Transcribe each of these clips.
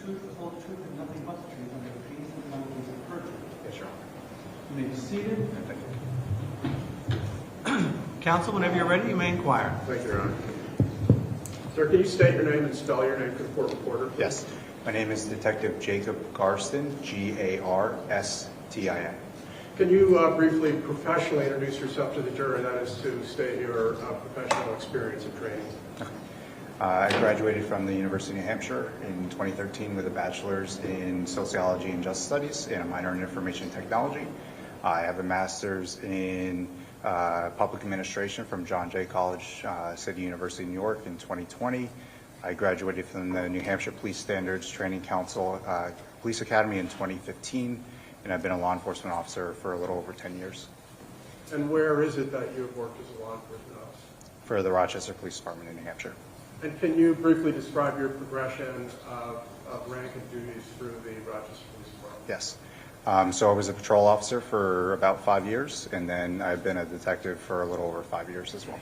truth, the whole truth, and nothing but the truth under the fees and penalties of perjury? Yes, Your Honor. You may be seated. Thank you. Counsel, whenever you're ready, you may inquire. Thank you, Your Honor. Sir, can you state your name and spell your name for the court reporter, please? Yes. My name is Detective Jacob Garstin, Garstin. Can you briefly professionally introduce yourself to the jury, that is to state your professional experience and training? I graduated from the University of New Hampshire in 2013 with a bachelor's in sociology and justice studies and a minor in information technology. I have a master's in public administration from John Jay College, City University, New York in 2020. I graduated from the New Hampshire Police Standards Training Council Police Academy in 2015, and I've been a law enforcement officer for a little over 10 years. And where is it that you have worked as a law enforcement officer? For the Rochester Police Department in New Hampshire. And can you briefly describe your progression of rank and duties through the Rochester Police Department? Yes. So I was a patrol officer for about 5 years, and then I've been a detective for a little over 5 years as well.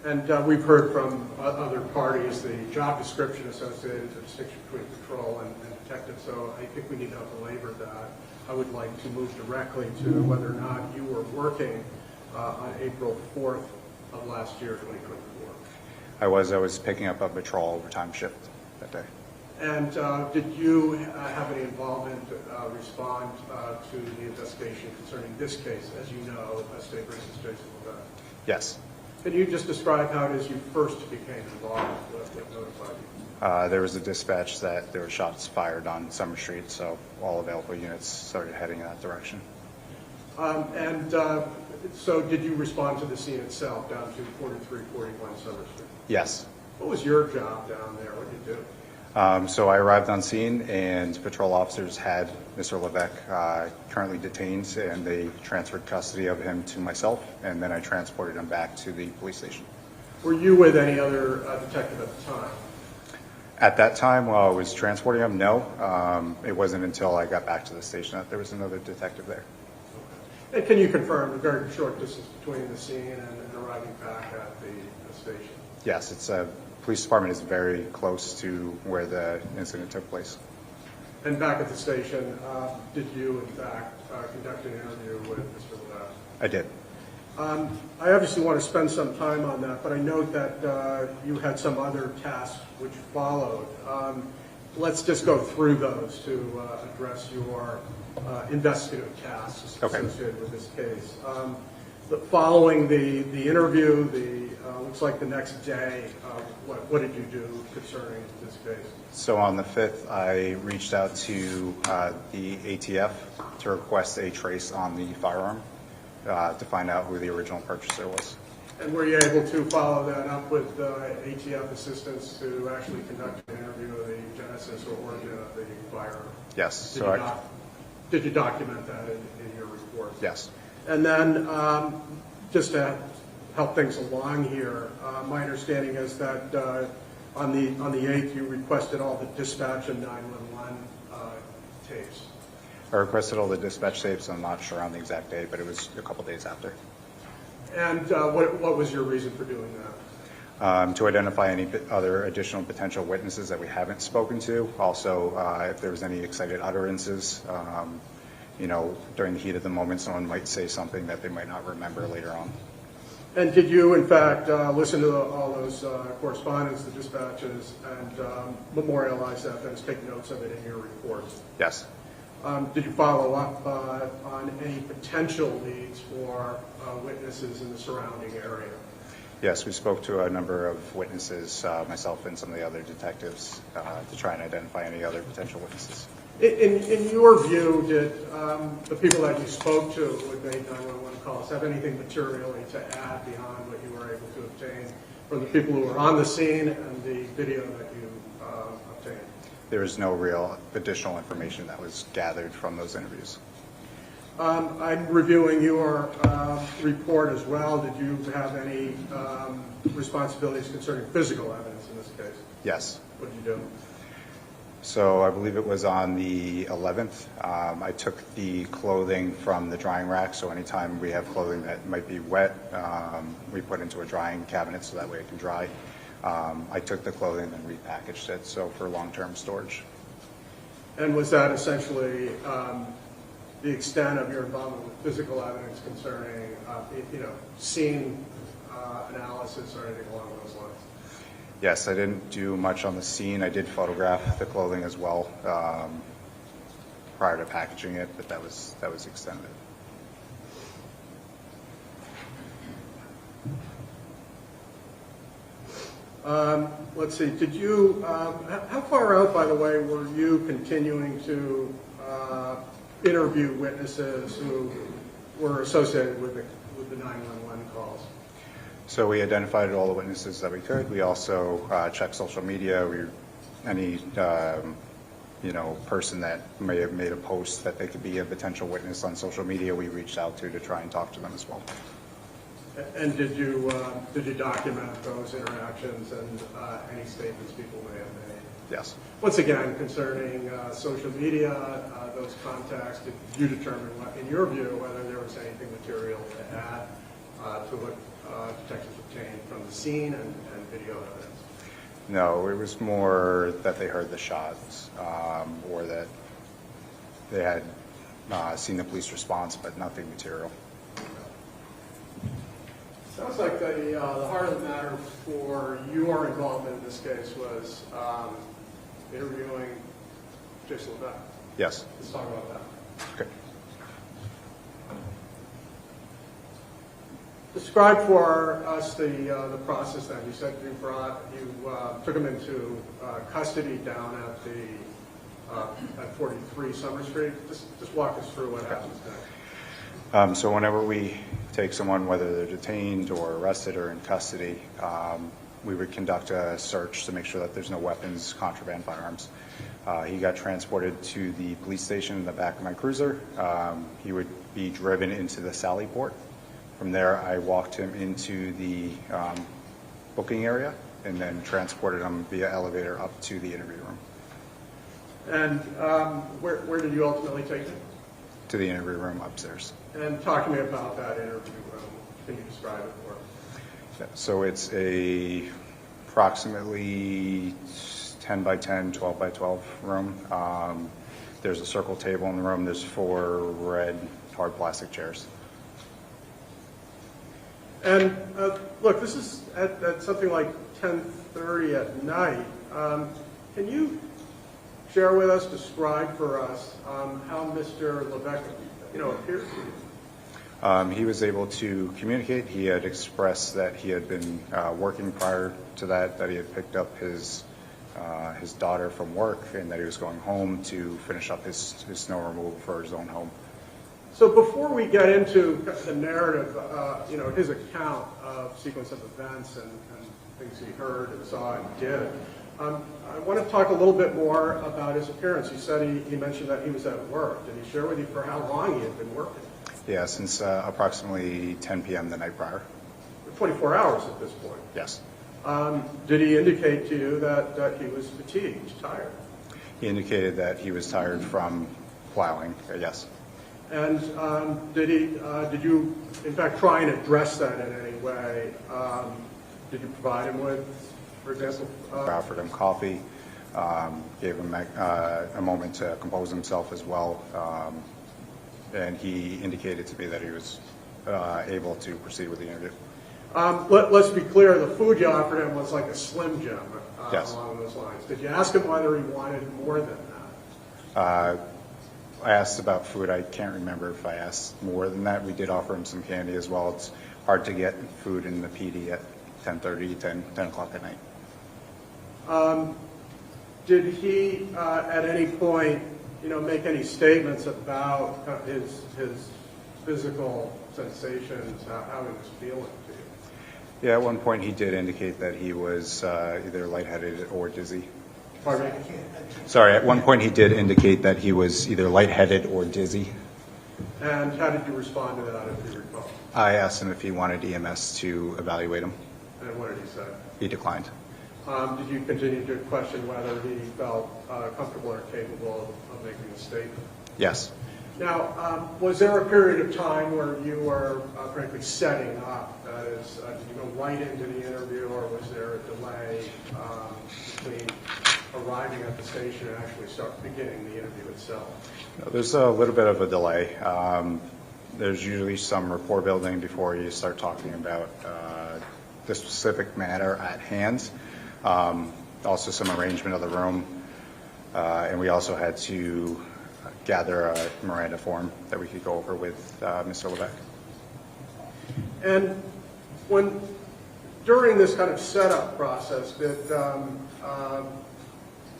And we've heard from other parties the job description associated with the distinction between patrol and detective, so I think we need not belabor that. I would like to move directly to whether or not you were working on April 4th of last year, 2024. I was picking up a patrol overtime shift that day. And did you have any involvement, respond to the investigation concerning this case, as you know, State versus Jason Levesque? Yes. Can you just describe how it is you first became involved with notified you? There was a dispatch that there were shots fired on Summer Street, so all available units started heading in that direction. So did you respond to the scene itself down to 4341 Summer Street? Yes. What was your job down there? What did you do? So I arrived on scene, and patrol officers had Mr. Levesque currently detained, and they transferred custody of him to myself, and then I transported him back to the police station. Were you with any other detective at the time? At that time, while I was transporting him, no. It wasn't until I got back to the station that there was another detective there. Okay. And can you confirm the very short distance between the scene and arriving back at the station? Yes, it's police department is very close to where the incident took place. And back at the station, did you, in fact, conduct an interview with Mr. Levesque? I did. I obviously want to spend some time on that, but I note that you had some other tasks which followed. Let's just go through those to address your investigative tasks associated with this case. Following the interview, looks like the next day, what did you do concerning this case? So on the 5th, I reached out to the ATF to request a trace on the firearm to find out who the original purchaser was. And were you able to follow that up with ATF assistance to actually conduct an interview of the genesis or origin of the firearm? Yes. Did you document that in your report? Yes. And then just to help things along here, my understanding is that on the 8th you requested all the dispatch and 911 tapes. I requested all the dispatch tapes. I'm not sure on the exact date, but it was a couple days after. And what was your reason for doing that? To identify any other additional potential witnesses that we haven't spoken to. Also, if there was any excited utterances, during the heat of the moment, someone might say something that they might not remember later on. And did you, in fact, listen to all those correspondence, the dispatches, and memorialize that, and take notes of it in your report? Yes. Did you follow up on any potential leads for witnesses in the surrounding area? Yes, we spoke to a number of witnesses, myself and some of the other detectives, to try and identify any other potential witnesses. In your view, did the people that you spoke to who had made 911 calls have anything materially to add beyond what you were able to obtain from the people who were on the scene and the video that you obtained? There is no real additional information that was gathered from those interviews. I'm reviewing your report as well. Did you have any responsibilities concerning physical evidence in this case? Yes. What did you do? So I believe it was on the 11th. I took the clothing from the drying rack, so anytime we have clothing that might be wet, we put into a drying cabinet so that way it can dry. I took the clothing and repackaged it, so for long-term storage. And was that essentially the extent of your involvement with physical evidence concerning, scene analysis or anything along those lines? Yes, I didn't do much on the scene. I did photograph the clothing as well prior to packaging it, but that was the extent of it. Let's see, did you, how far out, by the way, were you continuing to interview witnesses who were associated with the 911 calls? So we identified all the witnesses that we could. We also checked social media. Any person that may have made a post that they could be a potential witness on social media, we reached out to try and talk to them as well. And did you document those interactions and any statements people may have made? Yes. Once again, concerning social media, those contacts, did you determine, in your view, whether there was anything material to add to what detectives obtained from the scene and video evidence? No, it was more that they heard the shots or that they had seen the police response, but nothing material. Sounds like the heart of the matter for your involvement in this case was interviewing Jason Levesque. Yes. Let's talk about that. Okay. Describe for us the process that you said you took him into custody down at the at 43 Summer Street. Just walk us through what happens next. So whenever we take someone, whether they're detained or arrested or in custody, we would conduct a search to make sure that there's no weapons, contraband, firearms. He got transported to the police station in the back of my cruiser. He would be driven into the Sally Port. From there, I walked him into the booking area and then transported him via elevator up to the interview room. And where did you ultimately take him? To the interview room upstairs. And talk to me about that interview room. Can you describe it for us? Yeah, so it's a approximately 10 by 10, 12 by 12 room. There's a circle table in the room. There's 4 red hard plastic chairs. And look, this is at something like 10:30 at night. Can you share with us, describe for us how Mr. Levesque, appeared to you? He was able to communicate. He had expressed that he had been working prior to that he had picked up his daughter from work, and that he was going home to finish up his snow removal for his own home. So before we get into the narrative, his account of sequence of events and things he heard and saw and did, I want to talk a little bit more about his appearance. You said he mentioned that he was at work. Did he share with you for how long he had been working? Yeah, since approximately 10 p.m. the night prior. 24 hours at this point? Yes. Did he indicate to you that he was fatigued, tired? He indicated that he was tired from plowing, yes. And did you, in fact, try and address that in any way? Did you provide him with, for example? Offered him coffee, gave him a moment to compose himself as well, and he indicated to me that he was able to proceed with the interview. Let's be clear, the food you offered him was like a Slim Jim yes. along those lines. Did you ask him whether he wanted more than that? I asked about food. I can't remember if I asked more than that. We did offer him some candy as well. It's hard to get food in the PD at 10:30, 10 o'clock at night. Did he at any point, make any statements about his physical sensations, how he was feeling to you? Yeah, at one point he did indicate that he was either lightheaded or dizzy. Pardon me? Sorry, at one point he did indicate that he was either lightheaded or dizzy. And how did you respond to that, if you recall? I asked him if he wanted EMS to evaluate him. And what did he say? He declined. Did you continue to question whether he felt comfortable or capable of making a statement? Yes. Now, was there a period of time where you were, frankly, setting up? That is, did you go right into the interview, or was there a delay between arriving at the station and actually start beginning the interview itself? There's a little bit of a delay. There's usually some rapport building before you start talking about the specific matter at hand. Also some arrangement of the room. And we also had to gather a Miranda form that we could go over with Mr. Levesque. And during this kind of setup process, did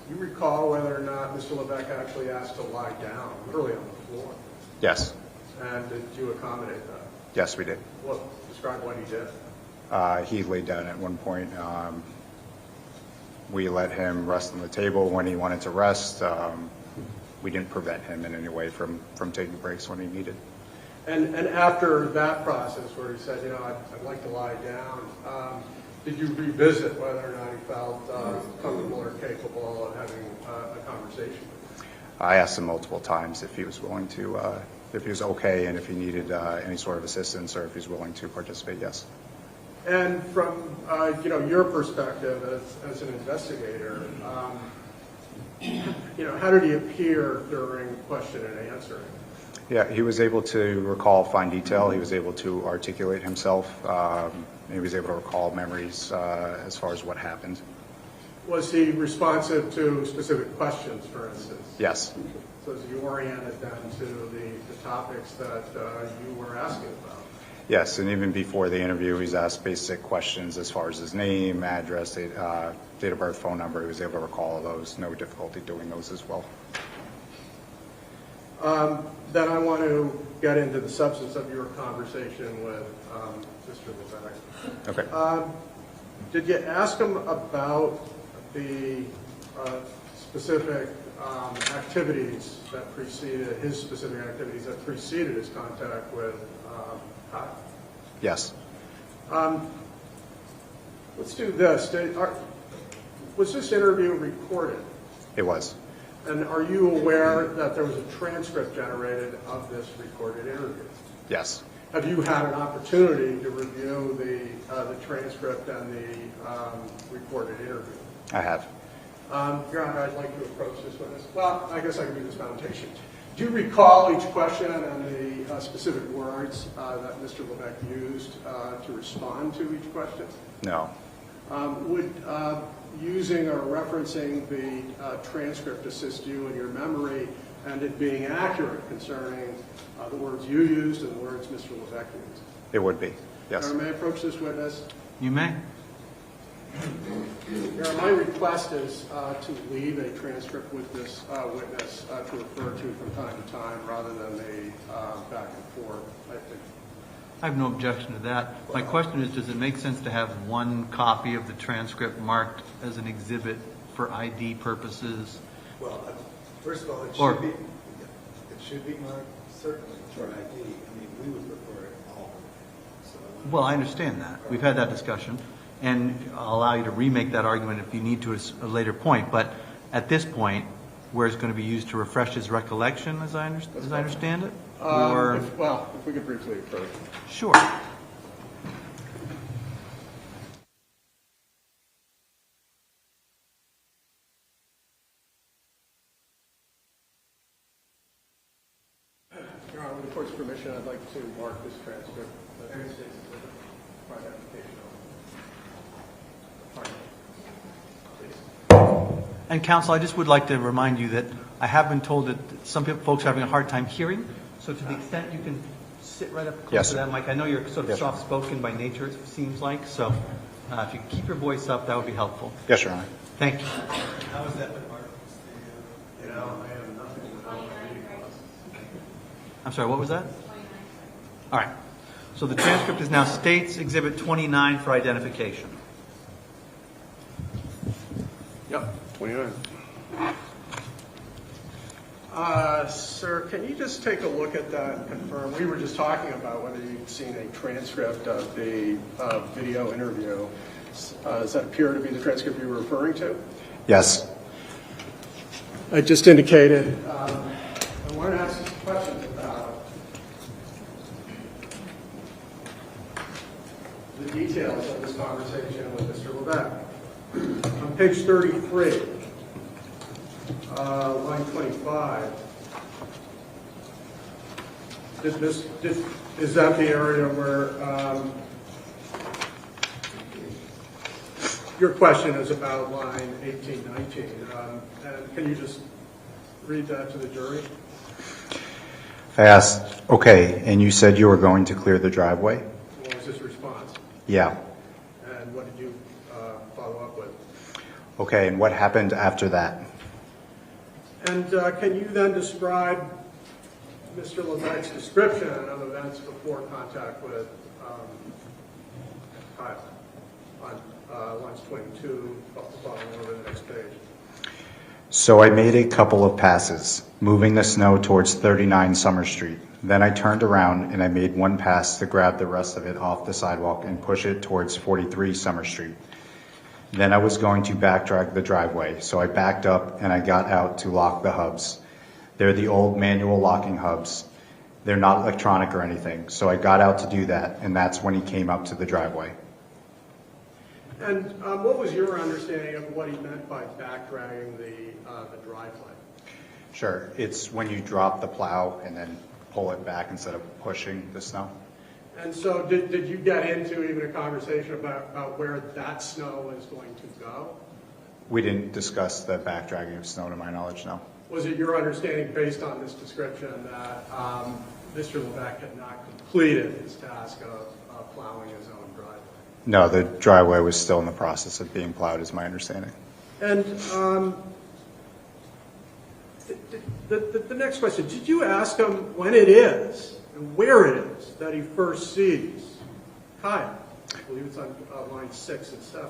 you recall whether or not Mr. Levesque actually asked to lie down, literally on the floor? Yes. And did you accommodate that? Yes, we did. Describe what he did. He laid down at one point. We let him rest on the table when he wanted to rest. We didn't prevent him in any way from taking breaks when he needed. And after that process where he said, I'd like to lie down, did you revisit whether or not he felt comfortable or capable of having a conversation with you? I asked him multiple times if he was willing to, if he was okay, and if he needed any sort of assistance, or if he's willing to participate, yes. And from your perspective as an investigator, how did he appear during question and answering? Yeah, he was able to recall fine detail. He was able to articulate himself. He was able to recall memories as far as what happened. Was he responsive to specific questions, for instance? Yes. So he oriented them to the topics that you were asking about? Yes, and even before the interview, he's asked basic questions as far as his name, address, date of birth, phone number. He was able to recall those. No difficulty doing those as well. Then I want to get into the substance of your conversation with Mr. Levesque. Okay. Did you ask him about the specific activities that preceded his contact with Kyle? Yes. Let's do this. Was this interview recorded? It was. And are you aware that there was a transcript generated of this recorded interview? Yes. Have you had an opportunity to review the transcript and the recorded interview? I have. Your Honor, I'd like to approach this witness. Well, I guess I can do this foundation. Do you recall each question and the specific words that Mr. Levesque used to respond to each question? No. Would using or referencing the transcript assist you in your memory and it being accurate concerning the words you used and the words Mr. Levesque used? It would be, yes. Your Honor, may I approach this witness? You may. Your Honor, my request is to leave a transcript with this witness to refer to from time to time rather than a back and forth. I have no objection to that. My question is, does it make sense to have one copy of the transcript marked as an exhibit for ID purposes? Well, first of all, it should be marked certainly for ID. I mean, we would prefer it all. So well, I understand that. We've had that discussion, and I'll allow you to remake that argument if you need to at a later point. But at this point, where it's going to be used to refresh his recollection, as I understand it? Or if we could briefly approach. Sure. Your Honor, with the court's permission, I'd like to mark this transcript. And counsel, I just would like to remind you that I have been told that some folks are having a hard time hearing. So to the extent you can sit right up close to that mic. I know you're sort of soft-spoken by nature, it seems like. So if you could keep your voice up, that would be helpful. Yes, Your Honor. Thank you. how is that with Mark? I have nothing. I'm sorry, what was that? 29. All right. So the transcript is now States Exhibit 29 for identification. Yep, 29. Sir, can you just take a look at that and confirm? We were just talking about whether you'd seen a transcript of the video interview. Does that appear to be the transcript you were referring to? Yes. I just indicated. I want to ask you some questions about the details of this conversation with Mr. Levesque. On page 33, line 25. Is that the area where your question is about line 18, 19? And can you just read that to the jury? I asked, okay, and you said you were going to clear the driveway? What was his response? Yeah. And what did you follow up with? Okay, and what happened after that? And can you then describe Mr. Levesque's description of events before contact with Kyle on lines 22, following over the next page? So I made a couple of passes, moving the snow towards 39 Summer Street. Then I turned around and I made one pass to grab the rest of it off the sidewalk and push it towards 43 Summer Street. Then I was going to back drag the driveway, so I backed up and I got out to lock the hubs. They're the old manual locking hubs. They're not electronic or anything, so I got out to do that, and that's when he came up to the driveway. And what was your understanding of what he meant by back dragging the driveway? Sure, it's when you drop the plow and then pull it back instead of pushing the snow. And so did you get into even a conversation about where that snow is going to go? We didn't discuss the back dragging of snow to my knowledge, no. Was it your understanding based on this description that Mr. Levesque had not completed his task of plowing his own driveway? No, the driveway was still in the process of being plowed, is my understanding. And the next question, did you ask him when it is and where it is that he first sees Kyle? I believe it's on lines 6 and 7.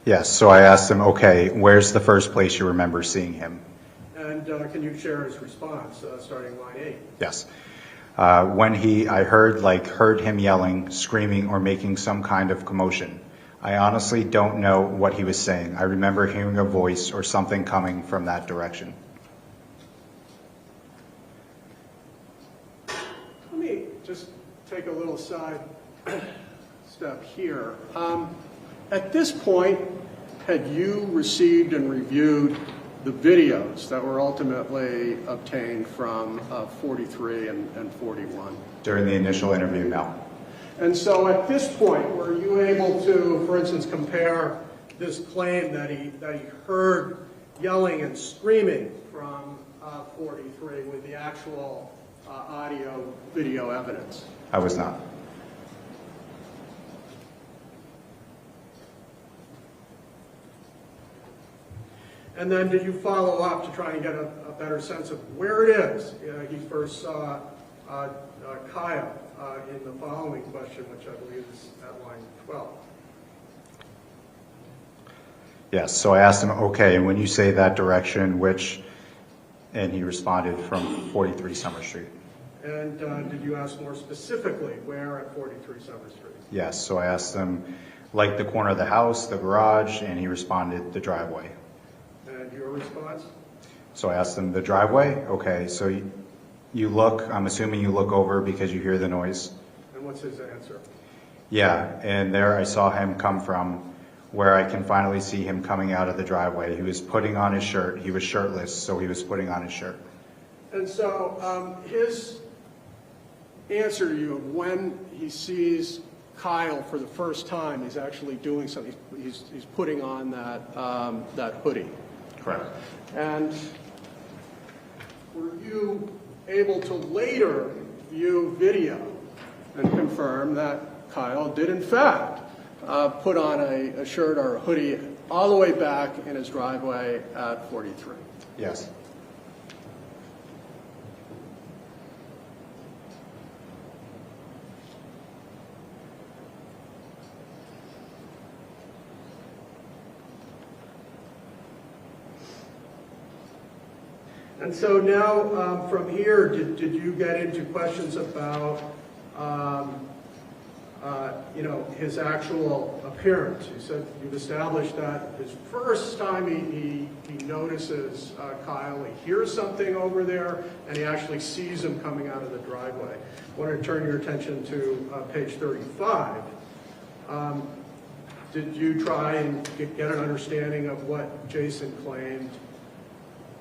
Yes, so I asked him, okay, where's the first place you remember seeing him? And can you share his response, starting line 8? Yes. When I heard him yelling, screaming, or making some kind of commotion. I honestly don't know what he was saying. I remember hearing a voice or something coming from that direction. Let me just take a little side step here. At this point, had you received and reviewed the videos that were ultimately obtained from 43 and 41? During the initial interview, no. And so at this point, were you able to, for instance, compare this claim that he heard yelling and screaming from 43 with the actual audio video evidence? I was not. And then did you follow up to try and get a better sense of where it is he first saw Kyle in the following question, which I believe is at line 12? Yes, so I asked him, okay, and when you say that direction, which, and he responded from 43 Summer Street. And did you ask more specifically where at 43 Summer Street? Yes, so I asked him, like the corner of the house, the garage, and he responded, the driveway. And your response? So I asked him, the driveway? Okay, so you look, I'm assuming you look over because you hear the noise. And what's his answer? Yeah, and there I saw him come from where I can finally see him coming out of the driveway. He was putting on his shirt. He was shirtless, so he was putting on his shirt. And so his answer to you of when he sees Kyle for the first time, he's actually doing something. He's putting on that hoodie. Correct. And were you able to later view video and confirm that Kyle did in fact put on a shirt or a hoodie all the way back in his driveway at 43? Yes. And so now from here, did you get into questions about his actual appearance? You said you've established that his first time he notices Kyle, he hears something over there, and he actually sees him coming out of the driveway. I want to turn your attention to page 35. Did you try and get an understanding of what Jason claimed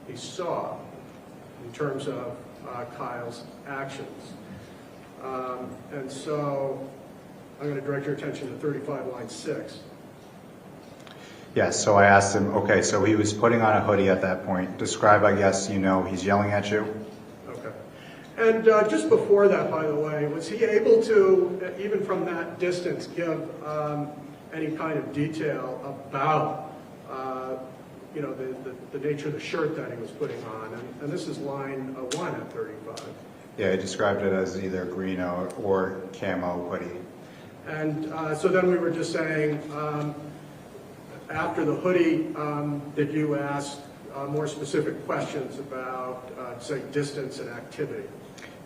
he saw in terms of Kyle's actions. And so I'm going to direct your attention to 35 line 6. Yes, so I asked him, okay, so he was putting on a hoodie at that point. Describe, I guess, he's yelling at you. Okay. And just before that, by the way, was he able to, even from that distance, give any kind of detail about, the nature of the shirt that he was putting on? And this is line 1 at 35. Yeah, he described it as either green or camo hoodie. And so then we were just saying, after the hoodie, did you ask more specific questions about, say, distance and activity?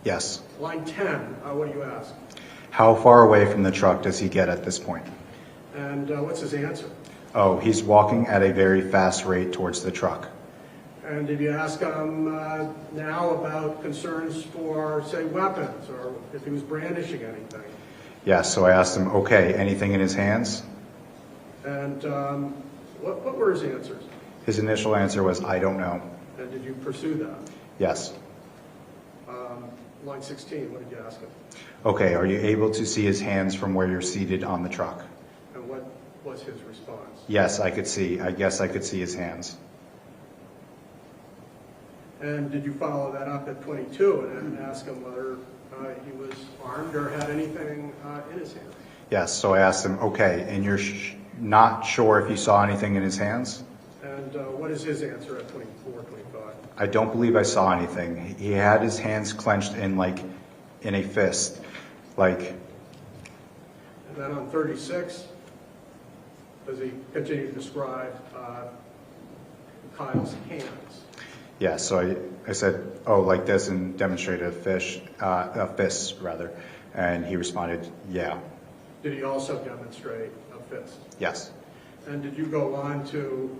Yes. Line 10, what do you ask? How far away from the truck does he get at this point? And what's his answer? Oh, he's walking at a very fast rate towards the truck. And did you ask him now about concerns for, say, weapons, or if he was brandishing anything? Yes, so I asked him, okay, anything in his hands? And what were his answers? His initial answer was, I don't know. And did you pursue that? Yes. Line 16, what did you ask him? Okay, are you able to see his hands from where you're seated on the truck? And what was his response? Yes, I guess I could see his hands. And did you follow that up at 22 and ask him whether he was armed or had anything in his hands? Yes, so I asked him, okay, and you're not sure if you saw anything in his hands? And what is his answer at 24, 25? I don't believe I saw anything. He had his hands clenched in a fist, like. And then on 36, does he continue to describe Kyle's hands? Yeah, so I said, oh, like this, and demonstrated a fist, rather. And he responded, yeah. Did he also demonstrate a fist? Yes. And did you go on to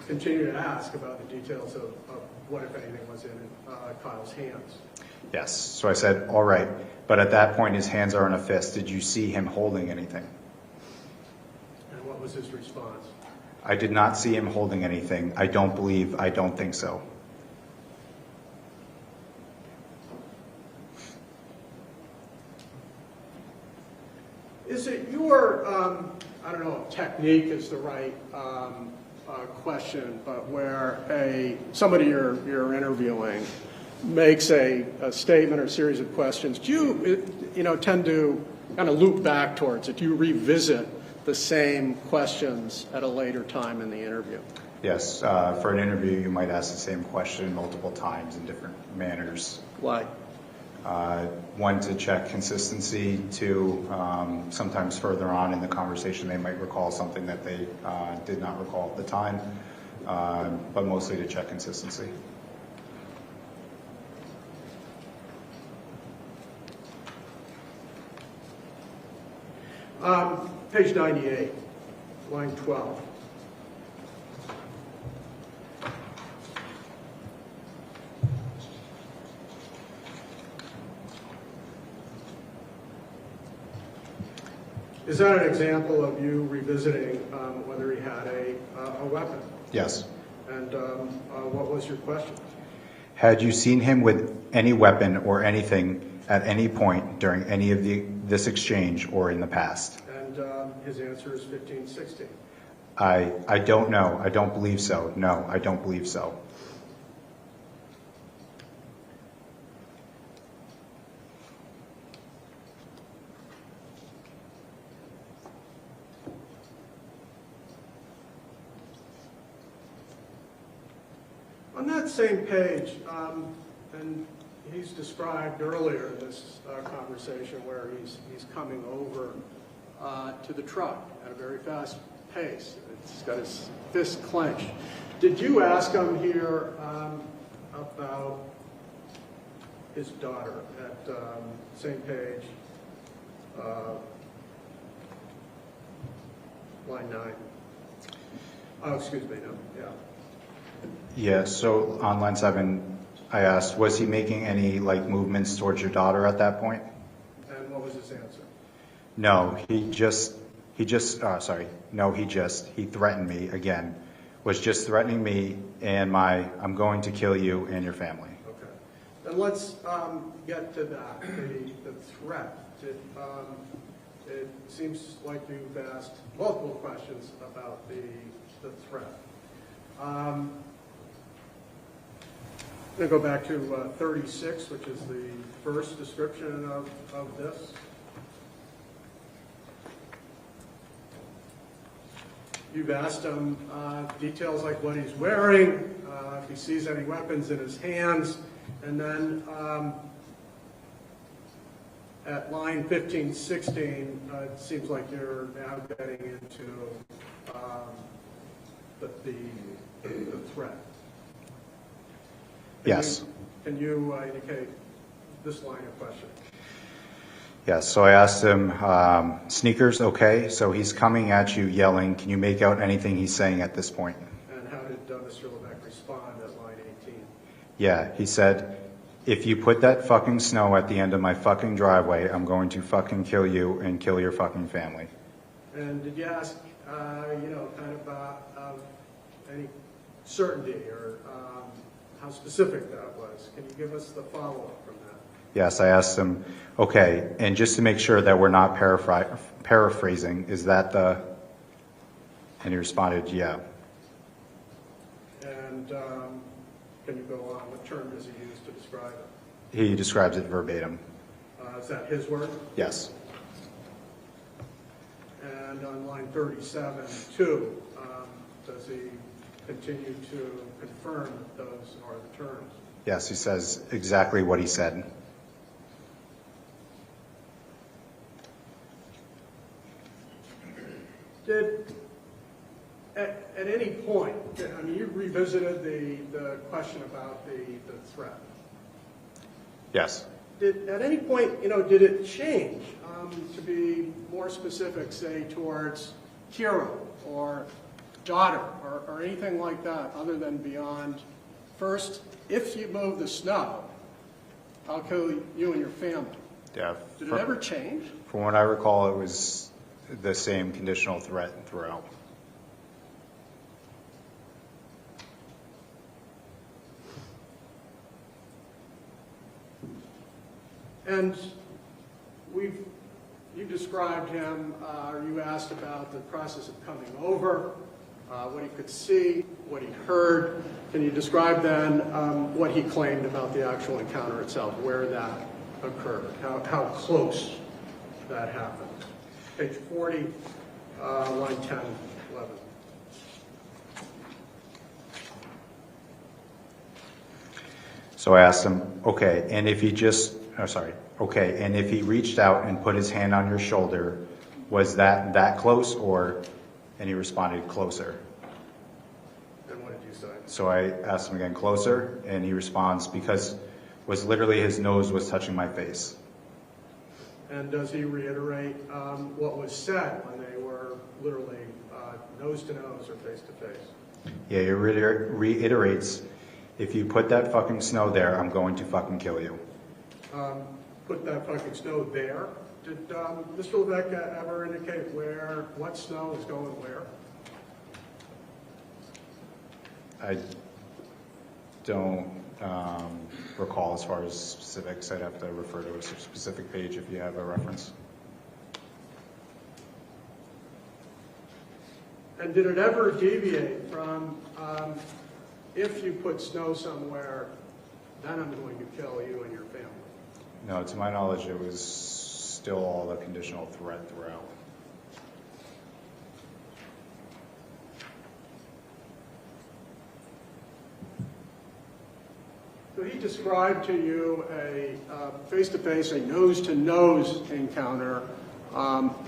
continue to ask about the details of what, if anything, was in Kyle's hands? Yes. So I said, all right. But at that point, his hands are in a fist. Did you see him holding anything? And what was his response? I did not see him holding anything. I don't think so. Is it your, I don't know if technique is the right question, but where somebody you're interviewing makes a statement or a series of questions, do you tend to kind of loop back towards it? Do you revisit the same questions at a later time in the interview? Yes. For an interview, you might ask the same question multiple times in different manners. Why? One, to check consistency. Two, sometimes further on in the conversation, they might recall something that they did not recall at the time, but mostly to check consistency. Page 98, line 12. Is that an example of you revisiting whether he had a weapon? Yes. And what was your question? Had you seen him with any weapon or anything at any point during any of this exchange or in the past? And his answer is 15, 16. I don't know. I don't believe so. No, I don't believe so. On that same page, and he's described earlier in this conversation where he's coming over to the truck at a very fast pace. He's got his fist clenched. Did you ask him here about his daughter at same page, line 9? Oh, excuse me, no, yeah. Yeah, so on line 7, I asked, was he making any movements towards your daughter at that point? And what was his answer? No, he threatened me again was just threatening me and I'm going to kill you and your family. Okay. Then let's get to that, the threat. It seems like you've asked multiple questions about the threat. I'm going to go back to 36, which is the first description of this. You've asked him details like what he's wearing, if he sees any weapons in his hands, and then at line 15, 16, it seems like you're now getting into the threat. Yes. Can you indicate this line of question? Yes, so I asked him, sneakers, okay, so he's coming at you yelling. Can you make out anything he's saying at this point? And how did Mr. Levesque respond at line 18? Yeah, he said, if you put that fucking snow at the end of my fucking driveway, I'm going to fucking kill you and kill your fucking family. And did you ask, kind of any certainty or how specific that was? Can you give us the follow-up from that? Yes, I asked him, okay, and just to make sure that we're not paraphrasing, is that the, and he responded, yeah. And can you go on? What term does he use to describe it? He describes it verbatim. Is that his word? Yes. And on line 37, too, does he continue to confirm that those are the terms? Yes, he says exactly what he said. Did, at any point, I mean, you revisited the question about the threat. Yes. At any point, did it change to be more specific, say, towards hero or daughter or anything like that, other than beyond, first, if you move the snow, I'll kill you and your family. Yeah. Did it ever change? From what I recall, it was the same conditional threat throughout. And you described him, or you asked about the process of coming over, what he could see, what he heard. Can you describe then what he claimed about the actual encounter itself, where that occurred, how close that happened? Page 40, line 10, 11. So I asked him, okay, and if he and if he reached out and put his hand on your shoulder, was that close, or, and he responded, closer. And what did you say? So I asked him again, closer, and he responds, because was literally his nose was touching my face. And does he reiterate what was said when they were literally nose to nose or face to face? Yeah, he reiterates, if you put that fucking snow there, I'm going to fucking kill you. Put that fucking snow there? Did Mr. Levesque ever indicate what snow is going where? I don't recall as far as specifics. I'd have to refer to a specific page if you have a reference. And did it ever deviate from if you put snow somewhere, then I'm going to kill you and your family? No, to my knowledge, it was still all a conditional threat throughout. So he described to you a face-to-face, a nose-to-nose encounter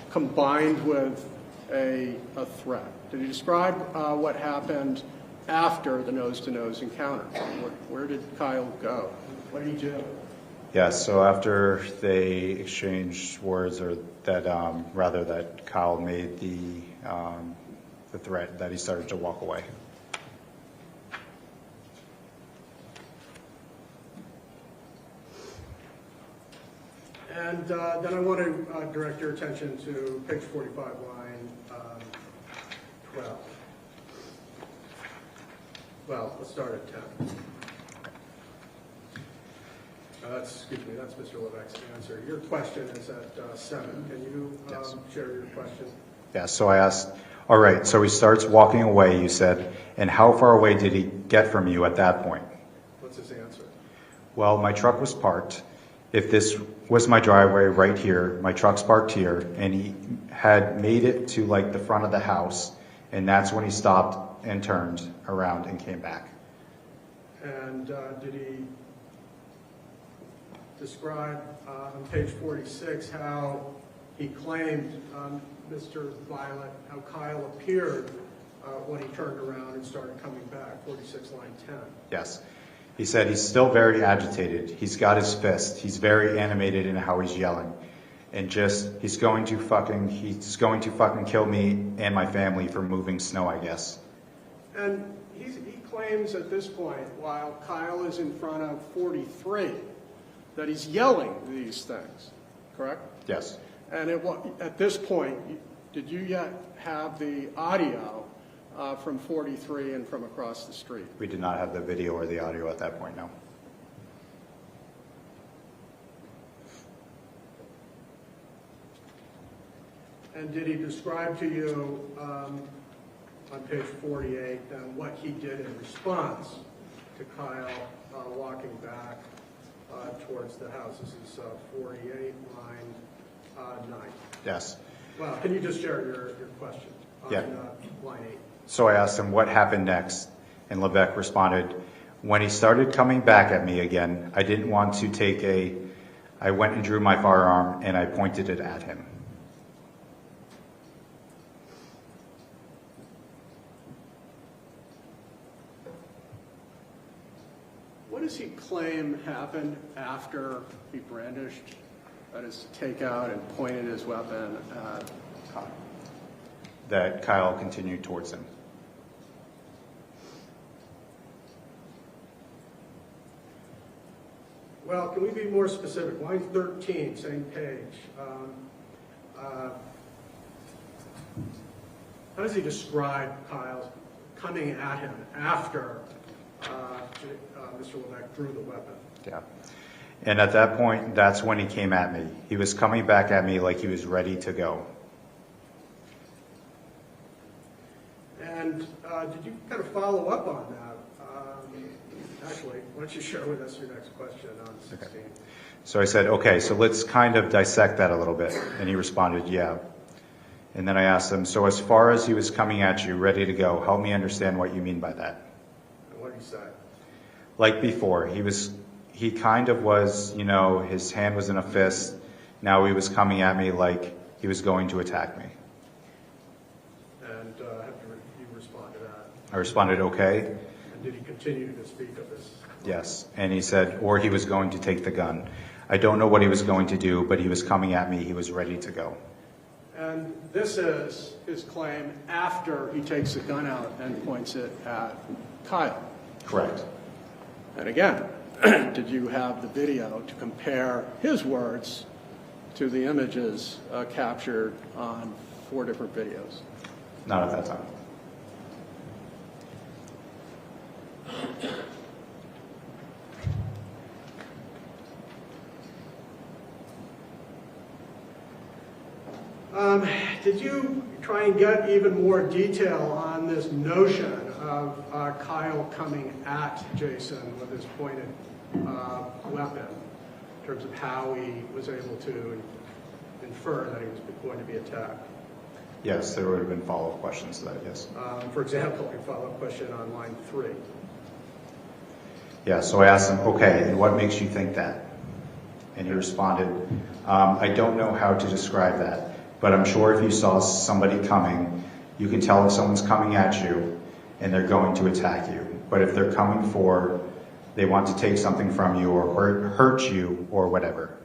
combined with a threat. Did he describe what happened after the nose-to-nose encounter? Where did Kyle go? What did he do? Yeah, so after they exchanged words, or that rather that Kyle made the threat, that he started to walk away. And then I want to direct your attention to page 45, line 12. Well, let's start at 10. Excuse me, that's Mr. Levesque's answer. Your question is at 7. Can you Yes. share your question? Yeah, so I asked, all right, so he starts walking away, you said, and how far away did he get from you at that point? What's his answer? Well, my truck was parked. If this was my driveway right here, my truck's parked here, and he had made it to like the front of the house, and that's when he stopped and turned around and came back. And did he describe on page 46 how he claimed Mr. Violette, how Kyle appeared when he turned around and started coming back, 46 line 10? Yes. He said he's still very agitated. He's got his fist. He's very animated in how he's yelling. And just, he's going to fucking kill me and my family for moving snow, I guess. And he claims at this point, while Kyle is in front of 43, that he's yelling these things, correct? Yes. And at this point, did you yet have the audio from 43 and from across the street? We did not have the video or the audio at that point, no. And did he describe to you on page 48 what he did in response to Kyle walking back towards the house? This is 48 line 9. Yes. Well, can you just share your question on Yeah. line 8? So I asked him what happened next, and Levesque responded, when he started coming back at me again, I didn't want to I went and drew my firearm and I pointed it at him. What does he claim happened after he brandished, that is to take out and pointed his weapon at Kyle? That Kyle continued towards him. Well, can we be more specific? Line 13, same page. How does he describe Kyle coming at him after Mr. Levesque drew the weapon? Yeah. And at that point, that's when he came at me. He was coming back at me like he was ready to go. And did you kind of follow up on that? Actually, why don't you share with us your next question on 16? Okay. So I said, okay, so let's kind of dissect that a little bit. And he responded, yeah. And then I asked him, so as far as he was coming at you, ready to go, help me understand what you mean by that. And what did he say? Like before, he kind of was, his hand was in a fist. Now he was coming at me like he was going to attack me. And you respond to that? I responded, okay. And did he continue to speak of this? Yes. And he said, or he was going to take the gun. I don't know what he was going to do, but he was coming at me. He was ready to go. And this is his claim after he takes the gun out and points it at Kyle. Correct. And again, did you have the video to compare his words to the images captured on 4 different videos? Not at that time. Did you try and get even more detail on this notion of Kyle coming at Jason with his pointed weapon in terms of how he was able to infer that he was going to be attacked? Yes, there would have been follow-up questions to that, yes. For example, a follow-up question on line 3. Yeah, so I asked him, okay, and what makes you think that? And he responded, I don't know how to describe that, but I'm sure if you saw somebody coming, you can tell if someone's coming at you and they're going to attack you. But if they're coming for, they want to take something from you or hurt you or whatever.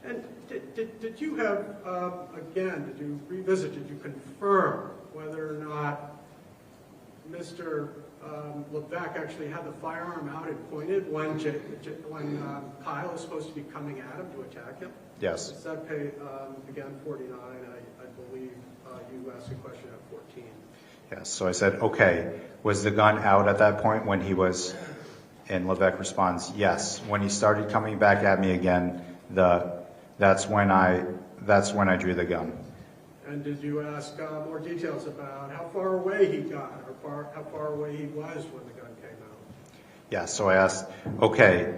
And did you have, again, did you revisit, did you confirm whether or not Mr. Levesque actually had the firearm out and pointed when Kyle was supposed to be coming at him to attack him? Yes. It's that page, again, 49, I believe you asked a question at 14. Yes, so I said, okay, was the gun out at that point when he was, and Levesque responds, yes. When he started coming back at me again, that's when I drew the gun. And did you ask more details about how far away he got, or how far away he was when the gun came out? Yeah, so I asked, okay,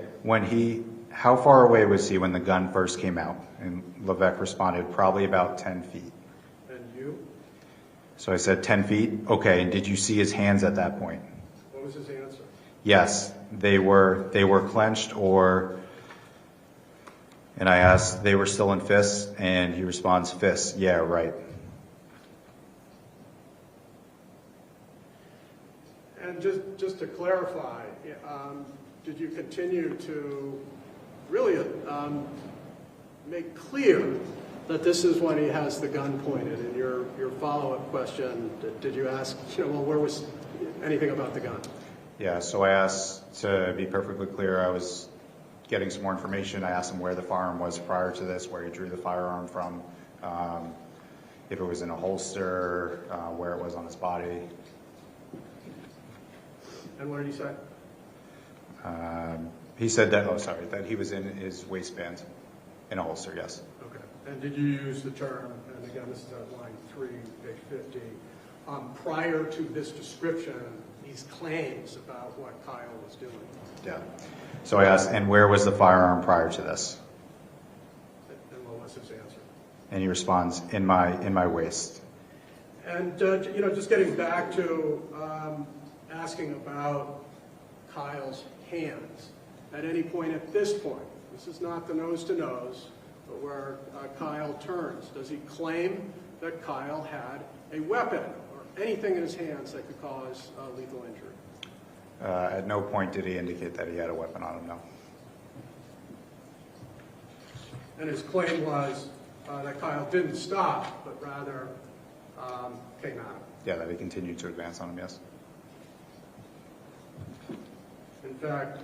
how far away was he when the gun first came out? And Levesque responded, probably about 10 feet. And you? So I said, 10 feet? Okay, and did you see his hands at that point? What was his answer? Yes, they were clenched and I asked, they were still in fists? And he responds, fists. Yeah, right. And just to clarify, did you continue to really make clear that this is when he has the gun pointed? In your follow-up question, did you ask, well, where was anything about the gun? Yeah, so I asked, to be perfectly clear, I was getting some more information. I asked him where the firearm was prior to this, where he drew the firearm from, if it was in a holster, where it was on his body. And what did he say? He said that he was in his waistband, in a holster, yes. Okay. And did you use the term, and again, this is at line 3, page 50, prior to this description, these claims about what Kyle was doing? Yeah. So I asked, and where was the firearm prior to this? And what was his answer? And he responds, in my waist. And just getting back to asking about Kyle's hands, at any point at this point, this is not the nose-to-nose, but where Kyle turns, does he claim that Kyle had a weapon or anything in his hands that could cause lethal injury? At no point did he indicate that he had a weapon on him, no. And his claim was that Kyle didn't stop, but rather came at him. Yeah, that he continued to advance on him, yes. In fact,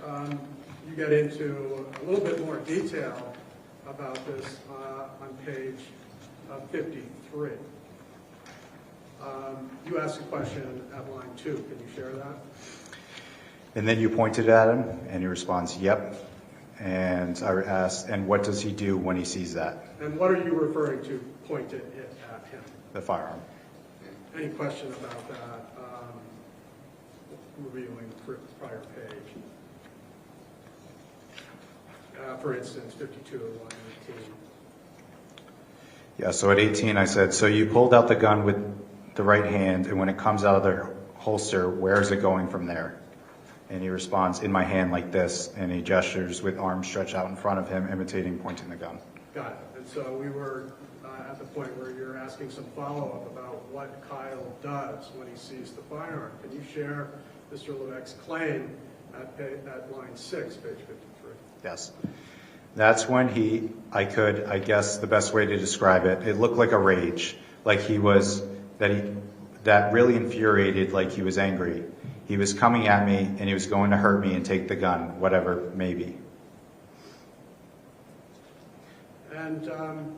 you get into a little bit more detail about this on page 53. You asked a question at line 2. Can you share that? And then you pointed at him, and he responds, yep. And I asked, and what does he do when he sees that? And what are you referring to, pointed it at him? The firearm. Any question about that, reviewing the prior page? For instance, 52 line 18. Yeah, so at 18 I said, so you pulled out the gun with the right hand, and when it comes out of the holster, where is it going from there? And he responds, in my hand like this, and he gestures with arms stretched out in front of him, imitating pointing the gun. Got it. And so we were at the point where you're asking some follow-up about what Kyle does when he sees the firearm. Can you share Mr. Levesque's claim at line 6, page 53? Yes. That's when I guess the best way to describe it, it looked like a rage, like that really infuriated, like he was angry. He was coming at me, and he was going to hurt me and take the gun, whatever, maybe. And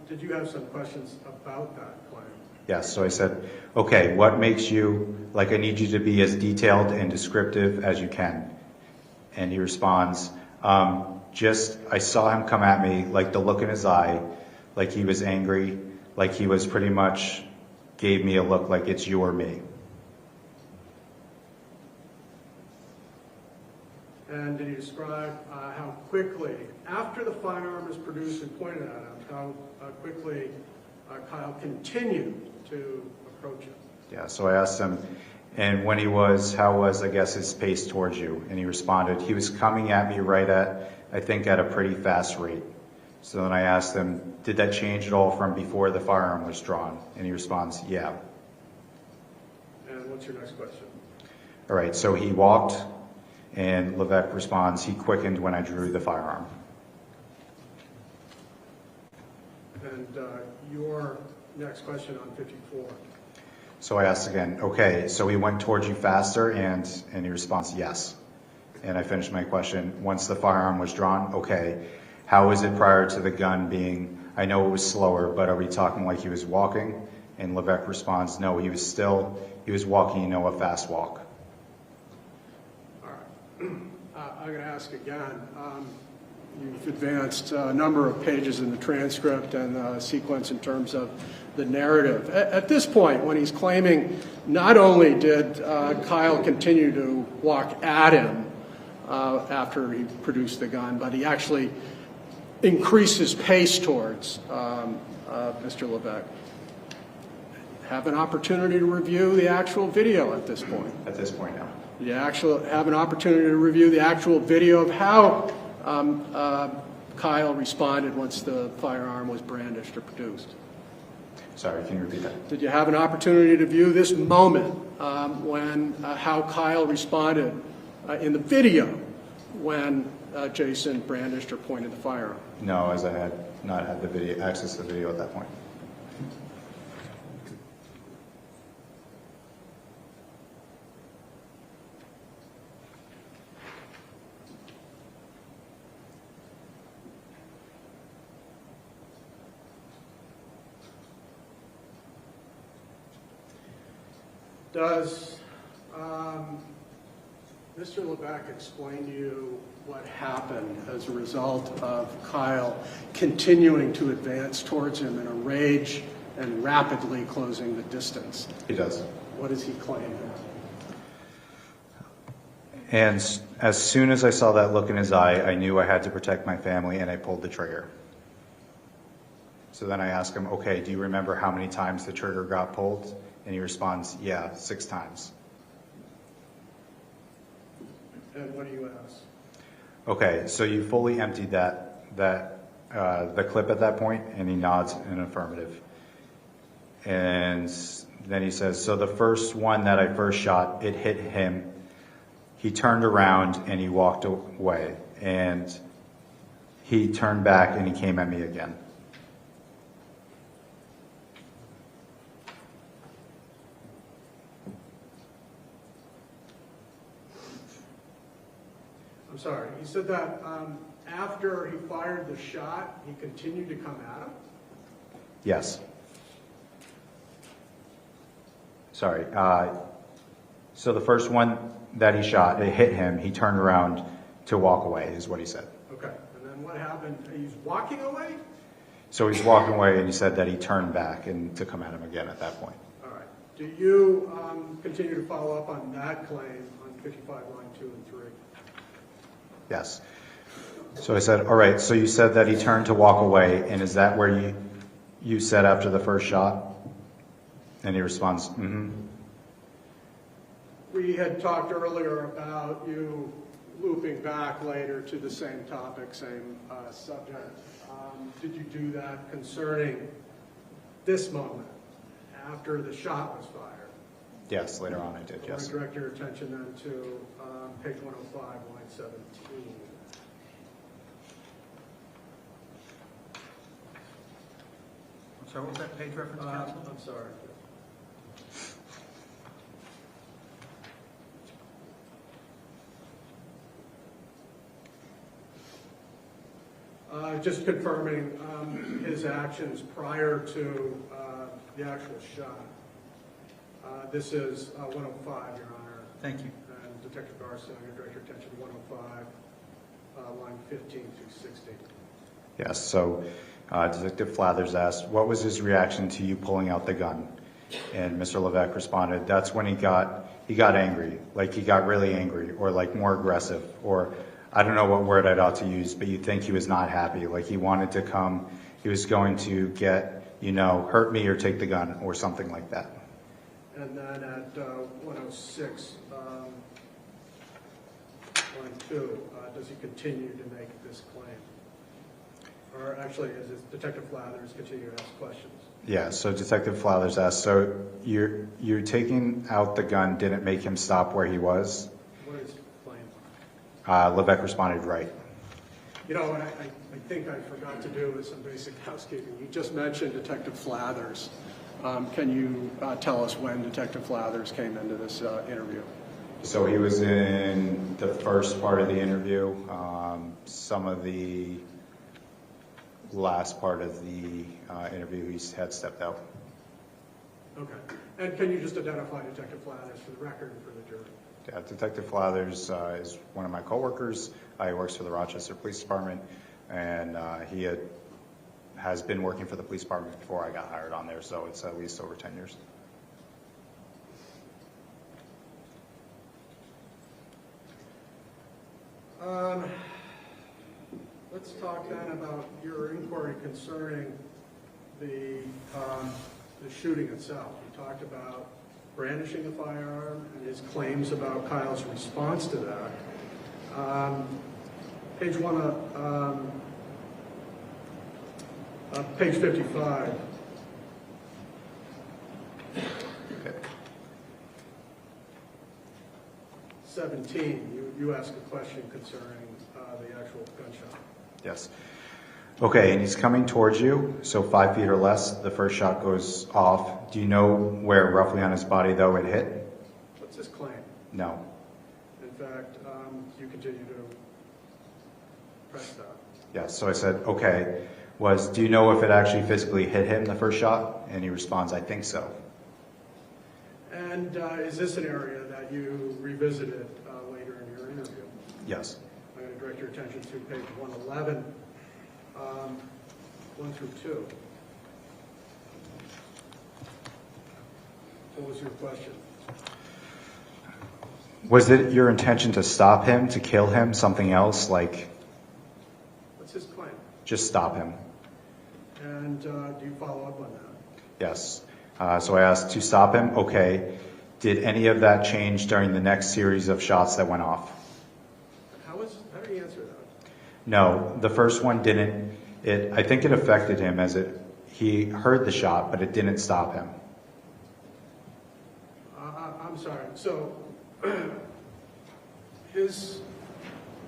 did you have some questions about that claim? Yes, so I said, okay, what makes you, I need you to be as detailed and descriptive as you can. And he responds, I saw him come at me, like the look in his eye, like he was angry, like he was pretty much gave me a look like it's you or me. And did he describe how quickly, after the firearm is produced and pointed at him, how quickly Kyle continued to approach him? Yeah, so I asked him, and how was, I guess, his pace towards you? And he responded, he was coming at me at a pretty fast rate. So then I asked him, did that change at all from before the firearm was drawn? And he responds, yeah. And what's your next question? All right, so he walked, and Levesque responds, he quickened when I drew the firearm. And your next question on 54. So I asked again, okay, so he went towards you faster, and he responds, yes. And I finished my question. Once the firearm was drawn, okay, how was it prior to the gun being, I know it was slower, but are we talking like he was walking? And Levesque responds, no, he was walking, a fast walk. All right. I'm going to ask again. You've advanced a number of pages in the transcript and sequence in terms of the narrative. At this point, when he's claiming not only did Kyle continue to walk at him after he produced the gun, but he actually increased his pace towards Mr. Levesque. Have an opportunity to review the actual video at this point. At this point now. You have an opportunity to review the actual video of how Kyle responded once the firearm was brandished or produced. Sorry, can you repeat that? Did you have an opportunity to view this moment when how Kyle responded in the video when Jason brandished or pointed the firearm? No, as I had not had the video, access to the video at that point. Does Mr. Levesque explain to you what happened as a result of Kyle continuing to advance towards him in a rage and rapidly closing the distance? He does. What does he claim? And as soon as I saw that look in his eye, I knew I had to protect my family, and I pulled the trigger. So then I asked him, okay, do you remember how many times the trigger got pulled? And he responds, yeah, 6 times. And what do you ask? Okay, so you fully emptied the clip at that point, and he nods in affirmative. And then he says, so the first one that I first shot, it hit him. He turned around and he walked away. And he turned back and he came at me again. I'm sorry, you said that after he fired the shot, he continued to come at him? Yes. Sorry. So the first one that he shot, it hit him. He turned around to walk away, is what he said. Okay. And then what happened? He's walking away? So he's walking away, and he said that he turned back and to come at him again at that point. All right. Do you continue to follow up on that claim on 55 line 2 and 3? Yes. So I said, all right, so you said that he turned to walk away, and is that where you said after the first shot? And he responds, mm-hmm. We had talked earlier about you looping back later to the same topic, same subject. Did you do that concerning this moment after the shot was fired? Yes, later on I did, yes. I direct your attention then to page 105, line 17. I'm sorry, what was that page reference, counsel? I'm sorry. Just confirming his actions prior to the actual shot. This is 105, Your Honor. Thank you. And Detective Garstin, I'm going to direct your attention to 105, line 15 through 16. Yes, so Detective Flathers asked, what was his reaction to you pulling out the gun? And Mr. Levesque responded, that's when he got angry, like he got really angry, or like more aggressive, or I don't know what word I'd ought to use, but you'd think he was not happy, like he wanted to come, he was going to get, hurt me or take the gun or something like that. And then at 106, line 2, does he continue to make this claim? Or actually, is it Detective Flathers continue to ask questions? Yeah, so Detective Flathers asked, so you're taking out the gun didn't make him stop where he was? What is the claim? Levesque responded, right. What I think I forgot to do is some basic housekeeping. You just mentioned Detective Flathers. Can you tell us when Detective Flathers came into this interview? So he was in the first part of the interview, some of the last part of the interview he had stepped out. Okay. And can you just identify Detective Flathers for the record and for the jury? Yeah, Detective Flathers is one of my coworkers. He works for the Rochester Police Department, and he has been working for the police department before I got hired on there, so it's at least over 10 years. Let's talk then about your inquiry concerning the shooting itself. You talked about brandishing a firearm and his claims about Kyle's response to that. Page 55. Okay. 17, you asked a question concerning the actual gunshot. Yes. Okay, and he's coming towards you, so 5 feet or less. The first shot goes off. Do you know where roughly on his body, though, it hit? What's his claim? No. In fact, you continue to press that. Yes, so I said, okay, do you know if it actually physically hit him, the first shot? And he responds, I think so. And is this an area that you revisited later in your interview? Yes. I'm going to direct your attention to page 111, 1 through 2. What was your question? Was it your intention to stop him, to kill him, something else, like What's his claim? just stop him? And do you follow up on that? Yes. So I asked to stop him. Okay. Did any of that change during the next series of shots that went off? How do you answer that? No, the first one didn't. I think it affected him he heard the shot, but it didn't stop him. I'm sorry. So his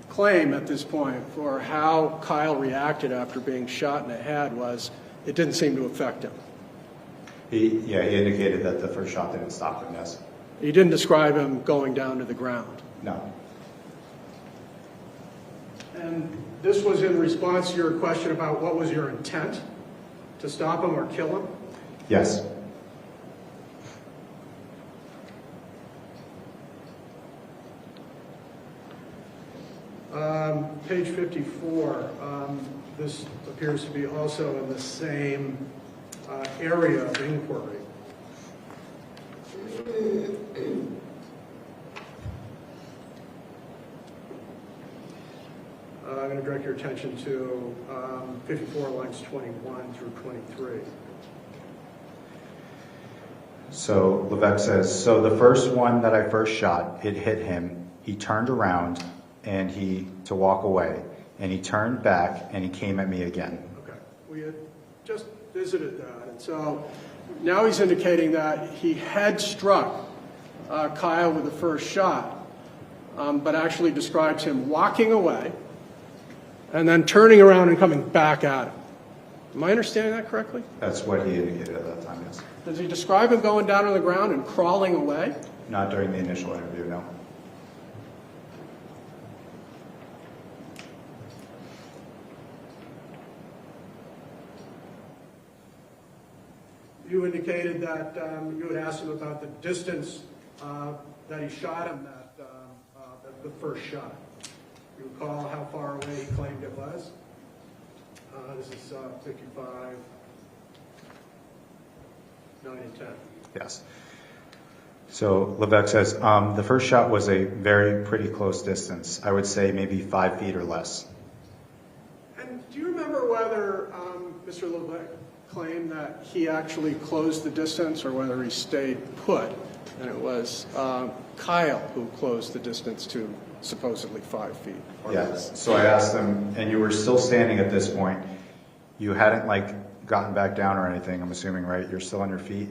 claim at this point for how Kyle reacted after being shot in the head was it didn't seem to affect him. He indicated that the first shot didn't stop him, yes. He didn't describe him going down to the ground. No. And this was in response to your question about what was your intent, to stop him or kill him? Yes. Page 54, this appears to be also in the same area of inquiry. I'm going to direct your attention to 54 lines 21 through 23. So Levesque says, so the first one that I first shot, it hit him. He turned around to walk away, and he turned back and he came at me again. Okay, we had just visited that, and so now he's indicating that he had struck Kyle with the first shot, but actually describes him walking away and then turning around and coming back at him. Am I understanding that correctly? That's what he indicated at that time, yes. Does he describe him going down on the ground and crawling away? Not during the initial interview, no. You indicated that you had asked him about the distance that he shot him the first shot. You recall how far away he claimed it was? This is 55, 9 and 10. Yes. So Levesque says, the first shot was a very pretty close distance. I would say maybe 5 feet or less. And do you remember whether Mr. Levesque claimed that he actually closed the distance or whether he stayed put? And it was Kyle who closed the distance to supposedly 5 feet. Yes. So I asked him, and you were still standing at this point. You hadn't gotten back down or anything, I'm assuming, right? You're still on your feet?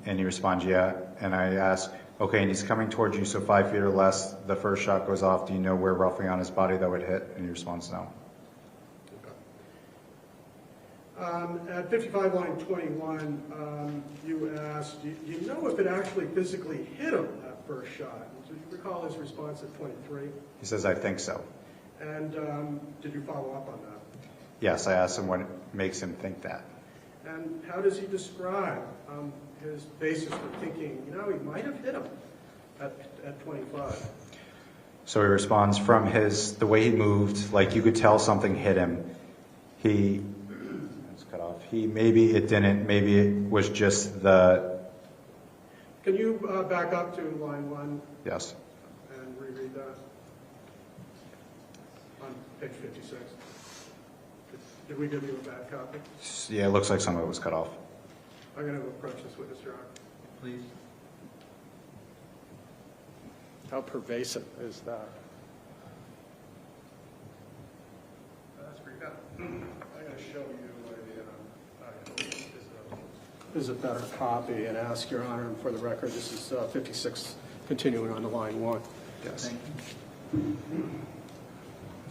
And he responds, yeah. And I asked, okay, and he's coming towards you, so 5 feet or less. The first shot goes off. Do you know where roughly on his body that would hit? And he responds, no. At 55 line 21, you asked, do you know if it actually physically hit him that first shot? Do you recall his response at 23? He says, I think so. And did you follow up on that? Yes, I asked him what makes him think that. And how does he describe his basis for thinking, you know, he might have hit him at 25? So he responds from the way he moved, like you could tell something hit him. It's cut off. Maybe it didn't, maybe it was just the... Can you back up to line 1? Yes. And reread that on page 56. Did we give you a bad copy? Yeah, it looks like some of it was cut off. I'm going to approach this witness, Your Honor. Please. How pervasive is that? That's pretty good. I'm going to show you this is a better copy and ask Your Honor, and for the record, this is 56 continuing on to line 1. Yes.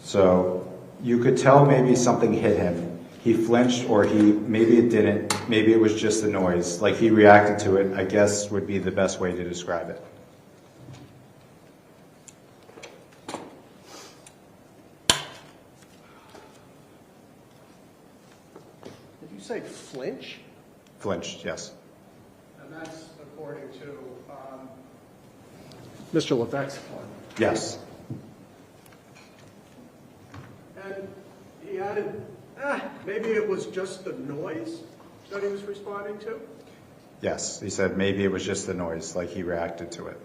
So you could tell maybe something hit him. He flinched, or maybe it didn't. Maybe it was just the noise. Like he reacted to it, I guess would be the best way to describe it. Did you say flinch? Flinched, yes. And that's according to Mr. Levesque. Yes. And he added, maybe it was just the noise that he was responding to? Yes, he said maybe it was just the noise, like he reacted to it.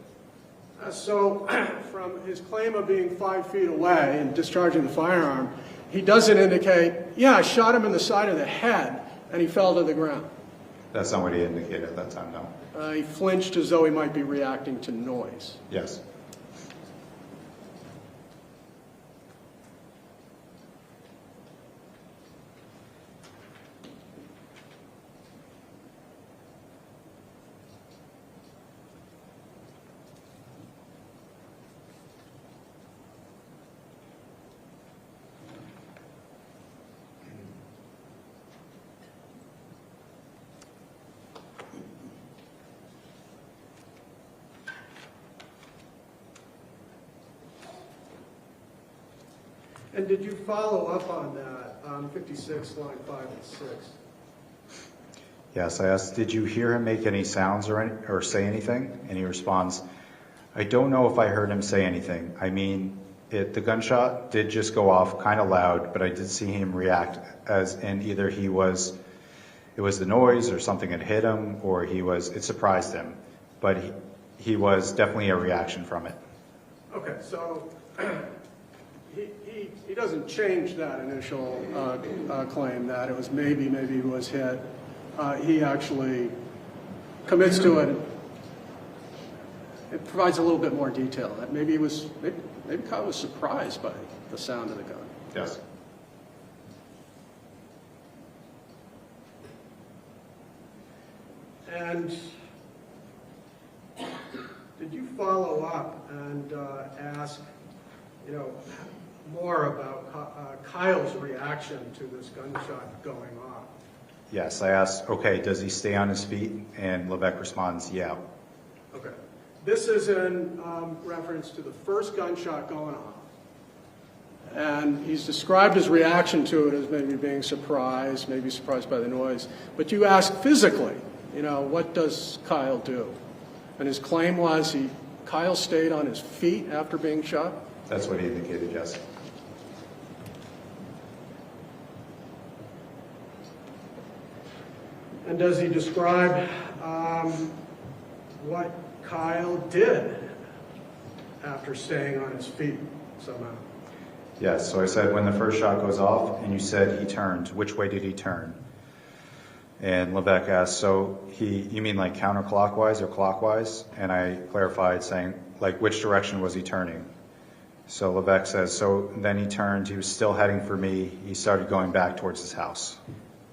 So from his claim of being 5 feet away and discharging the firearm, he doesn't indicate, yeah, I shot him in the side of the head and he fell to the ground. That's not what he indicated at that time, no. He flinched as though he might be reacting to noise. Yes. And did you follow up on that, 56, line 5 and 6? Yes, I asked, did you hear him make any sounds or say anything? And he responds, I don't know if I heard him say anything. I mean, the gunshot did just go off kind of loud, but I did see him react as in either it was the noise or something had hit him, or it surprised him. But he was definitely a reaction from it. Okay, so he doesn't change that initial claim that it was maybe he was hit. He actually commits to it. It provides a little bit more detail. That maybe Kyle was surprised by the sound of the gun. Yes. And did you follow up and ask, more about Kyle's reaction to this gunshot going off? Yes, I asked, okay, does he stay on his feet? And Levesque responds, yeah. Okay. This is in reference to the first gunshot going off. And he's described his reaction to it as maybe being surprised, maybe surprised by the noise. But you ask physically, what does Kyle do? And his claim was Kyle stayed on his feet after being shot? That's what he indicated, yes. And does he describe what Kyle did after staying on his feet somehow? Yes, so I said when the first shot goes off, and you said he turned, which way did he turn? And Levesque asked, so you mean like counterclockwise or clockwise? And I clarified saying, like which direction was he turning? So Levesque says, so then he turned, he was still heading for me, he started going back towards his house.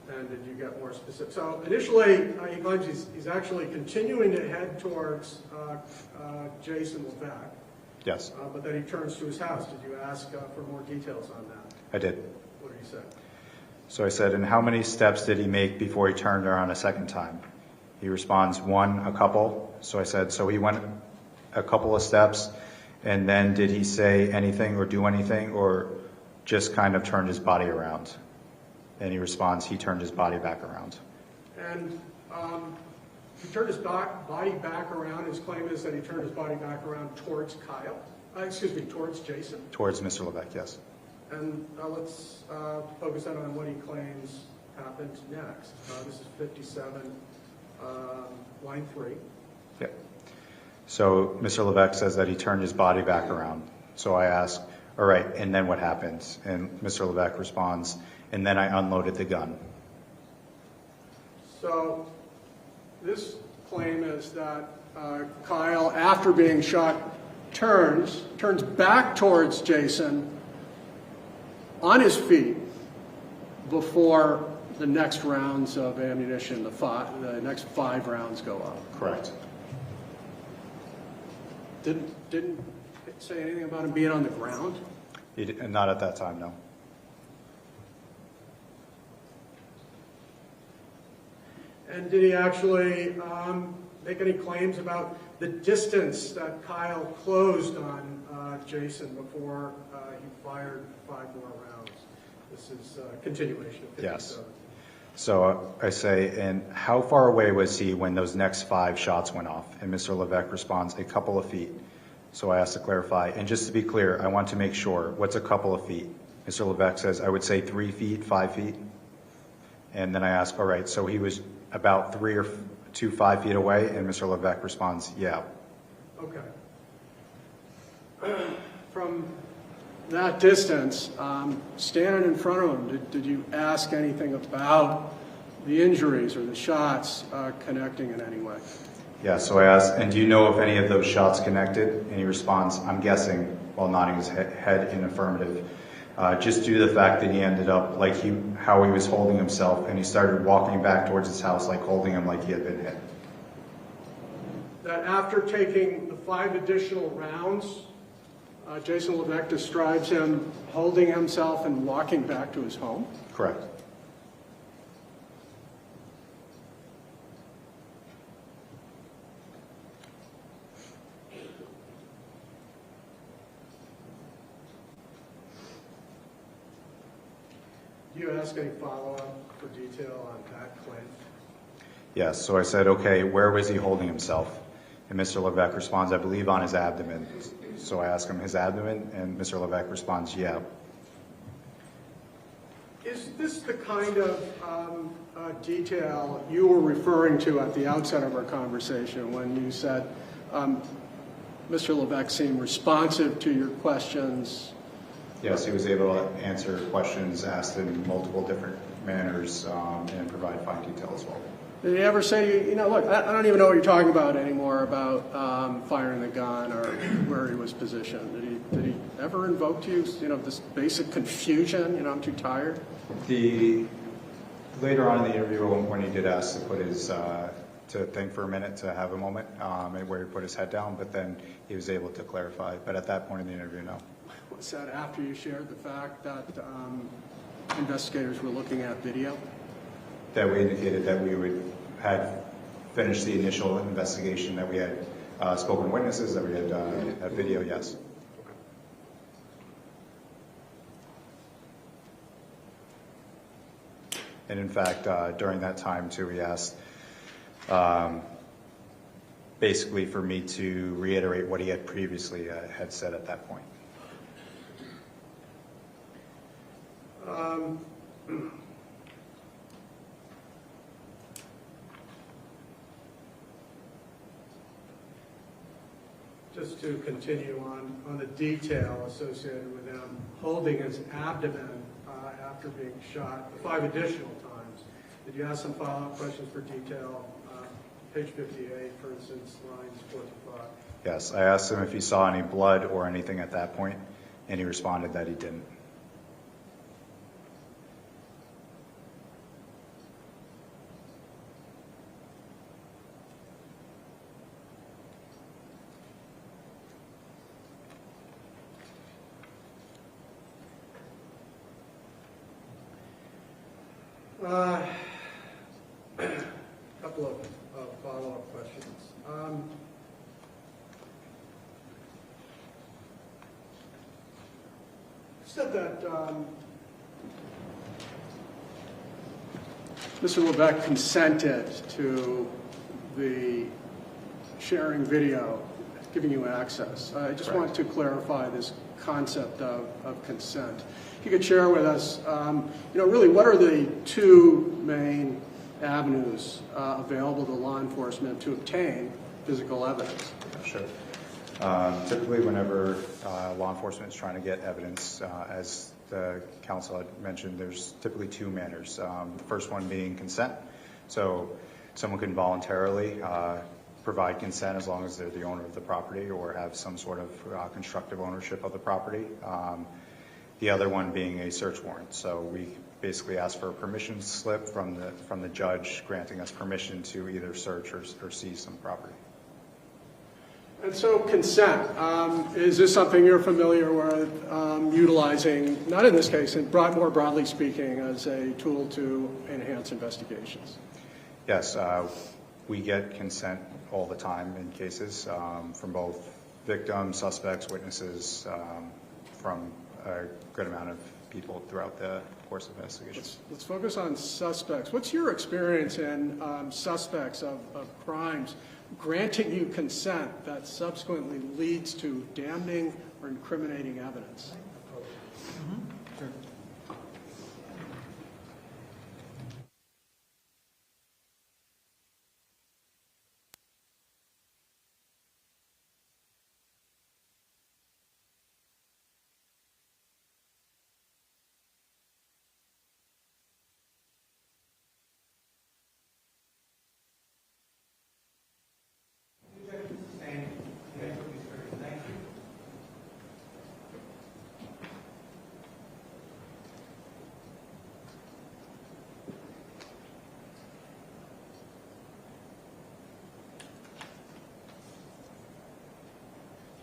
And did you get more specific? So initially, he claims he's actually continuing to head towards Jason Levesque. Yes. But then he turns to his house. Did you ask for more details on that? I did. What did he say? So I said, and how many steps did he make before he turned around a second time? He responds, one, a couple. So I said, so he went a couple of steps, and then did he say anything or do anything, or just kind of turned his body around? And he responds, he turned his body back around. And he turned his body back around. His claim is that he turned his body back around towards towards Jason. Towards Mr. Levesque, yes. And let's focus in on what he claims happened next. This is 57, line 3. Yeah. So Mr. Levesque says that he turned his body back around. So I ask, all right, and then what happens? And Mr. Levesque responds, and then I unloaded the gun. So this claim is that Kyle, after being shot, turns back towards Jason on his feet before the next rounds of ammunition, the next 5 rounds go up. Correct. Didn't it say anything about him being on the ground? Not at that time, no. And did he actually make any claims about the distance that Kyle closed on Jason before he fired 5 more rounds? This is a continuation of 57. Yes. So I say, and how far away was he when those next 5 shots went off? And Mr. Levesque responds, a couple of feet. So I asked to clarify, and just to be clear, I want to make sure, what's a couple of feet? Mr. Levesque says, I would say 3 feet, 5 feet. And then I ask, all right, so he was about 3 or 5 feet away, and Mr. Levesque responds, yeah. Okay. From that distance, standing in front of him, did you ask anything about the injuries or the shots connecting in any way? Yeah, so I asked, and do you know if any of those shots connected? And he responds, I'm guessing, while nodding his head in affirmative. Just due to the fact that he ended up like how he was holding himself, and he started walking back towards his house, like holding him like he had been hit. That after taking the 5 additional rounds, Jason Levesque describes him holding himself and walking back to his home? Correct. Do you ask any follow-up for detail on that claim? Yes, so I said, okay, where was he holding himself? And Mr. Levesque responds, I believe on his abdomen. So I ask him his abdomen, and Mr. Levesque responds, yeah. Is this the kind of detail you were referring to at the outset of our conversation when you said Mr. Levesque seemed responsive to your questions? Yes, he was able to answer questions asked in multiple different manners and provide fine detail as well. Did he ever say, you know, look, I don't even know what you're talking about anymore about firing the gun or where he was positioned? Did he ever invoke to you, this basic confusion, I'm too tired? Later on in the interview, when he did ask to put his, to think for a minute, to have a moment where he put his head down, but then he was able to clarify. But at that point in the interview, no. Was that after you shared the fact that investigators were looking at video? That we indicated that we had finished the initial investigation, that we had spoken witnesses, that we had video, yes. And in fact, during that time too, we asked basically for me to reiterate what he had previously had said at that point. Just to continue on the detail associated with him holding his abdomen after being shot 5 additional times. Did you ask some follow-up questions for detail? Page 58, for instance, lines 4 to 5. Yes, I asked him if he saw any blood or anything at that point, and he responded that he didn't. Couple of follow-up questions. You said that Mr. Levesque consented to the sharing video, giving you access. I just want to clarify this concept of consent. If you could share with us, really what are the two main avenues available to law enforcement to obtain physical evidence? Sure. Typically, whenever law enforcement is trying to get evidence, as the counsel had mentioned, there's typically two manners. The first one being consent. So someone can voluntarily provide consent as long as they're the owner of the property or have some sort of constructive ownership of the property. The other one being a search warrant. So we basically ask for a permission slip from the judge granting us permission to either search or seize some property. And so consent, is this something you're familiar with utilizing, not in this case, more broadly speaking, as a tool to enhance investigations? Yes, we get consent all the time in cases from both victims, suspects, witnesses, from a good amount of people throughout the course of investigations. Let's focus on suspects. What's your experience in suspects of crimes granting you consent that subsequently leads to damning or incriminating evidence? Sure.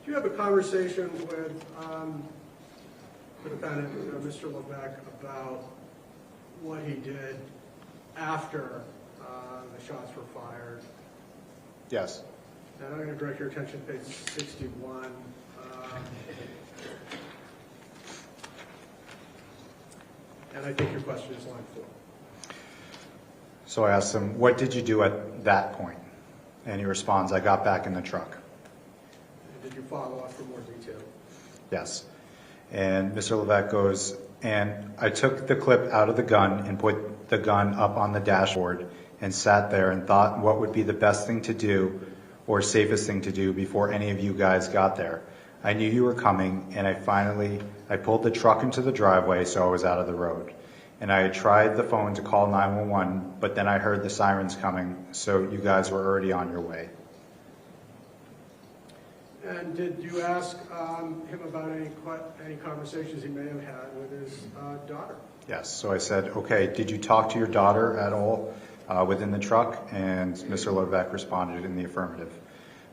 Do you have a conversation with the defendant, Mr. Levesque, about what he did after the shots were fired? Yes. And I'm going to direct your attention to page 61. And I think your question is line 4. So I asked him, what did you do at that point? And he responds, I got back in the truck. Did you follow up for more detail? Yes. And Mr. Levesque goes, and I took the clip out of the gun and put the gun up on the dashboard and sat there and thought what would be the best thing to do or safest thing to do before any of you guys got there. I knew you were coming, and I pulled the truck into the driveway so I was out of the road. And I had tried the phone to call 911, but then I heard the sirens coming, so you guys were already on your way. And did you ask him about any conversations he may have had with his daughter? Yes. So I said, okay, did you talk to your daughter at all within the truck? And Mr. Levesque responded in the affirmative.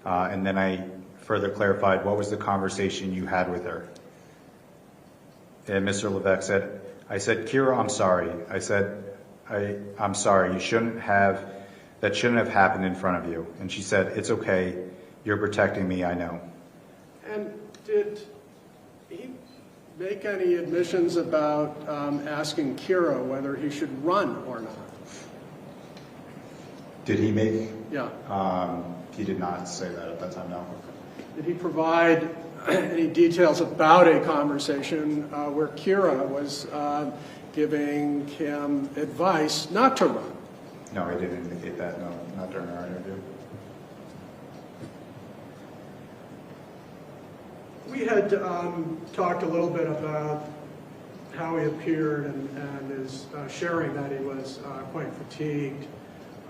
And then I further clarified, what was the conversation you had with her? And Mr. Levesque said, I said, Kira, I'm sorry. I said, I'm sorry. That shouldn't have happened in front of you. And she said, it's okay. You're protecting me, I know. And did he make any admissions about asking Kira whether he should run or not? Did he make? Yeah. He did not say that at that time, no. Did he provide any details about a conversation where Kira was giving him advice not to run? No, he didn't indicate that, no, not during our interview. We had talked a little bit about how he appeared and his sharing that he was quite fatigued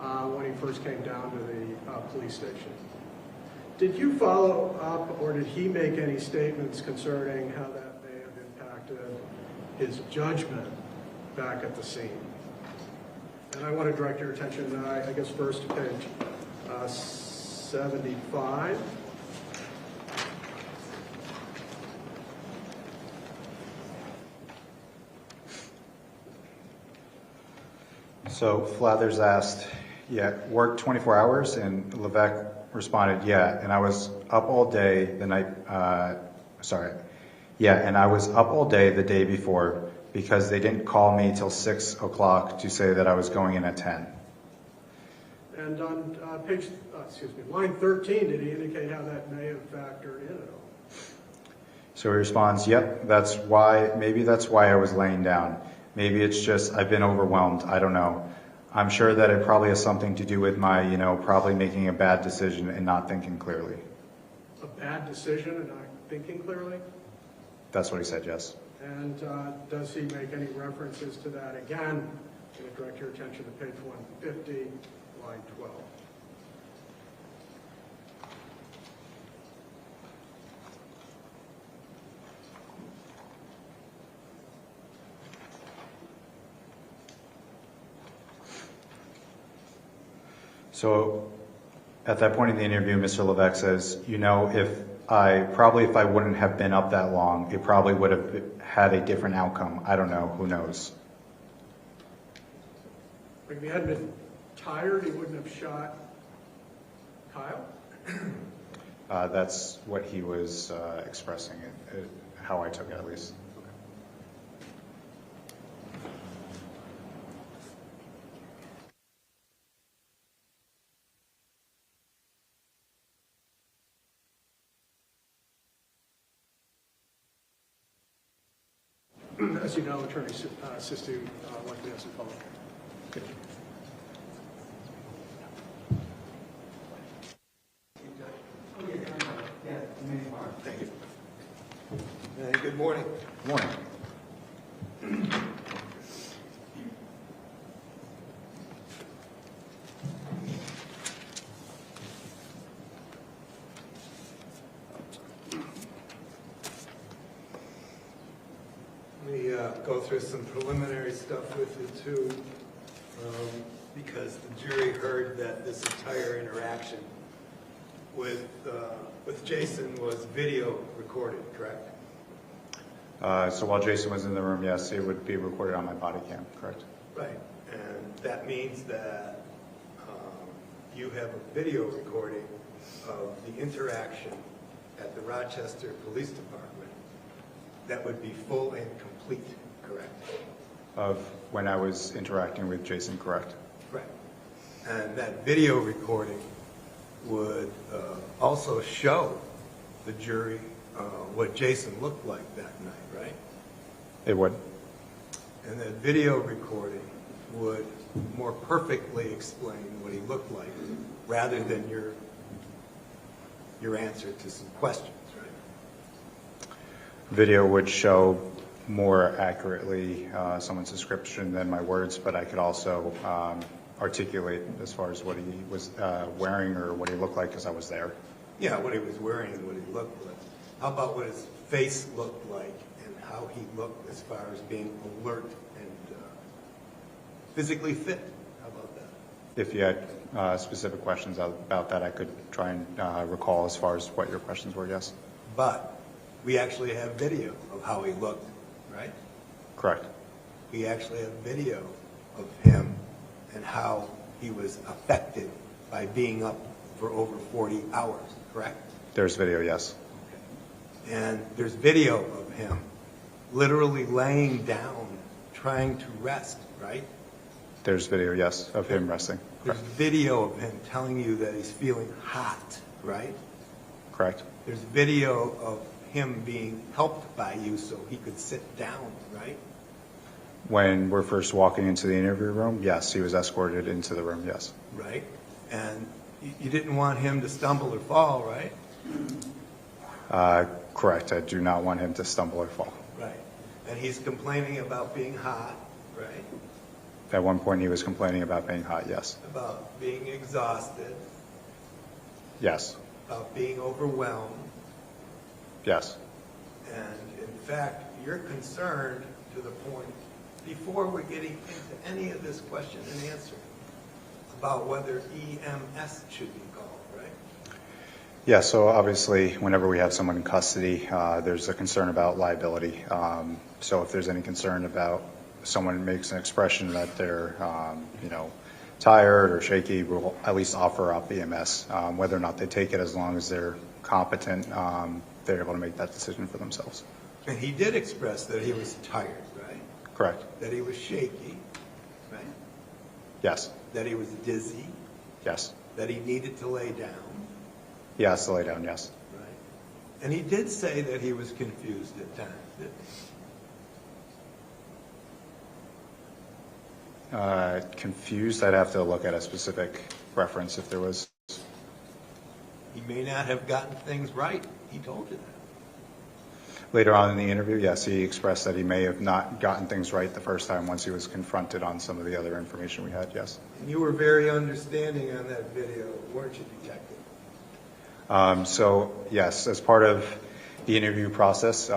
when he first came down to the police station. Did you follow up, or did he make any statements concerning how that may have impacted his judgment back at the scene? And I want to direct your attention, I guess, first to page 75. So Flathers asked, yeah, worked 24 hours, and Levesque responded, yeah, and I was up all day the night, and I was up all day the day before because they didn't call me till 6 o'clock to say that I was going in at 10. And on line 13, did he indicate how that may have factored in at all? So he responds, yep, maybe that's why I was laying down. Maybe it's just I've been overwhelmed. I don't know. I'm sure that it probably has something to do with my, probably making a bad decision and not thinking clearly. A bad decision and not thinking clearly? That's what he said, yes. And does he make any references to that again? I'm going to direct your attention to page 150, line 12. So at that point in the interview, Mr. Levesque says, if I wouldn't have been up that long, it probably would have had a different outcome. I don't know. Who knows? If he hadn't been tired, he wouldn't have shot Kyle? That's what he was expressing, how I took it at least. As you know, Attorney Sistu likely has some follow-up. Thank you. Good morning. Good morning. Go through some preliminary stuff with you too, because the jury heard that this entire interaction with Jason was video recorded, correct? So while Jason was in the room, yes, it would be recorded on my body cam, correct? Right, and that means that you have a video recording of the interaction at the Rochester Police Department that would be full and complete, correct? Of when I was interacting with Jason, correct? Right. And that video recording would also show the jury what Jason looked like that night, right? It would. And that video recording would more perfectly explain what he looked like rather than your answer to some questions, right? Video would show more accurately someone's description than my words, but I could also articulate as far as what he was wearing or what he looked like because I was there. Yeah, what he was wearing and what he looked like. How about what his face looked like and how he looked as far as being alert and physically fit? How about that? If you had specific questions about that, I could try and recall as far as what your questions were, yes. But we actually have video of how he looked, right? Correct. We actually have video of him and how he was affected by being up for over 40 hours, correct? There's video, yes. Okay. And there's video of him literally laying down, trying to rest, right? There's video, yes, of him resting. There's video of him telling you that he's feeling hot, right? Correct. There's video of him being helped by you so he could sit down, right? When we're first walking into the interview room, yes, he was escorted into the room, yes. Right. And you didn't want him to stumble or fall, right? Correct. I do not want him to stumble or fall. Right. And he's complaining about being hot, right? At one point, he was complaining about being hot, yes. About being exhausted. Yes. About being overwhelmed. Yes. And in fact, you're concerned to the point, before we're getting into any of this question and answer, about whether EMS should be called, right? Yeah, so obviously, whenever we have someone in custody, there's a concern about liability. So if there's any concern about someone makes an expression that they're, tired or shaky, we'll at least offer up EMS. Whether or not they take it, as long as they're competent, they're able to make that decision for themselves. And he did express that he was tired, right? Correct. That he was shaky, right? Yes. That he was dizzy, Yes. that he needed to lay down, He has to lay down, yes. right? And he did say that he was confused at times, didn't he? Confused, I'd have to look at a specific reference if there was. He may not have gotten things right. He told you that. Later on in the interview, yes, he expressed that he may have not gotten things right the first time once he was confronted on some of the other information we had, yes. And you were very understanding on that video, weren't you, Detective? So, yes, as part of the interview process,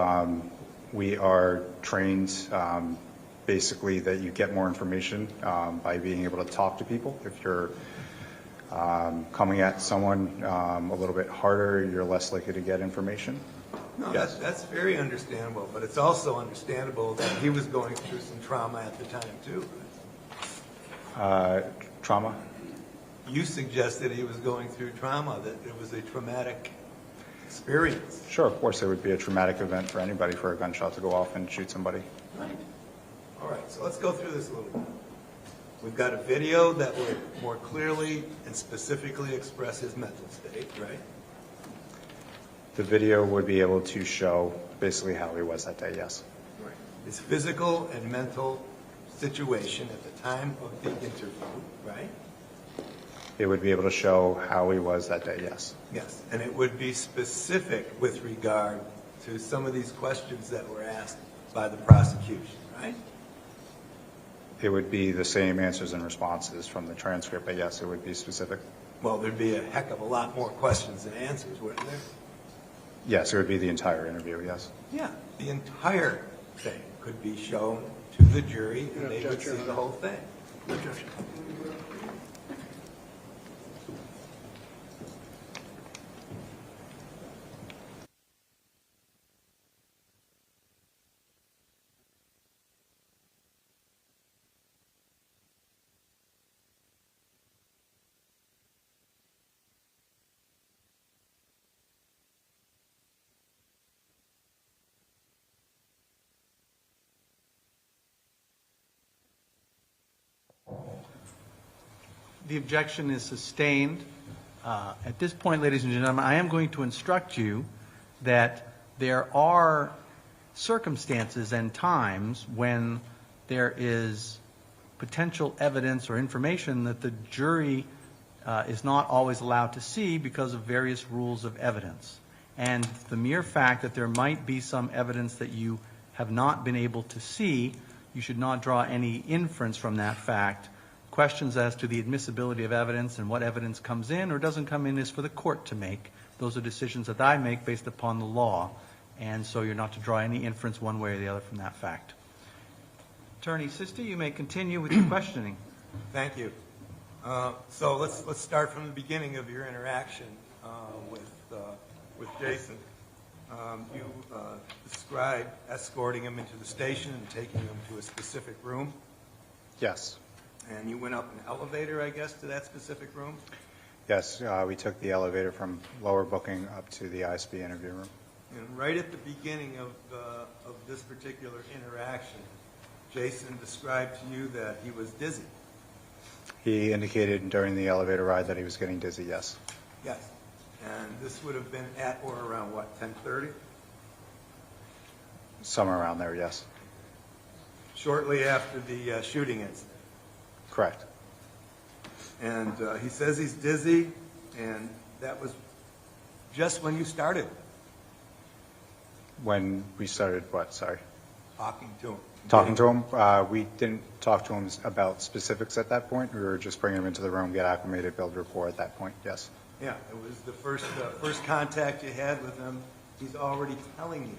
we are trained basically that you get more information by being able to talk to people. If you're coming at someone a little bit harder, you're less likely to get information. No, Yes. that's very understandable, but it's also understandable that he was going through some trauma at the time, too. Trauma? You suggested he was going through trauma, that it was a traumatic experience. Sure, of course, it would be a traumatic event for anybody for a gunshot to go off and shoot somebody. Right. All right, so let's go through this a little bit. We've got a video that would more clearly and specifically express his mental state, right? The video would be able to show basically how he was that day, yes. Right. His physical and mental situation at the time of the interview, right? It would be able to show how he was that day, yes. Yes, and it would be specific with regard to some of these questions that were asked by the prosecution, right? It would be the same answers and responses from the transcript, but yes, it would be specific. Well, there'd be a heck of a lot more questions than answers, wouldn't there? Yes, it would be the entire interview, yes. Yeah, the entire thing could be shown to the jury, and they would see the whole thing. The objection is sustained. At this point, ladies and gentlemen, I am going to instruct you that there are circumstances and times when there is potential evidence or information that the jury is not always allowed to see because of various rules of evidence. And the mere fact that there might be some evidence that you have not been able to see, you should not draw any inference from that fact. Questions as to the admissibility of evidence and what evidence comes in or doesn't come in is for the court to make. Those are decisions that I make based upon the law, and so you're not to draw any inference one way or the other from that fact. Attorney Sister, you may continue with your questioning. Thank you. So let's start from the beginning of your interaction with Jason. You described escorting him into the station and taking him to a specific room. Yes. And you went up an elevator, I guess, to that specific room? Yes, we took the elevator from lower booking up to the ISB interview room. And right at the beginning of this particular interaction, Jason described to you that he was dizzy. He indicated during the elevator ride that he was getting dizzy, yes. Yes. And this would have been at or around, what, 10:30? Somewhere around there, yes. Shortly after the shooting incident. Correct. And he says he's dizzy, and that was just when you started When we started what, sorry? talking to him. Talking to him? We didn't talk to him about specifics at that point. We were just bringing him into the room, get acclimated, build rapport at that point, yes. Yeah, it was the first contact you had with him. He's already telling you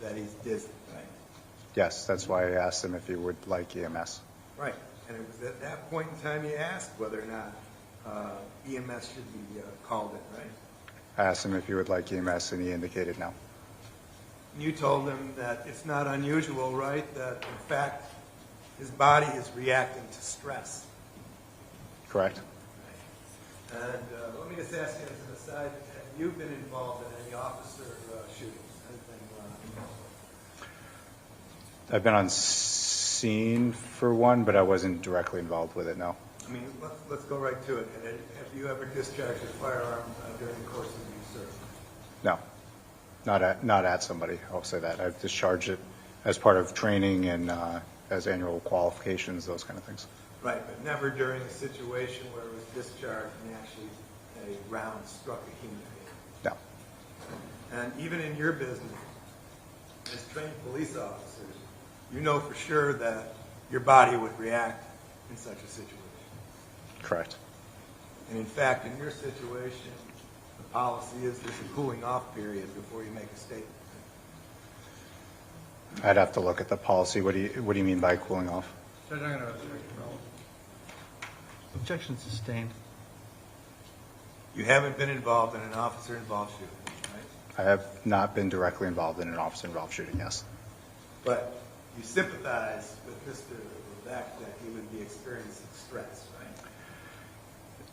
that he's dizzy, right? Yes, that's why I asked him if he would like EMS. Right. And it was at that point in time you asked whether or not EMS should be called in, right? I asked him if he would like EMS, and he indicated no. You told him that it's not unusual, right, that in fact his body is reacting to stress. Correct. And let me just ask you as an aside, have you been involved in any officer shootings? Anything? I've been on scene for one, but I wasn't directly involved with it, no. I mean, let's go right to it. And have you ever discharged a firearm during the course of your service? No. Not at somebody, I'll say that. I've discharged it as part of training and as annual qualifications, those kind of things. Right, but never during a situation where it was discharged and actually a round struck a human being. No. And even in your business, as trained police officers, you know for sure that your body would react in such a situation. Correct. And in fact, in your situation, the policy is there's a cooling off period before you make a statement. I'd have to look at the policy. What do you mean by cooling off? Judge, I'm going to object. Objection sustained. You haven't been involved in an officer-involved shooting, right? I have not been directly involved in an officer-involved shooting, yes. But you sympathize with Mr. Levesque that he would be experiencing stress, right?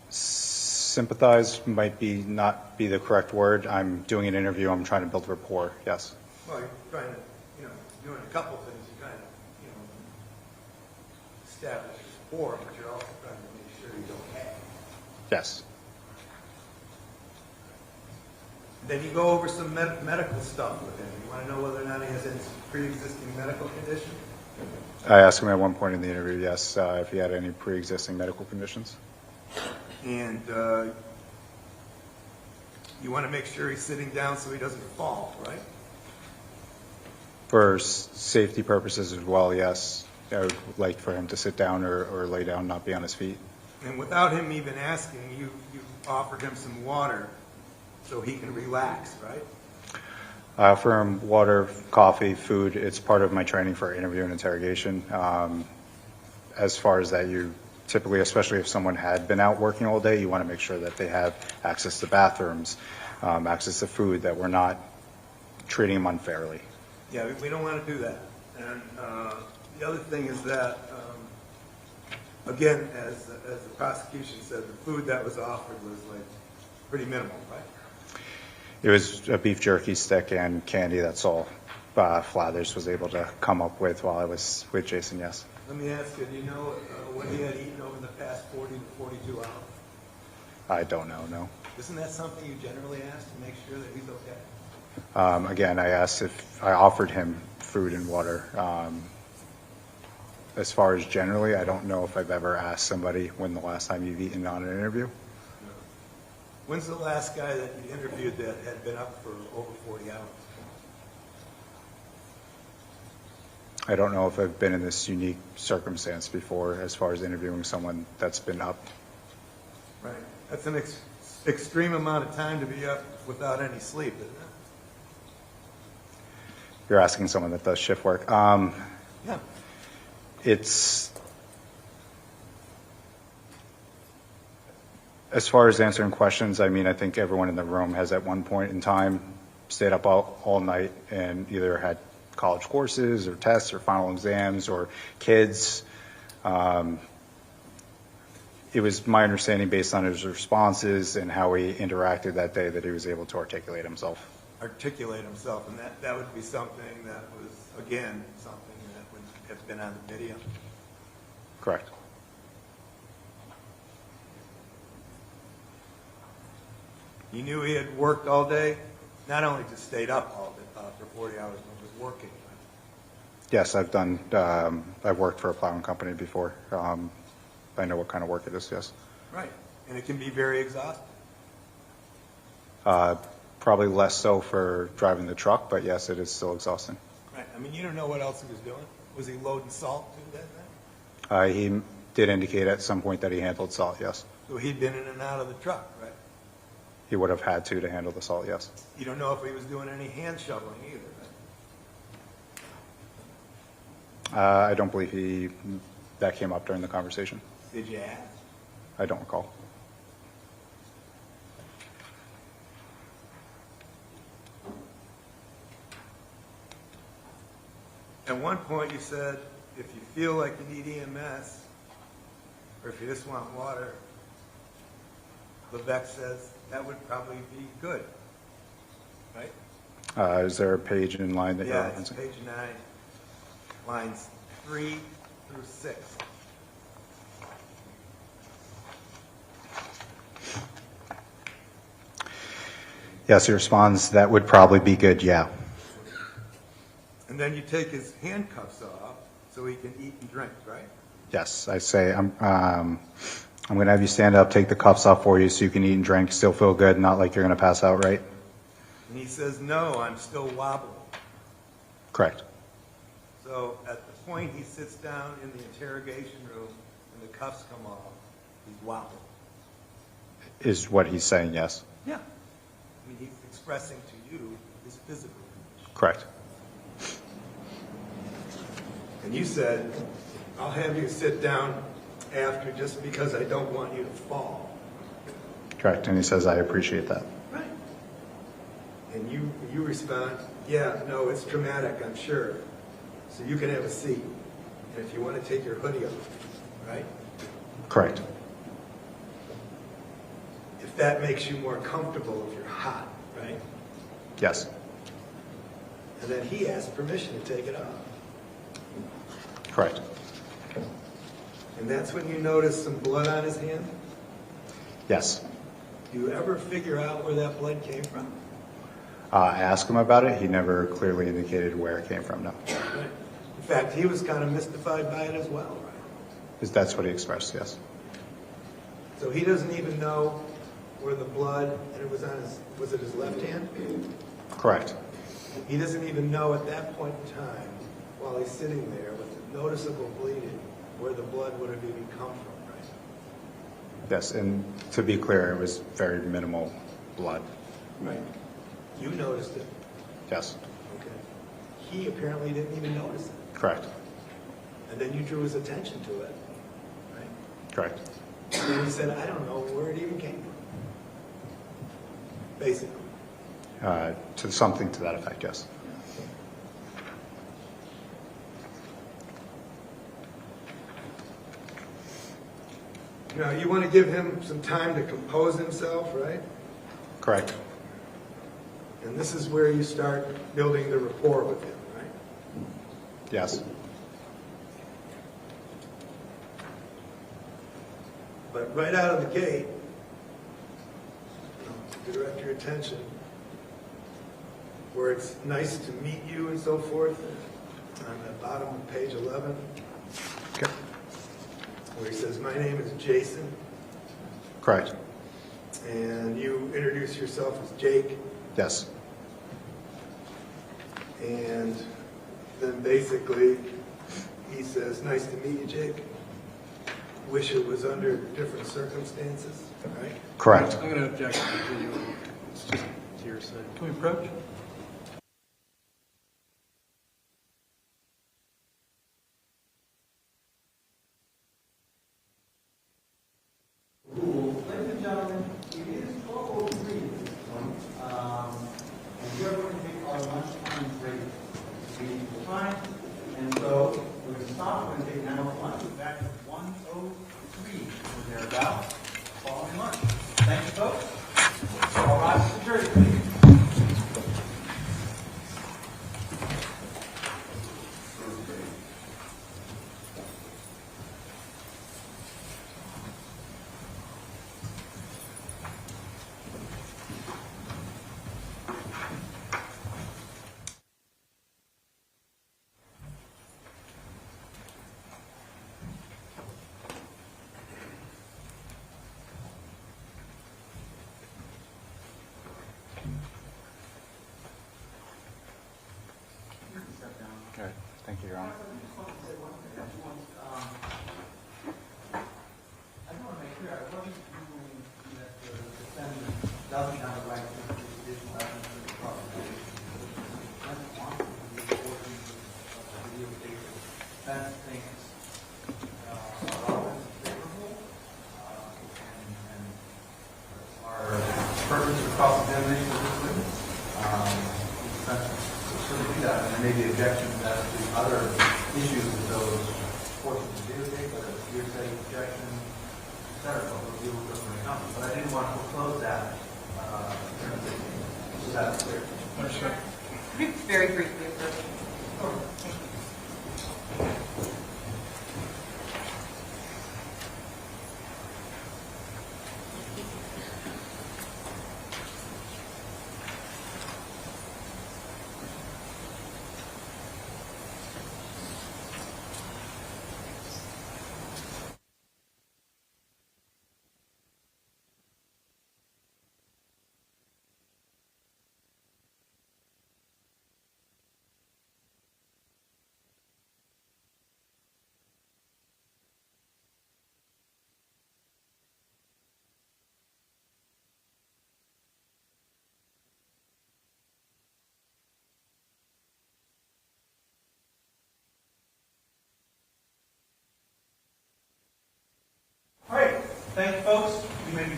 Sympathize might not be the correct word. I'm doing an interview. I'm trying to build rapport, yes. Well, you're trying to, doing a couple things. You're trying to, establish rapport, but you're also trying to make sure he's okay. Yes. Then you go over some medical stuff with him. You want to know whether or not he has any pre-existing medical condition? I asked him at one point in the interview, yes, if he had any pre-existing medical conditions. And you want to make sure he's sitting down so he doesn't fall, right? For safety purposes as well, yes. I would like for him to sit down or lay down, not be on his feet. And without him even asking, you offered him some water so he can relax, right? I offer him water, coffee, food. It's part of my training for interview and interrogation. As far as that, you typically, especially if someone had been out working all day, you want to make sure that they have access to bathrooms, access to food, that we're not treating them unfairly. Yeah, we don't want to do that. And the other thing is that, again, as the prosecution said, the food that was offered was like pretty minimal, right? It was a beef jerky stick and candy. That's all Flathers was able to come up with while I was with Jason, yes. Let me ask you, do you know what he had eaten over the past 40 to 42 hours? I don't know, no. Isn't that something you generally ask to make sure that he's okay? Again, I asked if I offered him food and water. As far as generally, I don't know if I've ever asked somebody when the last time you've eaten on an interview. When's the last guy that you interviewed that had been up for over 40 hours? I don't know if I've been in this unique circumstance before as far as interviewing someone that's been up. Right. That's an extreme amount of time to be up without any sleep, isn't it? You're asking someone that does shift work. Yeah. It's, as far as answering questions, I mean, I think everyone in the room has at one point in time stayed up all night and either had college courses or tests or final exams or kids. It was my understanding based on his responses and how he interacted that day that he was able to articulate himself. Articulate himself, and that would be something that was, again, something that would have been on the video. Correct. You knew he had worked all day, not only just stayed up all day for 40 hours, but was working. Yes, I've worked for a plowing company before. I know what kind of work it is, yes. Right, and it can be very exhausting. Probably less so for driving the truck, but yes, it is still exhausting. Right, I mean, you don't know what else he was doing. Was he loading salt too that night? He did indicate at some point that he handled salt, yes. So he'd been in and out of the truck, right? He would have had to handle the salt, yes. You don't know if he was doing any hand shoveling either, right? I don't believe that came up during the conversation. Did you ask? I don't recall. At one point you said if you feel like you need EMS, or if you just want water, Levesque says that would probably be good, right? Is there a page in line that you're Yeah, it's referencing? page 9, lines 3 through 6. Yes, he responds, that would probably be good, yeah. And then you take his handcuffs off so he can eat and drink, right? Yes, I say, I'm going to have you stand up, take the cuffs off for you so you can eat and drink, still feel good, not like you're going to pass out, right? And he says, no, I'm still wobbling. Correct. So at the point he sits down in the interrogation room and the cuffs come off, he's wobbling. Is what he's saying, yes. Yeah. I mean, he's expressing to you his physical condition. Correct. And you said, I'll have you sit down after just because I don't want you to fall. Correct. And he says, I appreciate that. Right. And you respond, yeah, no, it's traumatic, I'm sure. So you can have a seat. And if you want to take your hoodie off, right? Correct. If that makes you more comfortable if you're hot, right? Yes. And then he asks permission to take it off. Correct. And that's when you notice some blood on his hand? Yes. Do you ever figure out where that blood came from? I asked him about it. He never clearly indicated where it came from, no. Right. In fact, he was kind of mystified by it as well, right? That's what he expressed, yes. So he doesn't even know where the blood, and it was on his, was it his left hand? Correct. He doesn't even know at that point in time, while he's sitting there with noticeable bleeding, where the blood would have even come from, right? Yes, and to be clear, it was very minimal blood. Right. You noticed it. Yes. Okay. He apparently didn't even notice it. Correct. And then you drew his attention to it, right? Correct. And then he said, I don't know where it even came from. Basically. To something to that effect, yes. Now, you want to give him some time to compose himself, right? Correct. And this is where you start building the rapport with him, right? Yes. But right out of the gate, to direct your attention, where it's nice to meet you and so forth, on the bottom of page 11, Okay. where he says, my name is Jason, Correct. and you introduce yourself as Jake, Yes. and then basically he says, nice to meet you, Jake. Wish it was under different circumstances, right? Correct. I'm going to object to continuing. It's just hearsay. Can we approach? Ladies and gentlemen, it is 12:03 at this point, and we are going to take our lunchtime break. We need the time, and so we're going to stop. We're going to take an hour lunch. We're back at 1:03 or thereabouts, following lunch. Thank you, folks. All rise to the jury, please. Okay. Thank you, Your Honor. I just want to make clear, I wasn't ruling that the defendant doesn't have a right to introduce additional evidence to the prosecution. The defendant wants to be recording of the videotape. The defense thinks our relevance is favorable, and our purpose of cross-examination of this witness. The defense will certainly do that, and there may be objections as to other issues with those want to close that, so that's clear. Very briefly, sir. All right, thank you, folks. You may be.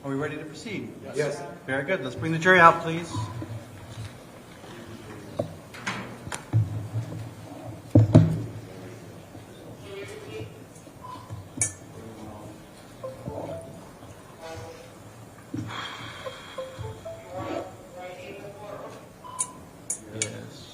Are we ready to proceed? Yes. Very good. Let's bring the jury out, please. Yes.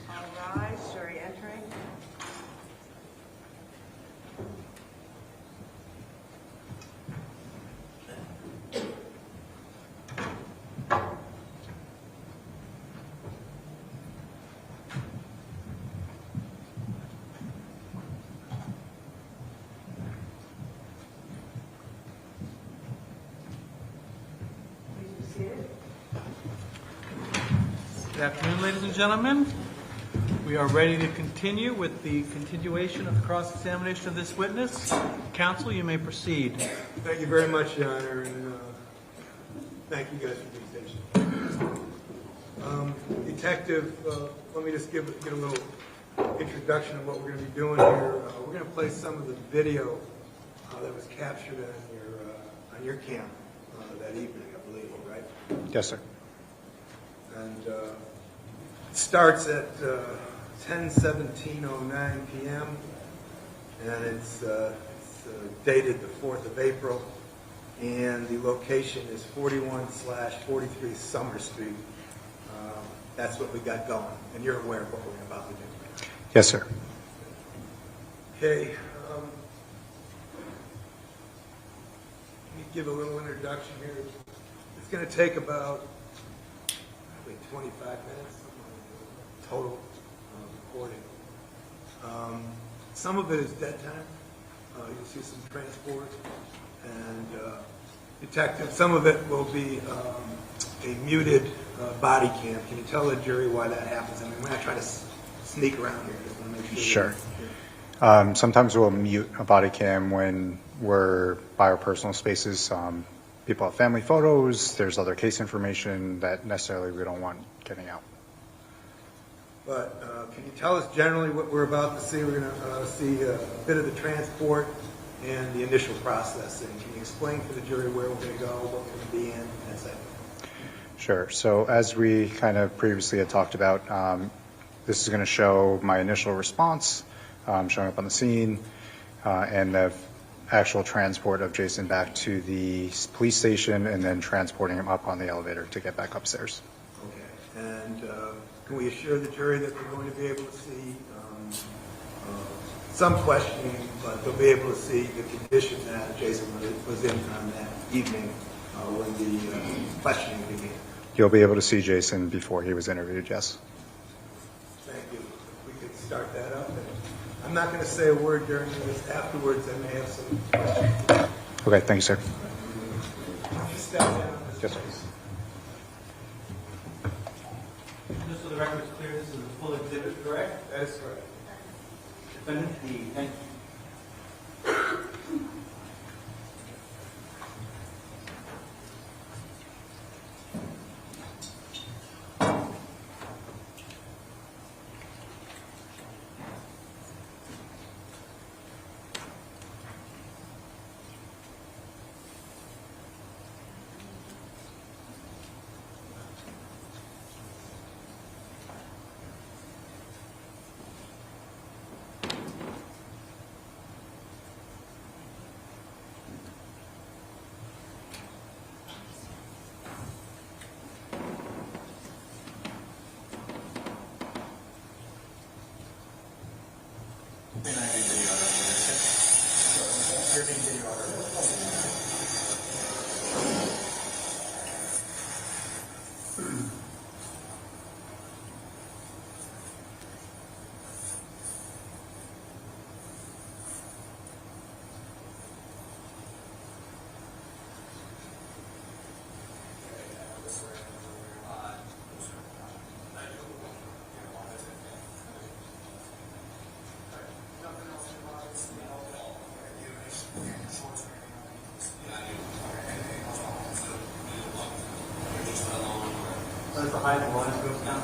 All rise, jury entering. Please be seated. Good afternoon, ladies and gentlemen. We are ready to continue with the continuation of the cross-examination of this witness. Counsel, you may proceed. Thank you very much, Your Honor, and thank you guys for being patient. Detective, let me just get a little introduction of what we're going to be doing here. We're going to play some of the video that was captured on your cam that evening, I believe, right? Yes, sir. And it starts at 10:17:09 p.m. and it's dated the 4th of April, and the location is 41/43 Summer Street. That's what we got going, and you're aware of what we're about to do. Yes, sir. Okay. Let me give a little introduction here. It's going to take about probably 25 minutes total recording. Some of it is dead time. You'll see some transport and detective. Some of it will be a muted body cam. Can you tell the jury why that happens? I mean, we're not trying to sneak around here. Just want to make sure. Sure. Sometimes we'll mute a body cam when we're by our personal spaces. People have family photos. There's other case information that necessarily we don't want getting out. But can you tell us generally what we're about to see? We're going to see a bit of the transport and the initial processing. Can you explain to the jury where we're going to go, what we're going to be in, etc.? Sure. So as we kind of previously had talked about, this is going to show my initial response, showing up on the scene, and the actual transport of Jason back to the police station and then transporting him up on the elevator to get back upstairs. Okay. And can we assure the jury that they're going to be able to see some questioning, but they'll be able to see the condition that Jason was in on that evening when the questioning began? You'll be able to see Jason before he was interviewed, yes. Thank you. If we could start that up. And I'm not going to say a word during this. Afterwards, I may have some questions. Okay, thank you, sir. Just step down. Yes, sir. Just so the record is clear, this is a full exhibit, correct? That is correct. Defendant D, thank you. That's the height of the line of goes down.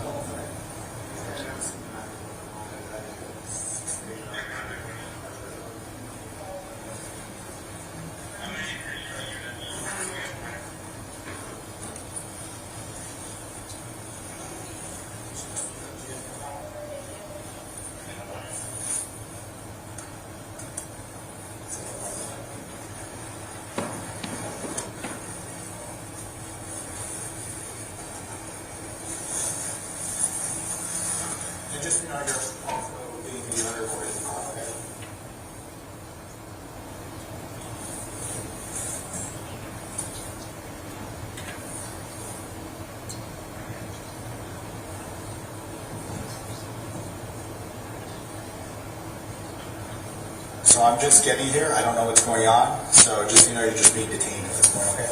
Just in order also being the other court is okay. So I'm just getting here. I don't know what's going on. So just you're just being detained at this point, okay?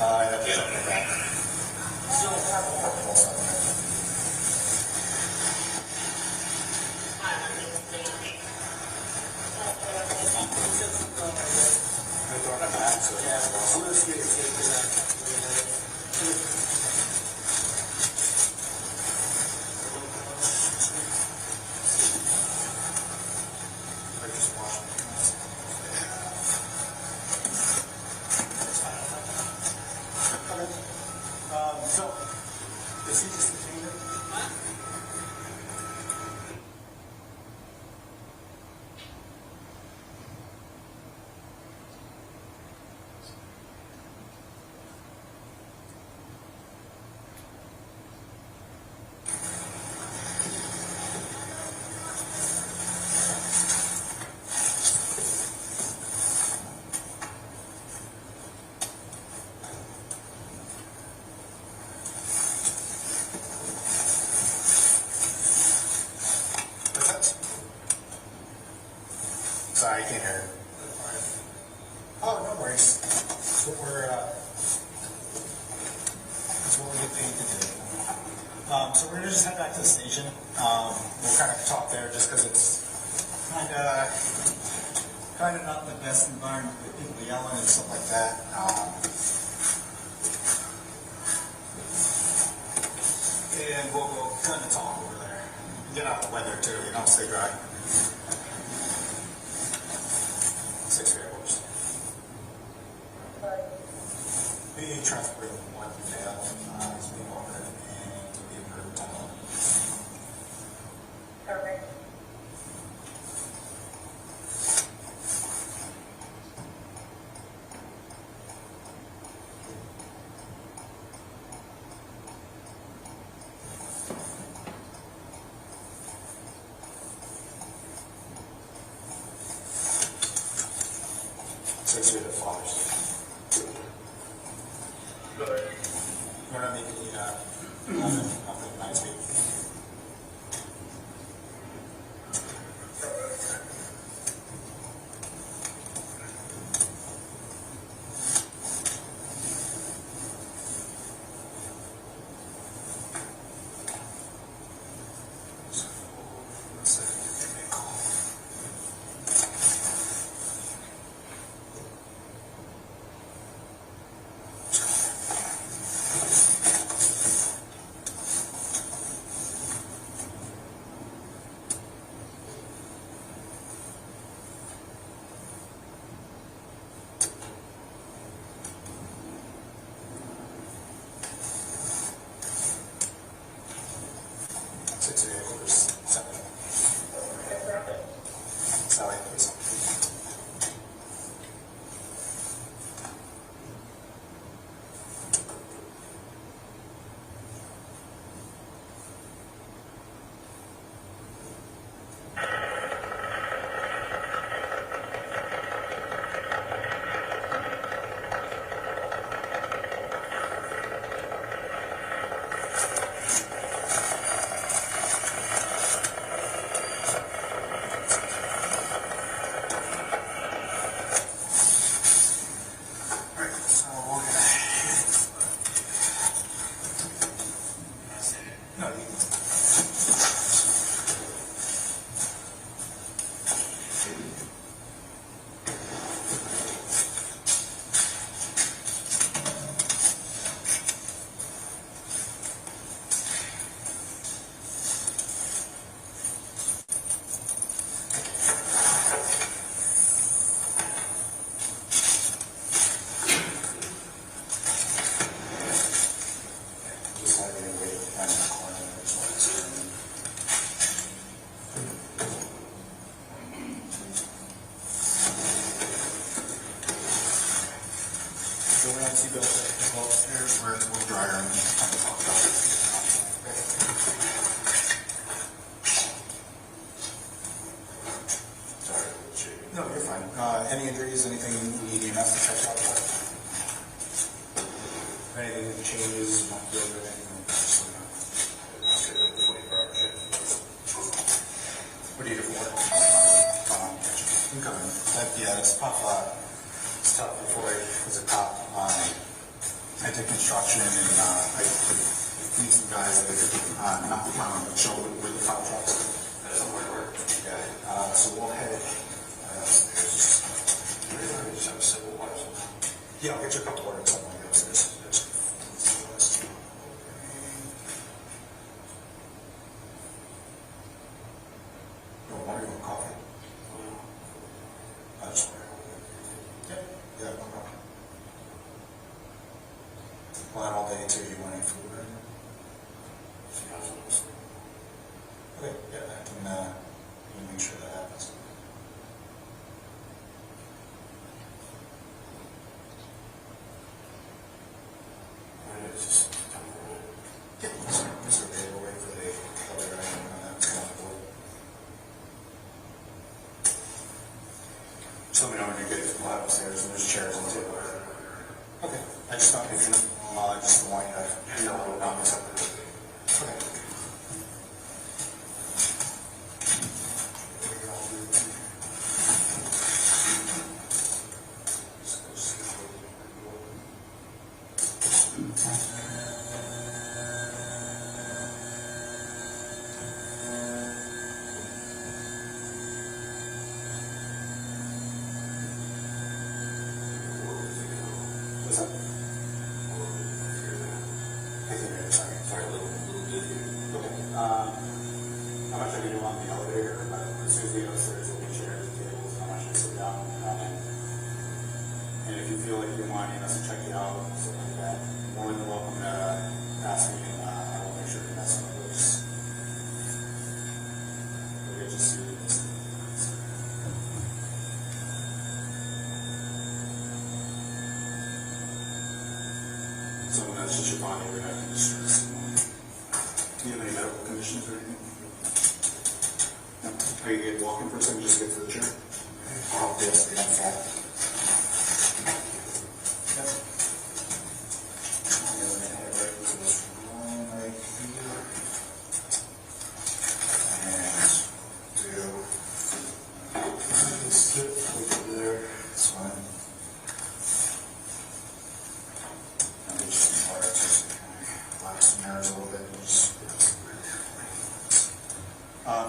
I have to check with that. So, is he just detained? Sorry, I can't hear. Oh, no worries. That's what we get paid to do. So we're gonna just head back to the station. We'll kind of talk there just because it's kind of not the best environment with people yelling and stuff like that. And we'll kind of talk over there. Get out of the weather too, stay dry. 6 variables. The transcript one failed is being ordered and to be approved title. Perfect. We're not making nothing nice. No, you're fine. Any injuries, anything you need enough to check out? Anything that changes, not feel good, anything? What do you do for work? Yeah, it's tough. It's tough. Before I was a cop, I did construction and I meet some guys that knock the ground on the shoulder with the fire trucks. Yeah. So we'll head. Yeah, I'll get you a couple orders. Something like this. You want water? You want coffee? I just want to. Yeah, no problem. Well, I'm all day too. You want any food or anything? Okay, yeah, I can make sure that happens. Yeah, it's okay. We'll wait for the other item on that. Come on board. Just let me know when you get upstairs and there's chairs on the table. Okay. I just thought if you I just want you to know not accepted. Okay. What's that? How much I can do on the elevator? As soon as we go upstairs, there'll be chairs and tables. How much I sit down and if you feel like you're wanting us to check you out, something like that, more than welcome to ask me, and I will make sure to mess up those. We'll get you seated. So that's just your body, we're not going to stress. Do you have any medical conditions or anything? No. Are you good walking for a second? Just get to the chair. I'll help you up.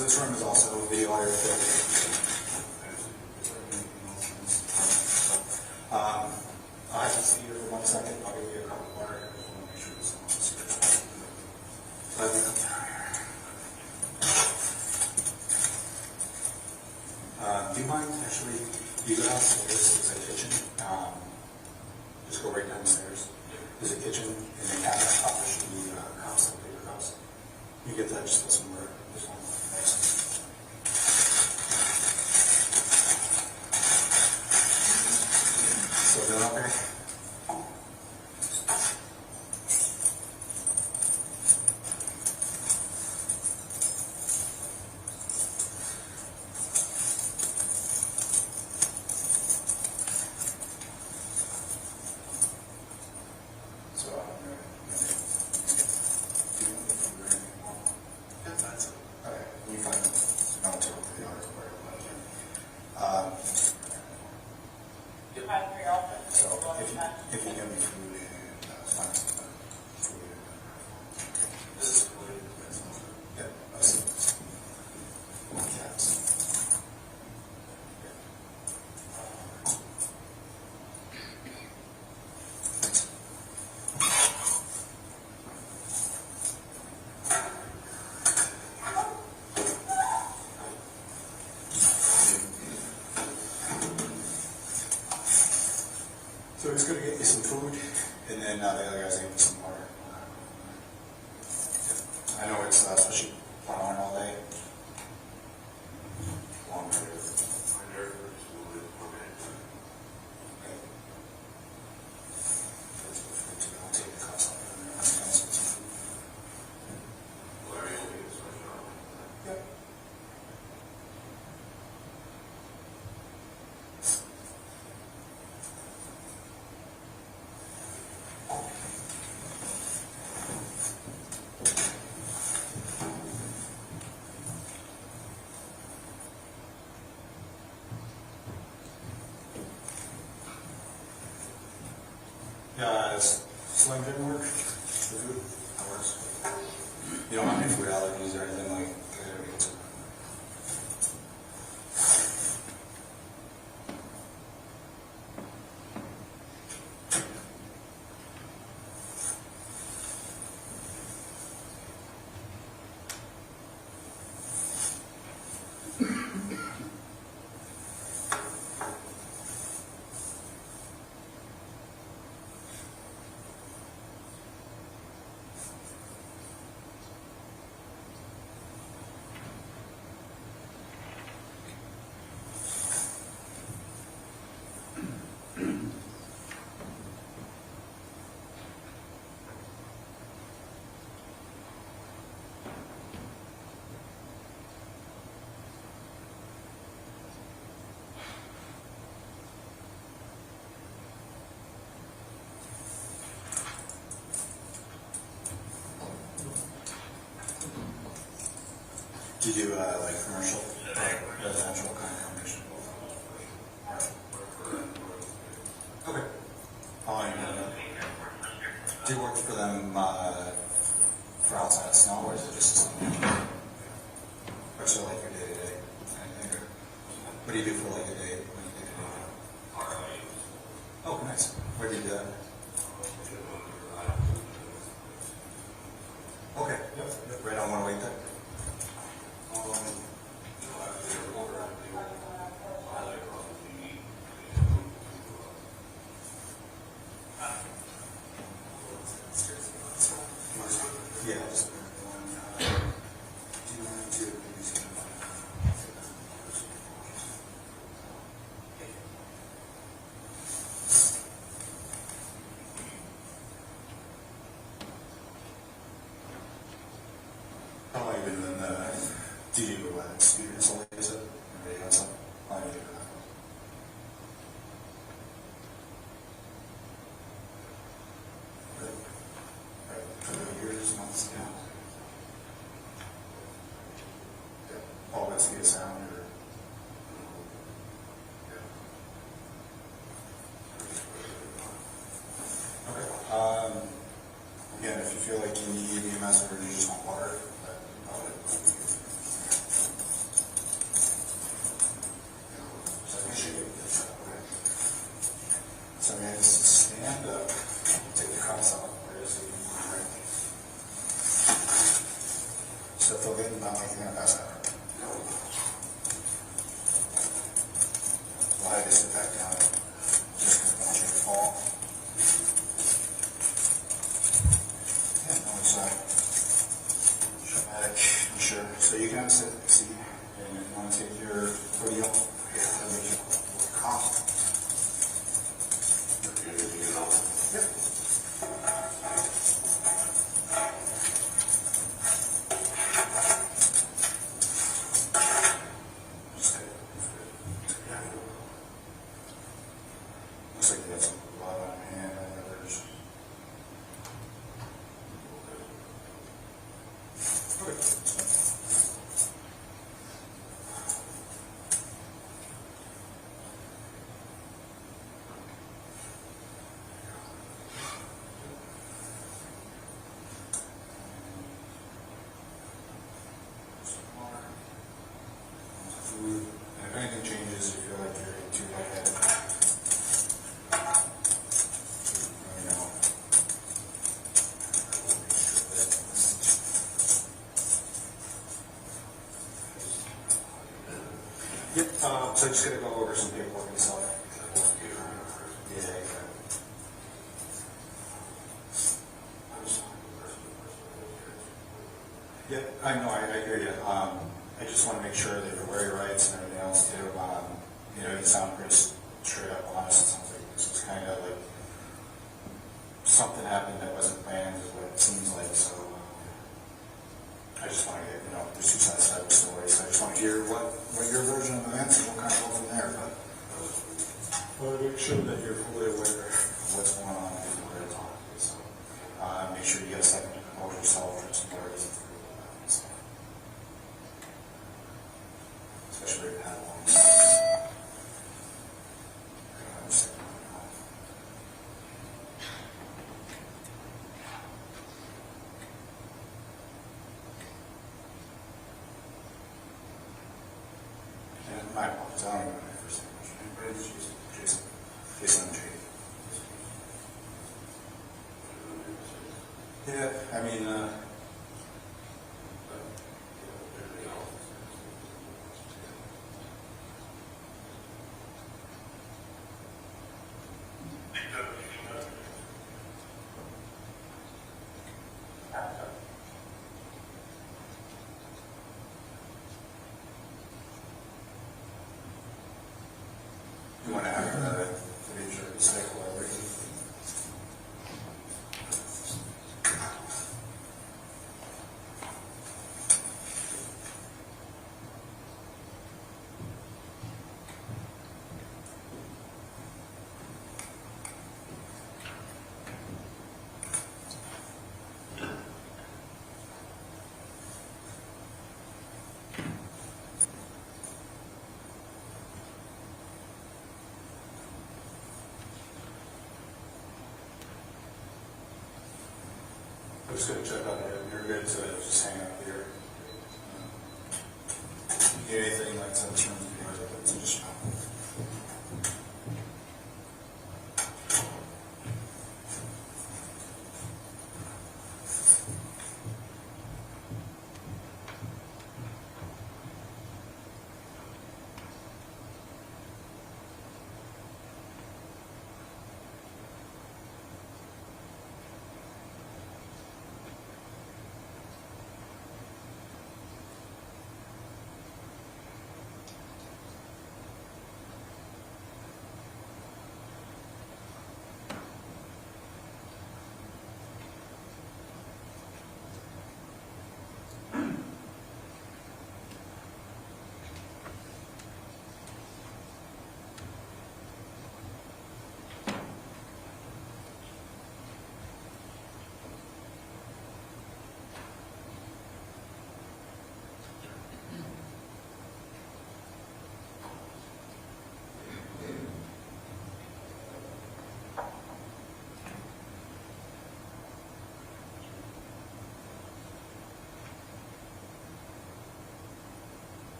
So this room is also video audio fit. I have to see you for 1 second. I'll give you a cup of water. I just want to make sure this is on the screen. Let me come down here. Do you mind actually, you go downstairs, there's a kitchen. Just go right downstairs. There's a kitchen and the cabinet top should be cups, paper cups. You get that, just put somewhere. This one. So doing okay? So we're just going to get you some food, and then the other guys will get you some water. I know it's especially plowing all day. Long day. I'll take the cups off. Yep. Sling didn't work? The food? That works. You don't have any food allergies or anything like that? Do you do like commercial or residential kind of combination? Okay. How long have you done that? Do you work for them for outside snow, or is it just or so like your day to day? What do you do for like a day? Oh, nice. Where do you do that? Okay. Yep. Right on 108 there. How long have you been doing do you experience all these? How long have you been doing that? Right. Years, months, yeah. All investigate sound or okay. Again, if you feel like you need EMS or you just want water, you can have a seat, and if you want to take your video, call. Yep. Looks like you got some blood on your hand and others. Food. And if anything changes, you feel like you're getting too lightheaded, let me know. Yep, so just gonna go over some paperwork and stuff. Yeah, exactly. Yep, I know, I hear you. I just want to make sure that you're aware of your rights and everything else too. You know, you sound pretty straight up honest. It sounds like this was kind of like something happened that wasn't planned, is what it seems like. So I just want to get, you know, there's two sides to the story. So I just want to hear what your version of events, and we'll kind of go from there. But well, make sure that you're fully aware of what's going on before you're talking. So make sure you get a second to compose yourself for some words. Especially if you had one. And my apologies, I don't know my first name. But it's just Jason. Jason and Jake. Yeah, I mean, you want to have the video cycle everything. I'm just going to check on you. You're good to just hang out here. You get anything like that in terms of your just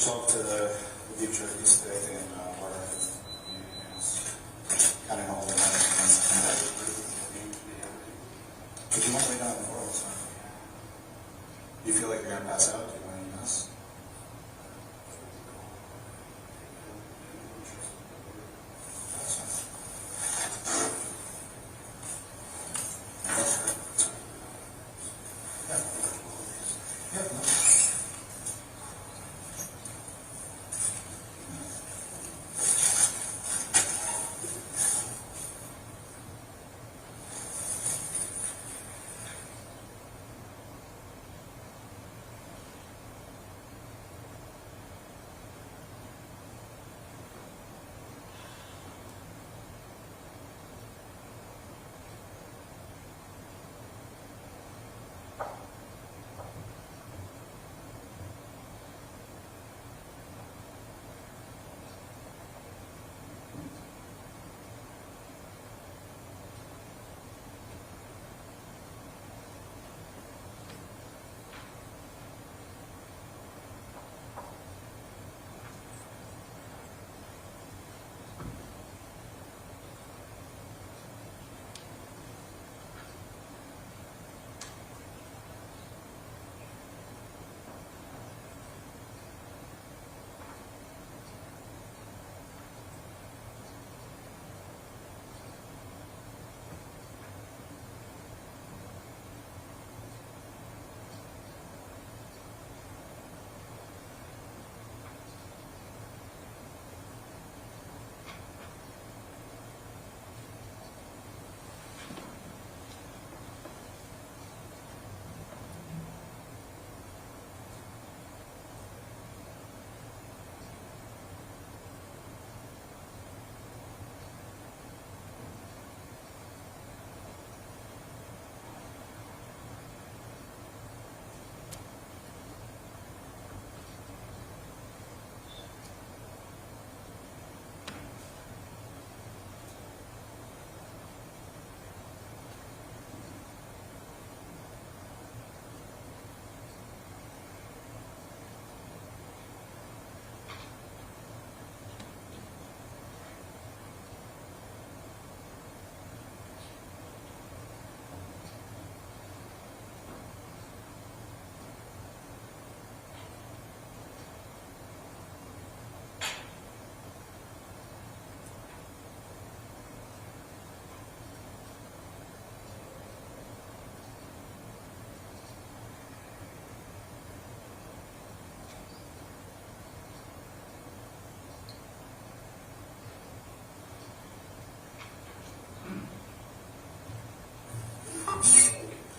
talk to the future today and where kind of know all the But you won't lay down before all this time. You feel like you're going to pass out? Do you want to miss?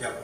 Yep.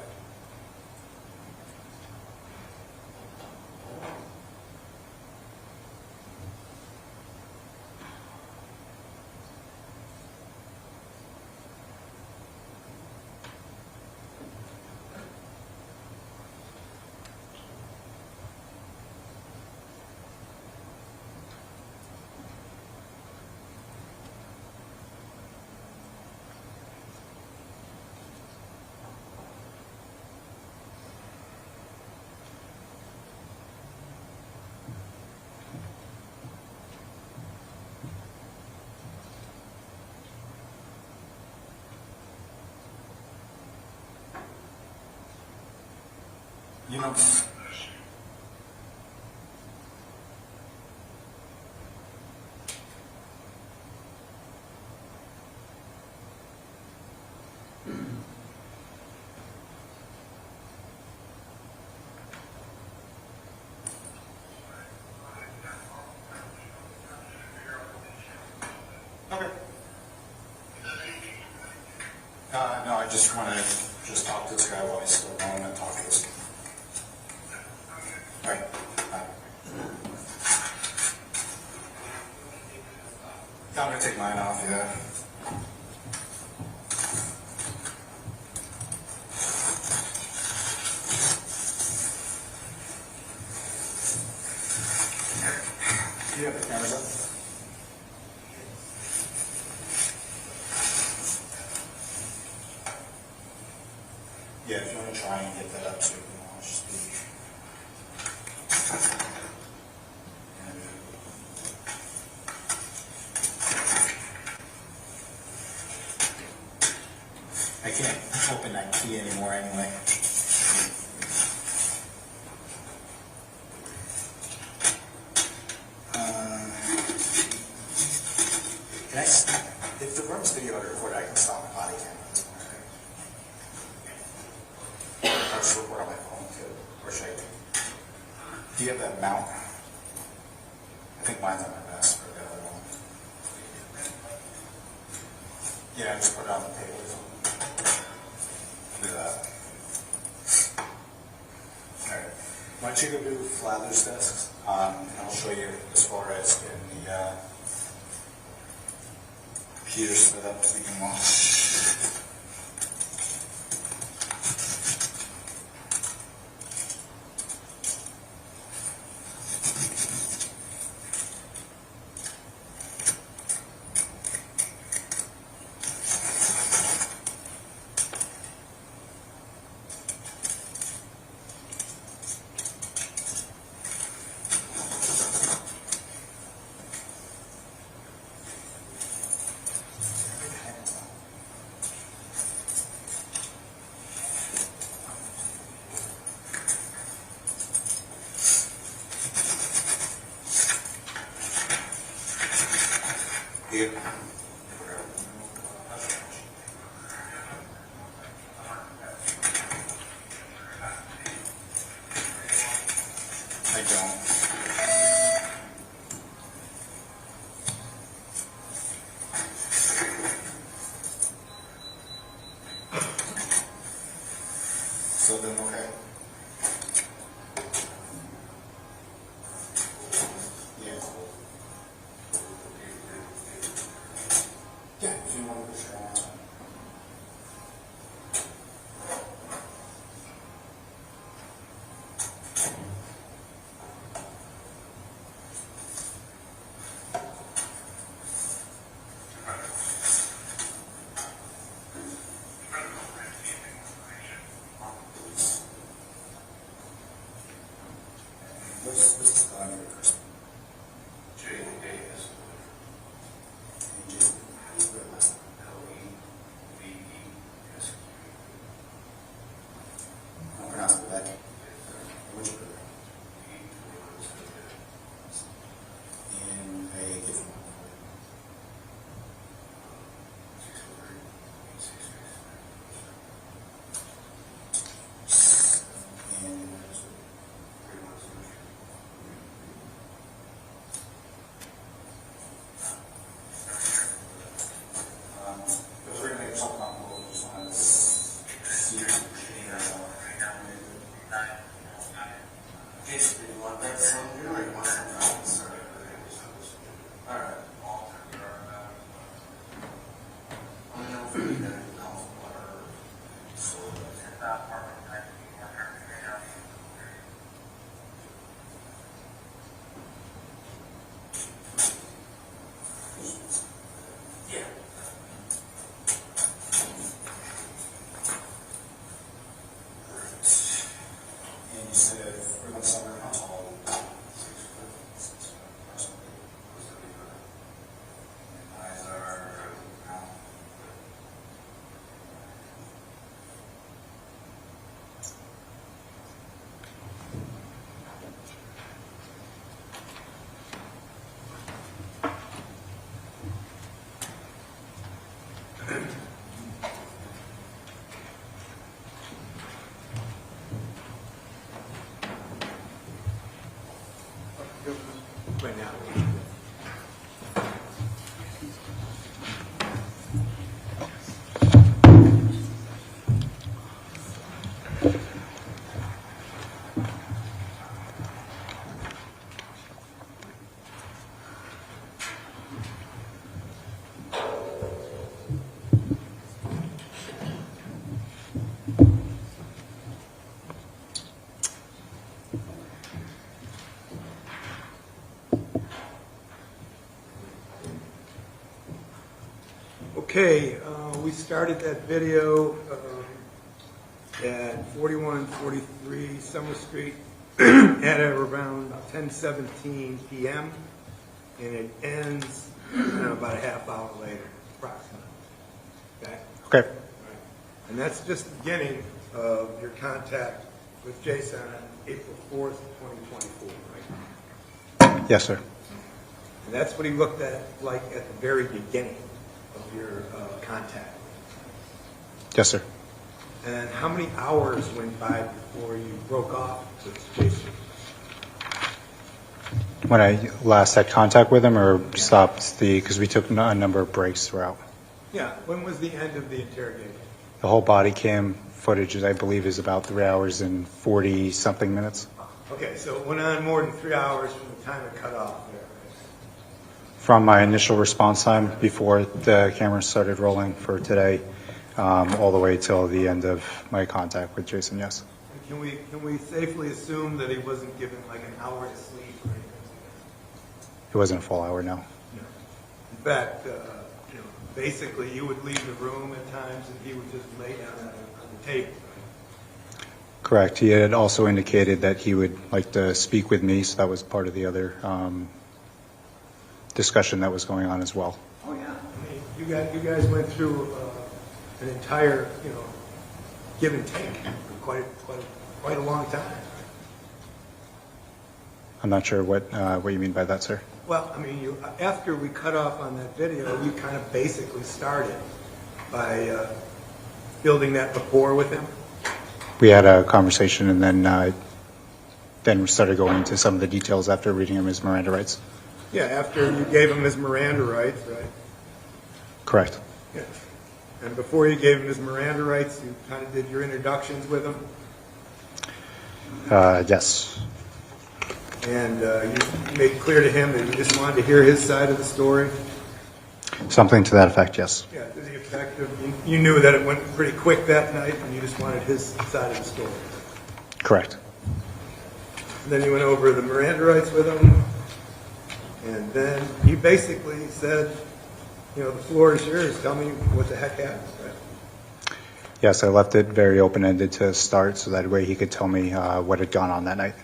You know, okay. No, I just want to just talk to this guy while he's still going and talk to us. All right. I'm going to take mine off, yeah. Do you have the cameras up? Yeah, if you want to try and get that up too, I'll just be... I can't open that key anymore anyway. Can I, if the room's video recorded, I can stop my body camera. I'll just record on my phone too, or should I? Do you have that mount? I think mine's on my desk for the other one. Yeah, just put it on the table. Do that. Alright. Why don't you go do Flather's desk? And I'll show you as far as getting the computer set up so you can watch. Here. I don't. So then, okay. Yeah. Yeah, if you want to share on that. What's this on your first? Jacob Davis. Jacob. Levesque. I'll pronounce it back. Which one? And a gift one. Right now. Okay, we started that video at 4143 Summer Street at around 10:17 p.m. and it ends about a half hour later, approximately. Okay? Okay. And that's just the beginning of your contact with Jason on April 4th, 2024, right? Yes, sir. And that's what he looked at like at the very beginning of your contact. Yes, sir. And how many hours went by before you broke off with Jason? When I last had contact with him or stopped because we took a number of breaks throughout. Yeah, when was the end of the interrogation? The whole body cam footage, I believe, is about 3 hours and 40-something minutes. Okay, so it went on more than 3 hours from the time it cut off there. From my initial response time before the camera started rolling for today, all the way till the end of my contact with Jason, yes. Can we safely assume that he wasn't given like an hour to sleep or anything? It wasn't a full hour, no. In fact, basically you would leave the room at times and he would just lay down on the table. Correct. He had also indicated that he would like to speak with me, so that was part of the other discussion that was going on as well. Oh yeah. I mean, you guys went through an entire, give and take for quite a long time. I'm not sure what you mean by that, sir. Well, I mean, after we cut off on that video, you kind of basically started by building that rapport with him. We had a conversation and then we started going into some of the details after reading him his Miranda rights. Yeah, after you gave him his Miranda rights, right? Correct. Yeah. And before you gave him his Miranda rights, you kind of did your introductions with him. Yes. And you made clear to him that you just wanted to hear his side of the story. Something to that effect, yes. Yeah, to the effect of you knew that it went pretty quick that night, and you just wanted his side of the story. Correct. And then you went over the Miranda rights with him, and then he basically said, the floor is yours. Tell me what the heck happened. Right? Yes, I left it very open-ended to start, so that way he could tell me what had gone on that night.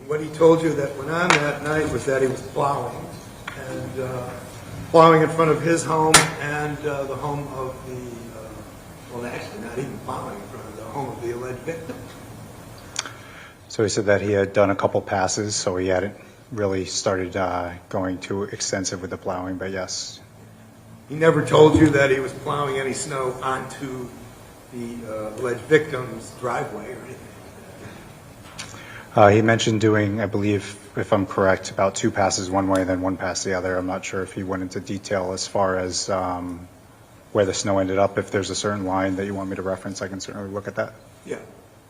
What he told you that went on that night was that he was plowing, and plowing in front of his home and the home of the, actually not even plowing in front of the home of the alleged victim. So he said that he had done a couple passes, so he hadn't really started going too extensive with the plowing, but yes. He never told you that he was plowing any snow onto the alleged victim's driveway or anything? He mentioned doing, I believe, if I'm correct, about 2 passes one way and then 1 pass the other. I'm not sure if he went into detail as far as where the snow ended up. If there's a certain line that you want me to reference, I can certainly look at that. Yeah,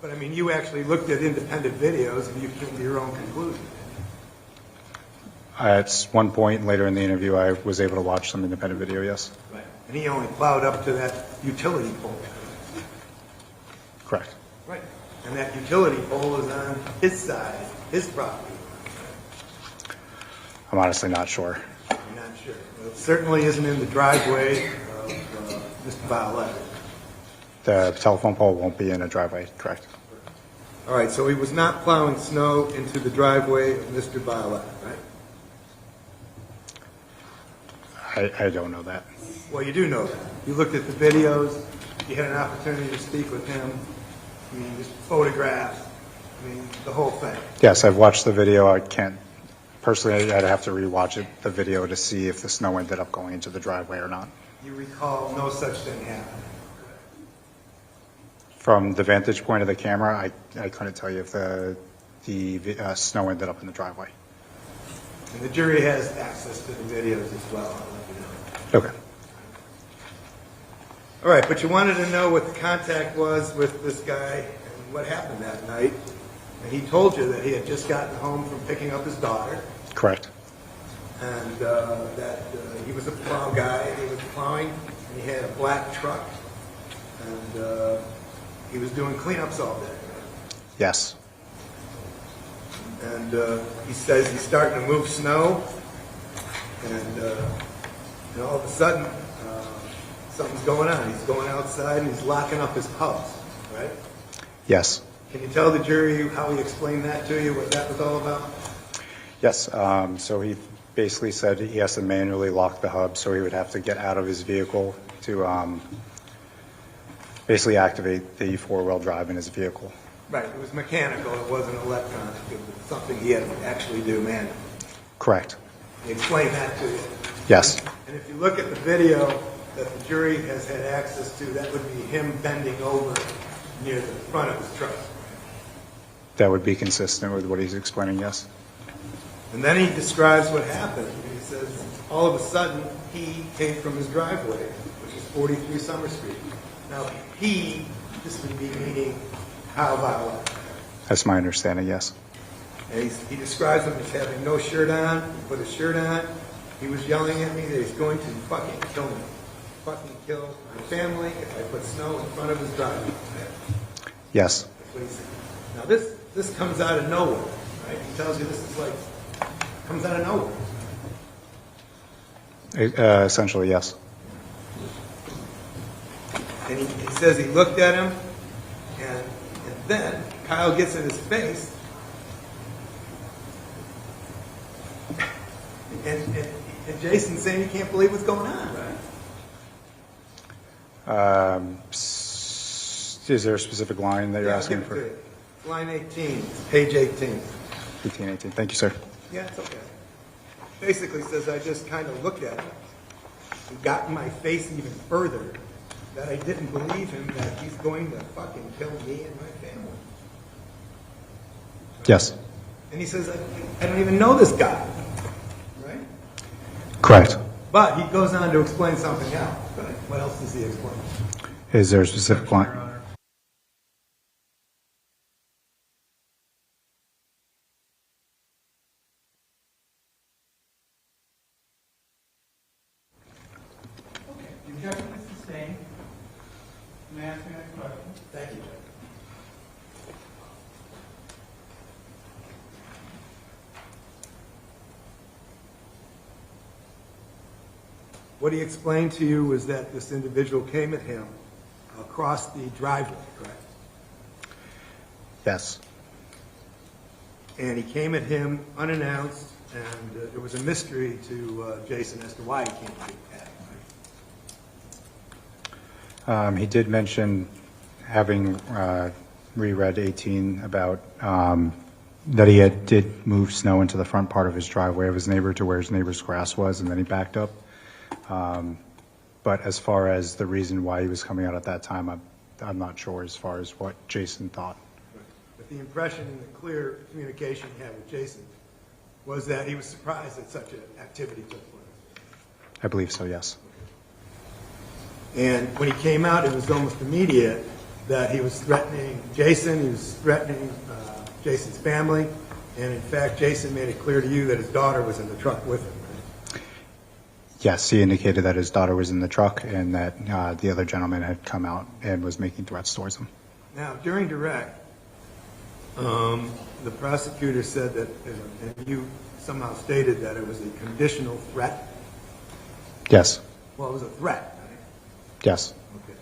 but I mean, you actually looked at independent videos and you came to your own conclusion. At one point later in the interview, I was able to watch some independent video, yes. Right. And he only plowed up to that utility pole. Correct. Right. And that utility pole is on his side, his property. I'm honestly not sure. You're not sure. Well, it certainly isn't in the driveway of Mr. Violette. The telephone pole won't be in a driveway, correct? All right, so he was not plowing snow into the driveway of Mr. Violette, right? I don't know that. Well, you do know that. You looked at the videos. You had an opportunity to speak with him. I mean, just photographs. I mean, the whole thing. Yes, I've watched the video. I can't, personally, I'd have to rewatch it, the video to see if the snow ended up going into the driveway or not. You recall no such thing happening. From the vantage point of the camera, I couldn't tell you if the snow ended up in the driveway. And the jury has access to the videos as well. I'll let you know. Okay. All right, but you wanted to know what the contact was with this guy and what happened that night. And he told you that he had just gotten home from picking up his daughter. Correct. And that he was a plow guy. He was plowing, and he had a black truck. And he was doing cleanups all day. Yes. And he says he's starting to move snow. And all of a sudden, something's going on. He's going outside and he's locking up his hubs, right? Yes. Can you tell the jury how he explained that to you, what that was all about? Yes. So he basically said he has to manually lock the hub, so he would have to get out of his vehicle to Basically activate the four-wheel drive in his vehicle. Right, it was mechanical, it wasn't electronic, it was something he had to actually do manually. Correct. Explain that to you. Yes. And if you look at the video that the jury has had access to, that would be him bending over near the front of his truck. That would be consistent with what he's explaining, yes. And then he describes what happened. He says, all of a sudden, he came from his driveway, which is 43 Summer Street. Now, he, this would be meaning Kyle Violette. That's my understanding, yes. And he describes him as having no shirt on, he put his shirt on. He was yelling at me that he's going to fucking kill me. Fucking kill my family if I put snow in front of his driveway. Yes. That's what he said. Now, this comes out of nowhere, right? He tells you this is like, comes out of nowhere. Essentially, yes. And he says he looked at him, and then Kyle gets in his face, and Jason's saying he can't believe what's going on, right? Is there a specific line that you're asking for? Line 18, page 18. 18. Thank you, sir. Yeah, it's okay. Basically says I just kind of looked at him and got in my face even further that I didn't believe him that he's going to fucking kill me and my family. Yes. And he says, I don't even know this guy. Right? Correct. But he goes on to explain something else. What else does he explain? Is there a specific line? The objection is sustained. May I ask you next question? Thank you. What he explained to you was that this individual came at him across the driveway, correct? Yes. And he came at him unannounced, and it was a mystery to Jason as to why he came at him. He did mention, having reread 18, about that he did move snow into the front part of his driveway of his neighbor to where his neighbor's grass was, and then he backed up. But as far as the reason why he was coming out at that time, I'm not sure as far as what Jason thought. But the impression and the clear communication he had with Jason was that he was surprised that such an activity took place. I believe so, yes. And when he came out, it was almost immediate that he was threatening Jason, he was threatening Jason's family, and in fact, Jason made it clear to you that his daughter was in the truck with him. Right? Yes, he indicated that his daughter was in the truck and that the other gentleman had come out and was making threats towards him. Now, during direct, the prosecutor said that, and you somehow stated that it was a conditional threat. Yes. Well, it was a threat. Yes. Okay.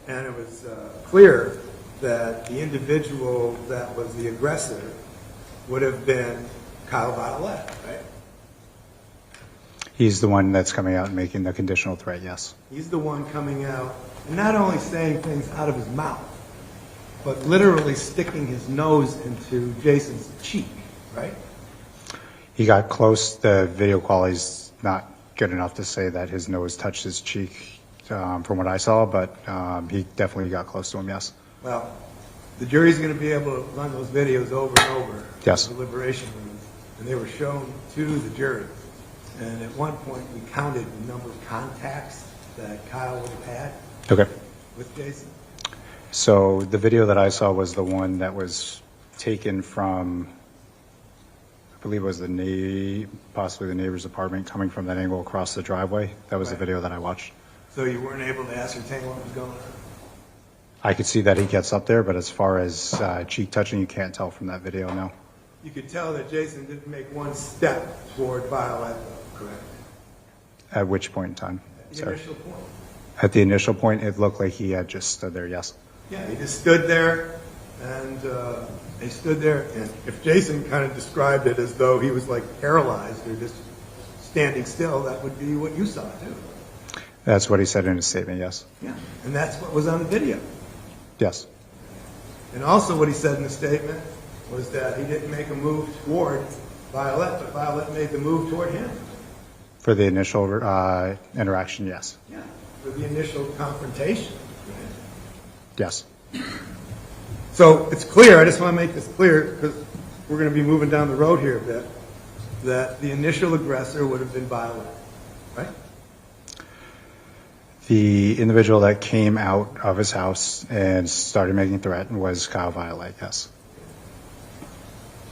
And it was clear that the individual that was the aggressor would have been Kyle Violette, right? He's the one that's coming out and making the conditional threat, yes. He's the one coming out and not only saying things out of his mouth, but literally sticking his nose into Jason's cheek, right? He got close. The video quality's not good enough to say that his nose touched his cheek. From what I saw, but he definitely got close to him, yes. Well, the jury's going to be able to run those videos over and over. Yes. In the deliberation room, and they were shown to the jury. And at one point, we counted the number of contacts that Kyle would have had with Jason. So the video that I saw was the one that was taken from, I believe it was possibly the neighbor's apartment, coming from that angle across the driveway. That was the video that I watched. So you weren't able to ascertain what was going on? I could see that he gets up there, but as far as cheek touching, you can't tell from that video, no. You could tell that Jason didn't make one step toward Violette, correct? At which point in time? At the initial point. At the initial point, it looked like he had just stood there, yes. Yeah, he just stood there, and he stood there, and if Jason kind of described it as though he was like paralyzed or just standing still, that would be what you saw too. That's what he said in his statement, yes. Yeah, and that's what was on the video. Yes. And also what he said in the statement was that he didn't make a move toward Violette, but Violette made the move toward him. For the initial interaction, yes. Yeah. For the initial confrontation. Yes. So it's clear, I just want to make this clear, because we're going to be moving down the road here a bit, that the initial aggressor would have been Violette, right? The individual that came out of his house and started making a threat was Kyle Violette, yes.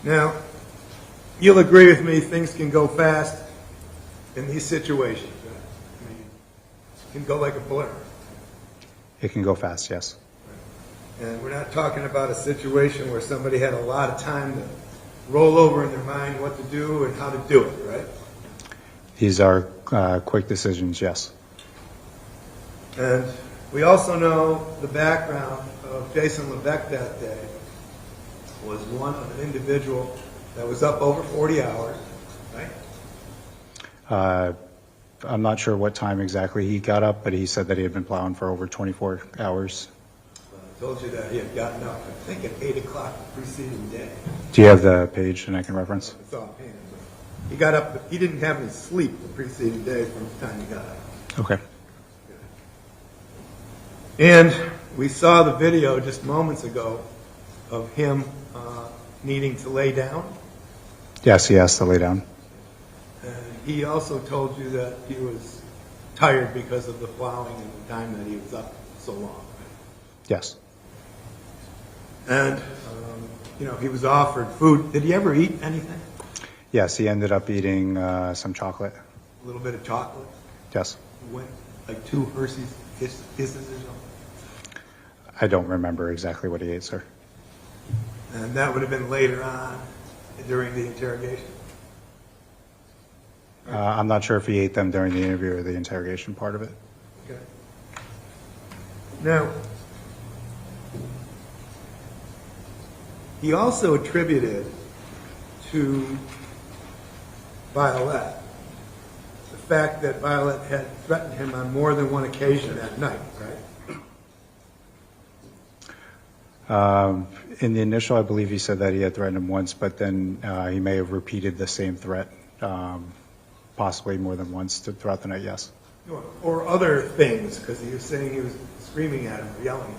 Now, you'll agree with me, things can go fast in these situations. Right? I mean, it can go like a blur. It can go fast, yes. And we're not talking about a situation where somebody had a lot of time to roll over in their mind what to do and how to do it, right? These are quick decisions, yes. And we also know the background of Jason Levesque that day was one of an individual that was up over 40 hours, right? I'm not sure what time exactly he got up, but he said that he had been plowing for over 24 hours. I told you that he had gotten up, I think, at 8 o'clock the preceding day. Do you have the page and I can reference? It's offhand. He got up, he didn't have any sleep the preceding day from the time he got up. Okay. And we saw the video just moments ago of him needing to lay down. Yes, he asked to lay down. And he also told you that he was tired because of the plowing and the time that he was up so long. Yes. And, he was offered food. Did he ever eat anything? Yes, he ended up eating some chocolate. A little bit of chocolate? Yes. He went like 2 Hershey's Kisses or something? I don't remember exactly what he ate, sir. And that would have been later on during the interrogation? I'm not sure if he ate them during the interview or the interrogation part of it. Okay. Now, he also attributed to Violette the fact that Violette had threatened him on more than one occasion that night, right? In the initial, I believe he said that he had threatened him once, but then he may have repeated the same threat, possibly more than once throughout the night, yes. Or other things, because he was saying he was screaming at him or yelling at him.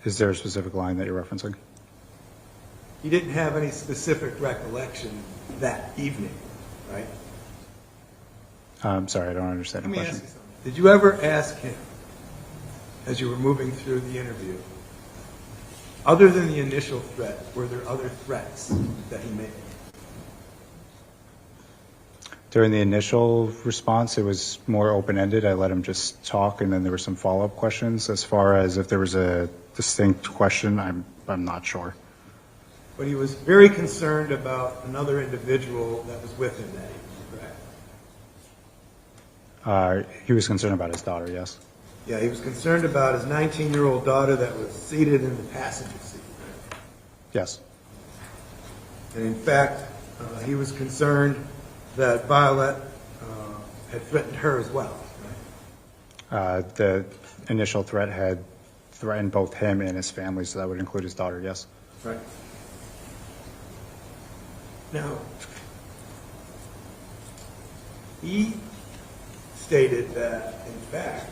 Is there a specific line that you're referencing? He didn't have any specific recollection that evening, right? I'm sorry, I don't understand the Let me question. ask you something. Did you ever ask him, as you were moving through the interview, other than the initial threat, were there other threats that he made? During the initial response, it was more open-ended. I let him just talk, and then there were some follow-up questions. As far as if there was a distinct question, I'm not sure. But he was very concerned about another individual that was with him that evening, correct? He was concerned about his daughter, yes. Yeah, he was concerned about his 19-year-old daughter that was seated in the passenger seat, right? Yes. And in fact, he was concerned that Violette had threatened her as well, right? The initial threat had threatened both him and his family, so that would include his daughter, yes. Right. Now, he stated that, in fact,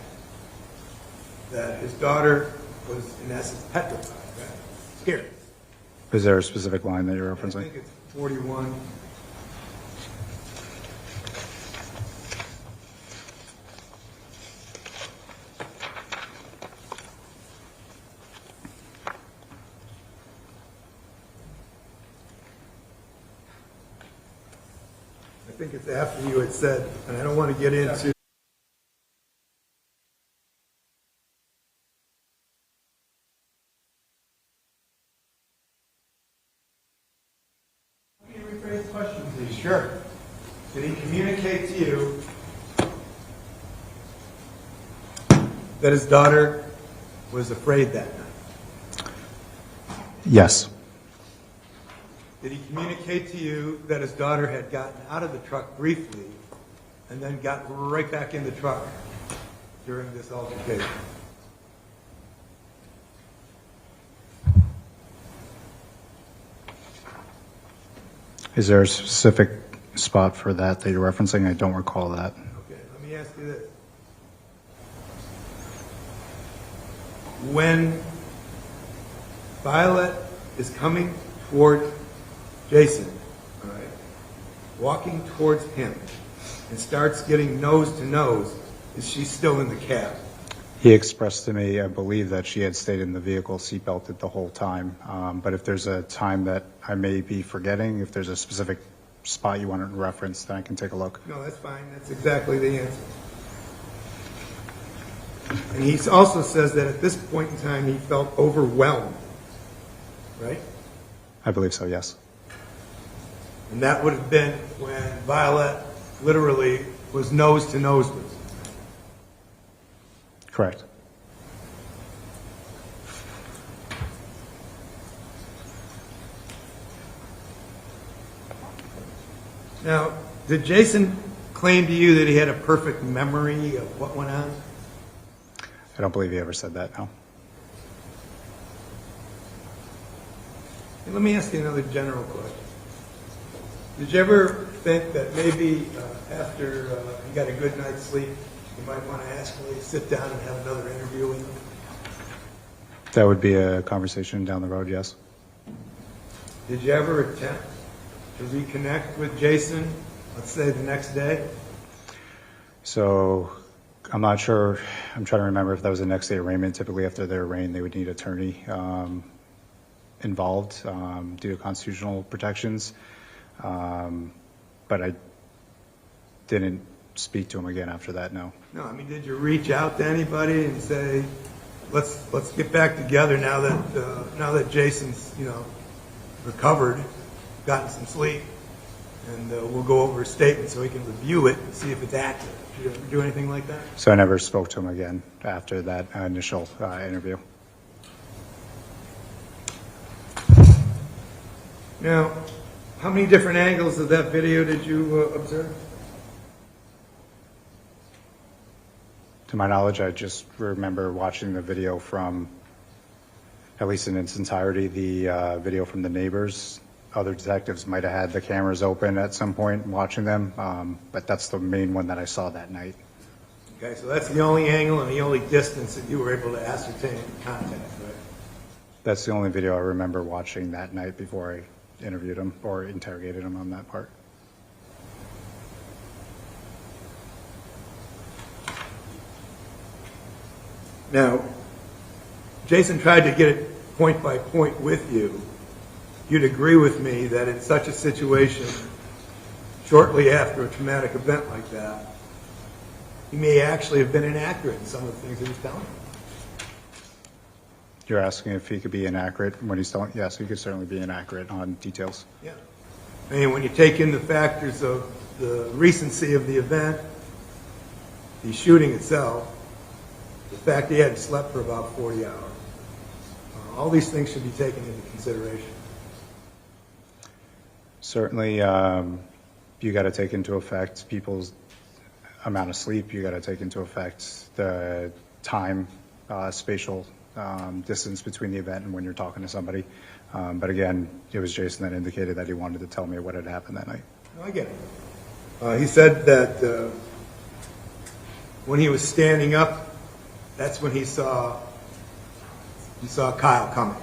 that his daughter was, in essence, petrified, right? Scared. Is there a specific line that you're I referencing? think it's 41. I think it's after you had said, and I don't want to get into Let me rephrase the question, please. Sure. Did he communicate to you that his daughter was afraid that night? Yes. Did he communicate to you that his daughter had gotten out of the truck briefly and then got right back in the truck during this altercation? Is there a specific spot for that you're referencing? I don't recall that. Okay, let me ask you this. When Violette is coming toward Jason, all right, walking towards him, and starts getting nose to nose, is she still in the cab? He expressed to me, I believe, that she had stayed in the vehicle seatbelted the whole time. But if there's a time that I may be forgetting, if there's a specific spot you want to reference, then I can take a look. No, that's fine. That's exactly the answer. And he also says that at this point in time, he felt overwhelmed, right? I believe so, yes. And that would have been when Violette literally was nose to nose with him. Correct. Now, did Jason claim to you that he had a perfect memory of what went on? I don't believe he ever said that, no. And let me ask you another general question. Did you ever think that maybe after you got a good night's sleep, you might want to actually sit down and have another interview with him? That would be a conversation down the road, yes. Did you ever attempt to reconnect with Jason, let's say the next day? So I'm not sure. I'm trying to remember if that was the next day arraignment. Typically after they're arraigned, they would need attorney involved due to constitutional protections. But I didn't speak to him again after that, no. No, I mean, did you reach out to anybody and say, let's get back together now that Jason's, recovered, gotten some sleep, and we'll go over his statement so he can review it and see if it's accurate. Did you ever do anything like that? So I never spoke to him again after that initial interview. Now, how many different angles of that video did you observe? To my knowledge, I just remember watching the video from, at least in its entirety, the video from the neighbors. Other detectives might have had the cameras open at some point watching them, but that's the main one that I saw that night. Okay, so that's the only angle and the only distance that you were able to ascertain in contact, right? That's the only video I remember watching that night before I interviewed him or interrogated him on that part. Now, Jason tried to get it point by point with you. You'd agree with me that in such a situation, shortly after a traumatic event like that, he may actually have been inaccurate in some of the things he was telling you. You're asking if he could be inaccurate when he's telling? Yes, he could certainly be inaccurate on details. Yeah. And when you take in the factors of the recency of the event, the shooting itself, the fact he hadn't slept for about 40 hours, all these things should be taken into consideration. Certainly, you got to take into effect people's amount of sleep. You got to take into effect the time, spatial distance between the event and when you're talking to somebody. But again, it was Jason that indicated that he wanted to tell me what had happened that night. No, I get it. He said that when he was standing up, that's when he saw Kyle coming.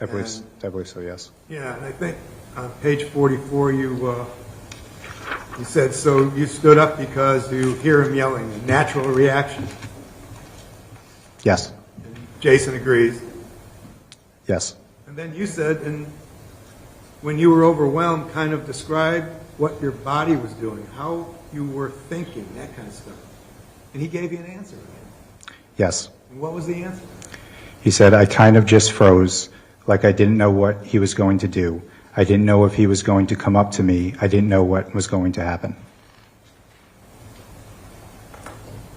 I believe so, yes. Yeah, and I think on page 44, you said, so you stood up because you hear him yelling, a natural reaction. Yes. And Jason agrees. Yes. And then you said, and when you were overwhelmed, kind of describe what your body was doing, how you were thinking, that kind of stuff. And he gave you an answer. Right? Yes. And what was the answer? He said, I kind of just froze, like I didn't know what he was going to do. I didn't know if he was going to come up to me. I didn't know what was going to happen.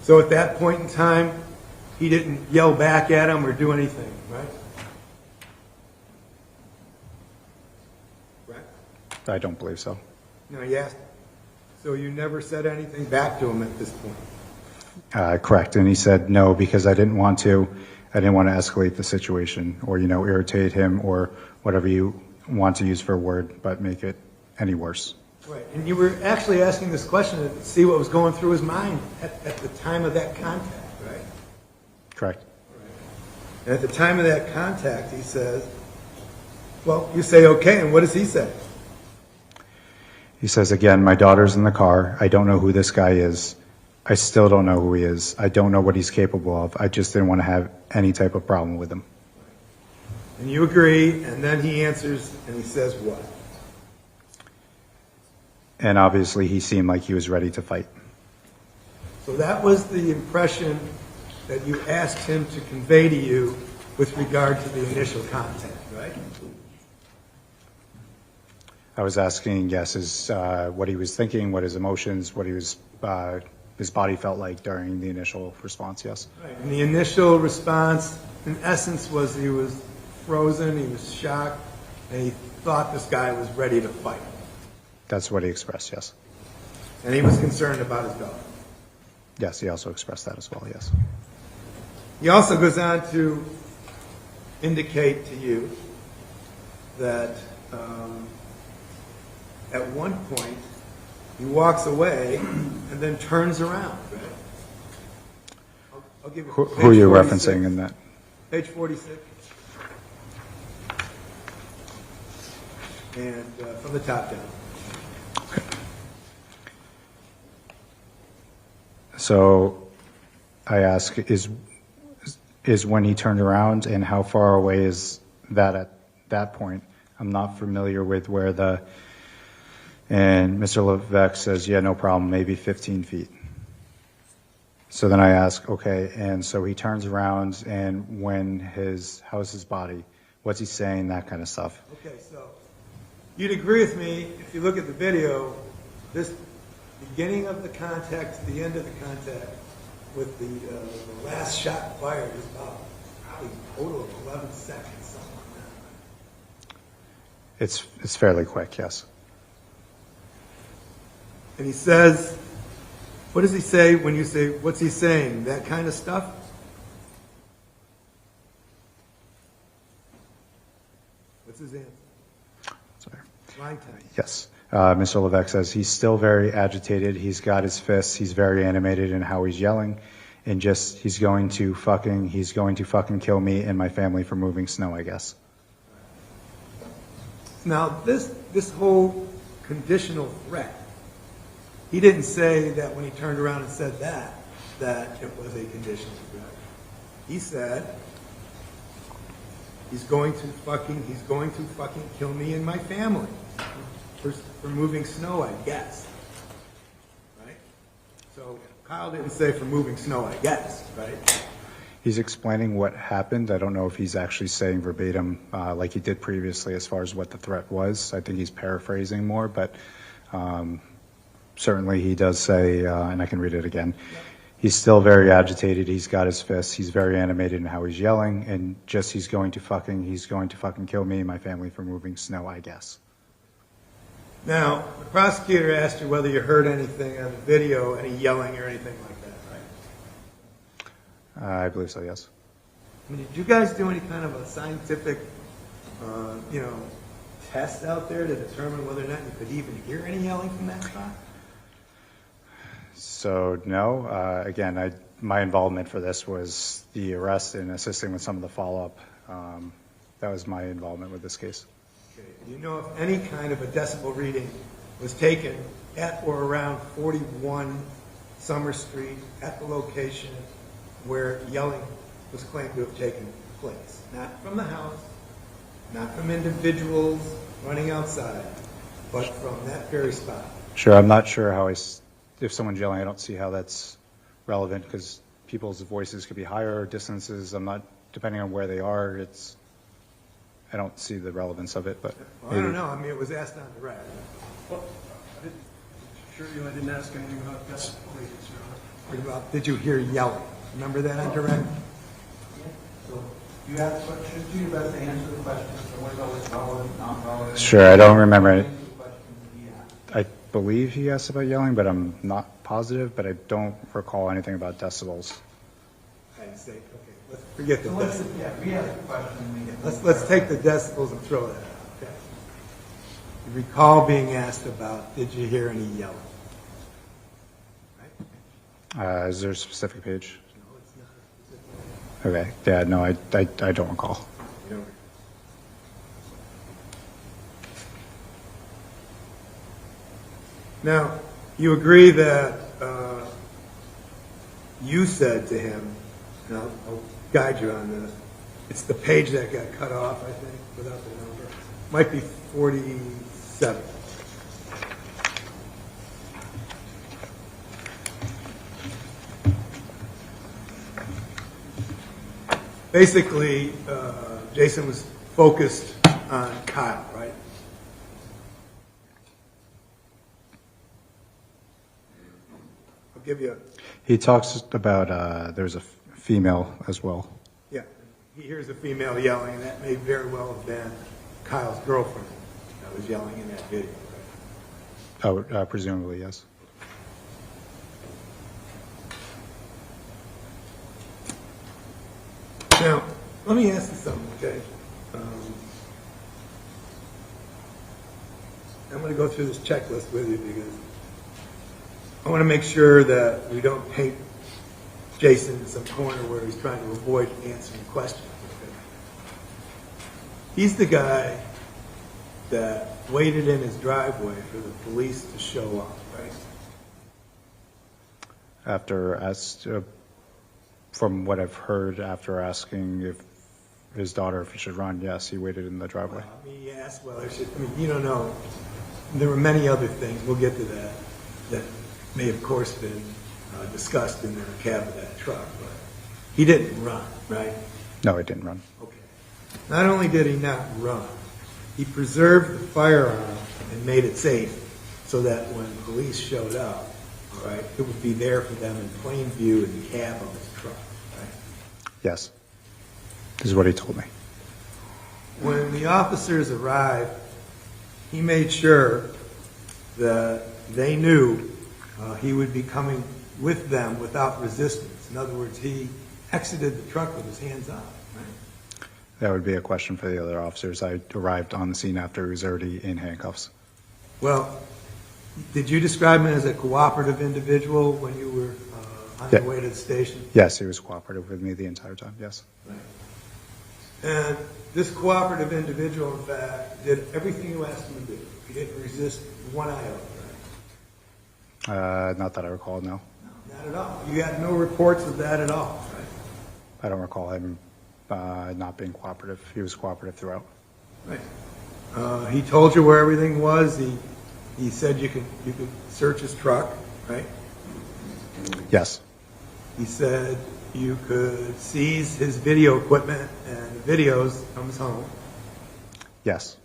So at that point in time, he didn't yell back at him or do anything, right? Right? I don't believe so. No, he asked. So you never said anything back to him at this point? Correct. And he said no, because I didn't want to escalate the situation or, irritate him or whatever you want to use for a word, but make it any worse. Right, and you were actually asking this question to see what was going through his mind at the time of that contact, right? Correct. And at the time of that contact, he says, well, you say, okay, and what does he say? He says, again, my daughter's in the car. I don't know who this guy is. I still don't know who he is. I don't know what he's capable of. I just didn't want to have any type of problem with him. And you agree, and then he answers, and he says what? And obviously he seemed like he was ready to fight. So that was the impression that you asked him to convey to you with regard to the initial contact, right? I was asking, yes, what he was thinking, what his emotions, what his body felt like during the initial response, yes. Right. And the initial response, in essence, was he was frozen, he was shocked, and he thought this guy was ready to fight. That's what he expressed, yes. And he was concerned about his daughter. Yes, he also expressed that as well, yes. He also goes on to indicate to you that at one point he walks away and then turns around. Right? I'll give you Who are you referencing in that? Page 46. And from the top down. So I ask, is when he turned around, and how far away is that at that point? I'm not familiar with where and Mr. Levesque says, yeah, no problem, maybe 15 feet. So then I ask, okay, and so he turns around, and how's his body? What's he saying, that kind of stuff. Okay, so you'd agree with me, if you look at the video, this beginning of the contact to the end of the contact with the last shot fired is about probably a total of 11 seconds, something like that. It's fairly quick, yes. And he says, what does he say when you say, what's he saying? That kind of stuff? What's his answer? Sorry. Line time. Yes. Mr. Levesque says he's still very agitated. He's got his fists. He's very animated in how he's yelling. And just, he's going to fucking kill me and my family for moving snow, I guess. Now, this whole conditional threat, he didn't say that when he turned around and said that it was a conditional threat. He said, he's going to fucking kill me and my family for moving snow, I guess. Right? So Kyle didn't say for moving snow, I guess, right? He's explaining what happened. I don't know if he's actually saying verbatim like he did previously as far as what the threat was. I think he's paraphrasing more, but certainly he does say, and I can read it again, he's still very agitated. He's got his fists. He's very animated in how he's yelling, and just he's going to fucking kill me and my family for moving snow, I guess. Now, the prosecutor asked you whether you heard anything on the video, any yelling or anything like that, right? I believe so, yes. I mean, did you guys do any kind of a scientific, test out there to determine whether or not you could even hear any yelling from that spot? So, no. Again, my involvement for this was the arrest and assisting with some of the follow-up. That was my involvement with this case. Okay. Do you know if any kind of a decibel reading was taken at or around 41 Summer Street at the location where yelling was claimed to have taken place? Not from the house, not from individuals running outside, but from that very spot. Sure, I'm not sure if someone's yelling, I don't see how that's relevant because people's voices could be higher distances. Depending on where they are, I don't see the relevance of it, but well, I don't know. I mean, it was asked on direct. Well, I didn't ask anything about decibel readings, Your Honor. Did you hear yelling? Remember that on direct? So you have to do your best to answer the question. So what is relevant, not relevant? Sure, I don't remember it. I believe he asked about yelling, but I'm not positive, but I don't recall anything about decibels. I didn't say, okay, let's forget the decibels. Yeah, we have a question. Let's take the decibels and throw that out, okay? you recall being asked about, did you hear any yelling? Right? Is there a specific page? No, it's not a specific. Okay. Yeah, no, I don't recall. Now, you agree that you said to him, and I'll guide you on this, it's the page that got cut off, I think, without the number. Might be 47. Basically, Jason was focused on Kyle, right? I'll give you a... He talks about there's a female as well. Yeah, he hears a female yelling, and that may very well have been Kyle's girlfriend that was yelling in that video. Right? Oh, presumably, yes. Now, let me ask you something, okay? I'm going to go through this checklist with you because I want to make sure that we don't paint Jason in some corner where he's trying to avoid answering questions. Okay? He's the guy that waited in his driveway for the police to show up, right? After asked, from what I've heard, after asking if his daughter if he should run, yes, he waited in the driveway. He asked whether she, I mean, you don't know. There were many other things, we'll get to that, that may of course been discussed in the cab of that truck, but he didn't run, right? No, he didn't run. Okay. Not only did he not run, he preserved the firearm and made it safe so that when police showed up, all right, it would be there for them in plain view in the cab of his truck, right? Yes. This is what he told me. When the officers arrived, he made sure that they knew he would be coming with them without resistance. In other words, he exited the truck with his hands up, right? That would be a question for the other officers. I arrived on the scene after he was already in handcuffs. Well, did you describe him as a cooperative individual when you were on your way to the station? Yes, he was cooperative with me the entire time, yes. Right. And this cooperative individual, in fact, did everything you asked him to do. He didn't resist one iota, right? Not that I recall, no. No, not at all. You got no reports of that at all, right? I don't recall him not being cooperative. He was cooperative throughout. Right. He told you where everything was. He said you could search his truck, right? Yes. He said you could seize his video equipment and videos from his home. Yes.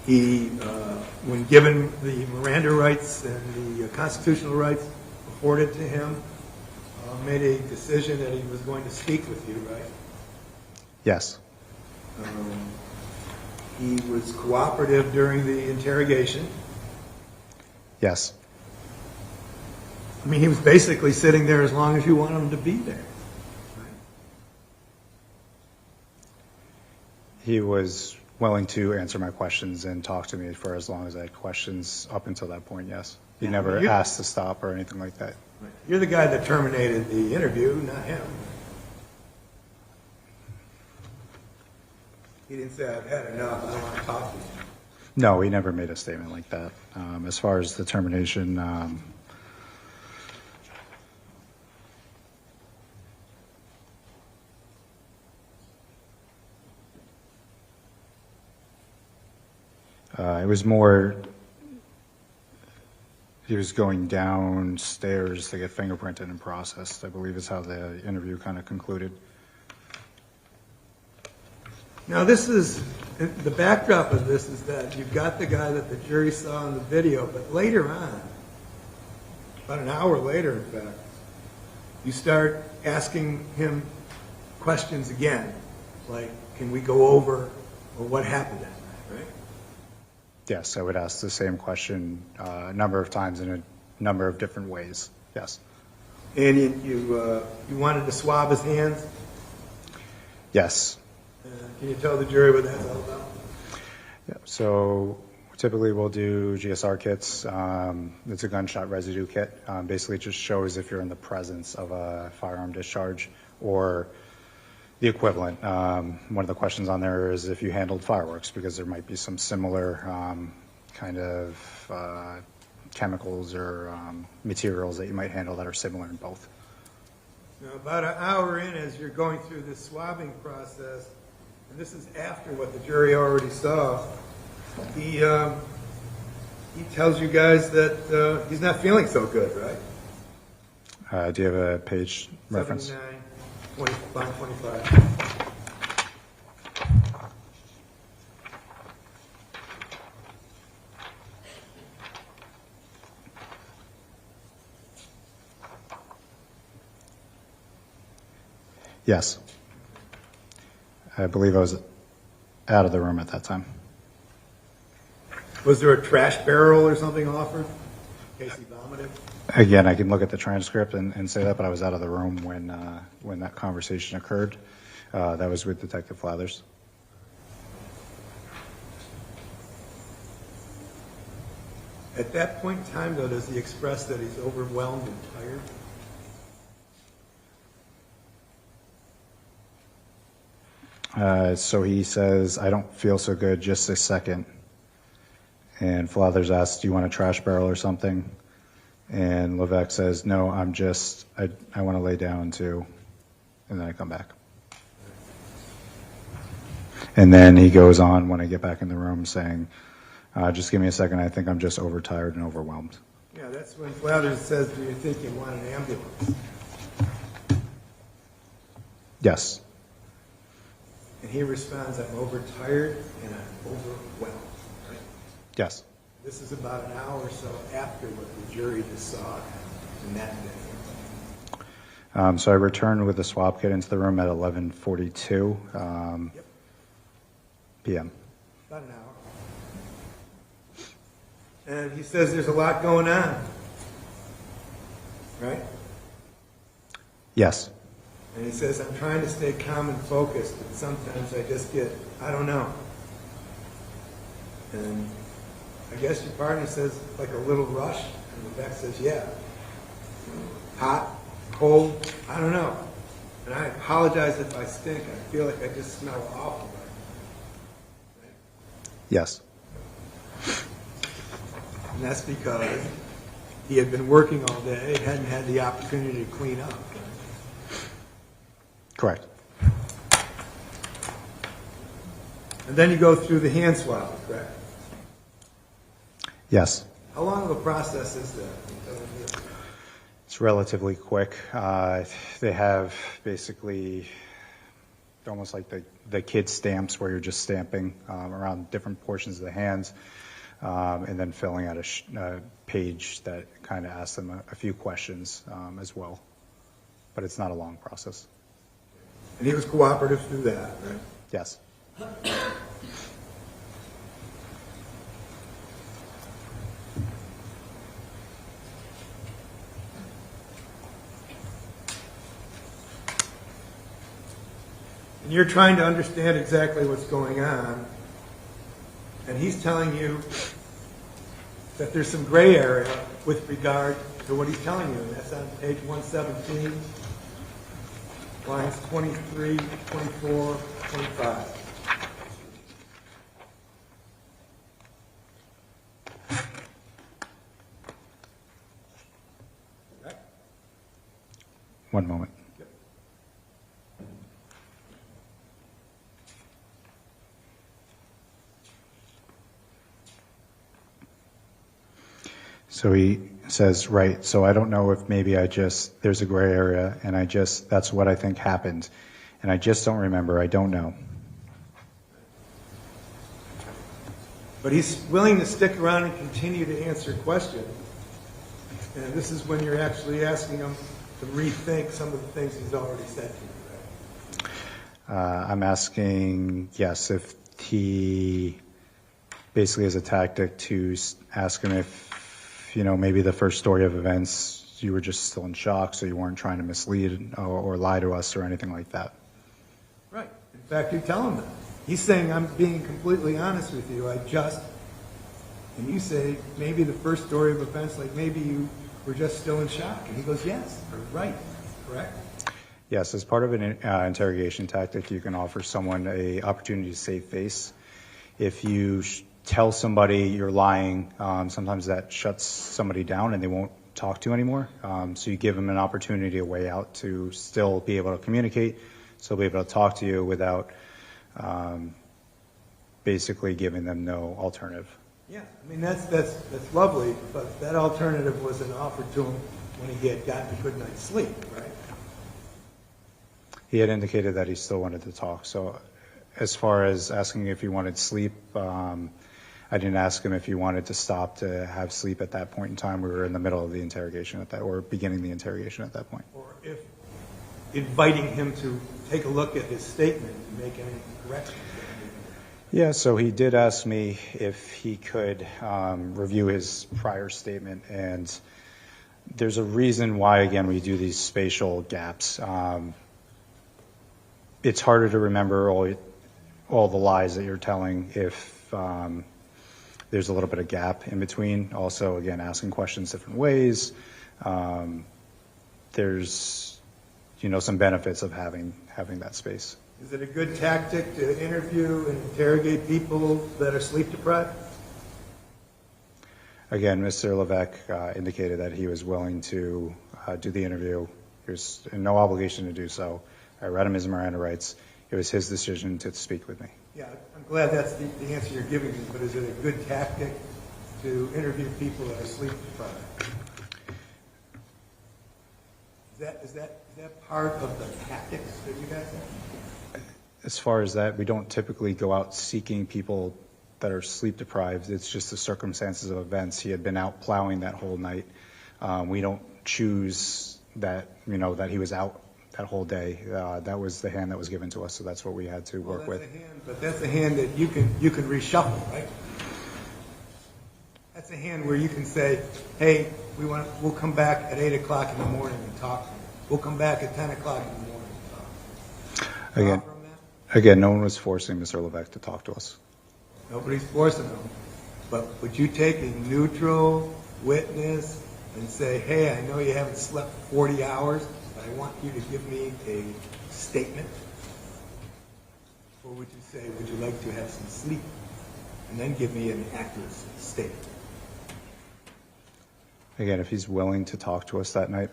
He, when given the Miranda rights and the constitutional rights afforded to him, made a decision that he was going to speak with you, right? Yes. He was cooperative during the interrogation. Yes. I mean, he was basically sitting there as long as you wanted him to be there. Right? He was willing to answer my questions and talk to me for as long as I had questions up until that point, yes. He Yeah, never you- asked to stop or anything like that. Right. You're the guy that terminated the interview, not him. He didn't say, I've had enough, I don't want to talk to you. No, he never made a statement like that. As far as the termination, it was more, he was going downstairs to get fingerprinted and processed, I believe is how the interview kind of concluded. Now this is, the backdrop of this is that you've got the guy that the jury saw in the video, but later on, about an hour later in fact, you start asking him questions again, like, can we go over, or what happened that night, right? Yes, I would ask the same question a number of times in a number of different ways, yes. And you wanted to swab his hands? Yes. Can you tell the jury what that's all about? Yeah, so typically we'll do GSR kits. It's a gunshot residue kit. Basically, it just shows if you're in the presence of a firearm discharge or the equivalent. One of the questions on there is if you handled fireworks, because there might be some similar kind of chemicals or materials that you might handle that are similar in both. Now, about an hour in, as you're going through this swabbing process, and this is after what the jury already saw, he tells you guys that he's not feeling so good, right? Do you have a page reference? 79, 25. Yes. I believe I was out of the room at that time. Was there a trash barrel or something offered in case he vomited? Again, I can look at the transcript and say that, but I was out of the room when that conversation occurred. That was with Detective Flathers. At that point in time, though, does he express that he's overwhelmed and tired? So he says, I don't feel so good, just a second. And Flathers asks, do you want a trash barrel or something? And Levesque says, no, I want to lay down too. And then I come back. And then he goes on when I get back in the room saying, just give me a second, I think I'm just overtired and overwhelmed. Yeah, that's when Flathers says, do you think you want an ambulance? Yes. And he responds, I'm overtired and I'm overwhelmed. Right? Yes. This is about an hour or so after what the jury just saw in that day. So I returned with the swab kit into the room at 11:42 Yep. p.m. About an hour. And he says there's a lot going on. Right? Yes. And he says, I'm trying to stay calm and focused, but sometimes I just get, I don't know. And I guess your partner says, like a little rush. And Levesque says, yeah. Hot, cold, I don't know. And I apologize if I stink. I feel like I just smell awful. Right? Yes. And that's because he had been working all day, hadn't had the opportunity to clean up. Correct. And then you go through the hand swab, correct? Yes. How long of a process is that? It's relatively quick. They have basically almost like the kid stamps where you're just stamping around different portions of the hands and then filling out a page that kind of asks them a few questions as well. But it's not a long process. And he was cooperative through that, right? Yes. And you're trying to understand exactly what's going on, and he's telling you that there's some gray area with regard to what he's telling you, and that's on page 117, lines 23, 24, 25. Right? One moment. So he says, right, so I don't know if maybe there's a gray area, and that's what I think happened. And I just don't remember, I don't know. But he's willing to stick around and continue to answer questions. And this is when you're actually asking him to rethink some of the things he's already said to you, right? I'm asking, yes, if he basically has a tactic to ask him if, maybe the first story of events, you were just still in shock, so you weren't trying to mislead or lie to us or anything like that. Right. In fact, you tell him that. He's saying, I'm being completely honest with you, and you say, maybe the first story of events, like maybe you were just still in shock. And he goes, yes, or right, correct? Yes, as part of an interrogation tactic, you can offer someone an opportunity to save face. If you tell somebody you're lying, sometimes that shuts somebody down and they won't talk to you anymore. So you give them an opportunity, a way out to still be able to communicate, still be able to talk to you without basically giving them no alternative. Yeah, I mean, that's lovely, but that alternative wasn't offered to him when he had gotten a good night's sleep, right? He had indicated that he still wanted to talk. So as far as asking if he wanted sleep, I didn't ask him if he wanted to stop to have sleep at that point in time. We were in the middle of the interrogation or beginning the interrogation at that point. Or if inviting him to take a look at his statement and make any corrections. Yeah, so he did ask me if he could review his prior statement, and there's a reason why, again, we do these spatial gaps. It's harder to remember all the lies that you're telling if there's a little bit of gap in between. Also, again, asking questions different ways. There's, some benefits of having that space. Is it a good tactic to interview and interrogate people that are sleep deprived? Again, Mr. Levesque indicated that he was willing to do the interview. He was in no obligation to do so. I read him his Miranda rights. It was his decision to speak with me. Yeah, I'm glad that's the answer you're giving me, but is it a good tactic to interview people that are sleep deprived? Is that part of the tactics that you guys have? As far as that, we don't typically go out seeking people that are sleep deprived. It's just the circumstances of events. He had been out plowing that whole night. We don't choose that, that he was out that whole day. That was the hand that was given to us, so that's what we had to work with. But that's a hand that you can reshuffle, right? That's a hand where you can say, hey, we'll come back at 8 o'clock in the morning and talk. We'll come back at 10 o'clock in the morning and talk. Again, no one was forcing Mr. Levesque to talk to us. Nobody's forcing him. But would you take a neutral witness and say, hey, I know you haven't slept 40 hours, but I want you to give me a statement? Or would you say, would you like to have some sleep? And then give me an accurate statement. Again, if he's willing to talk to us that night,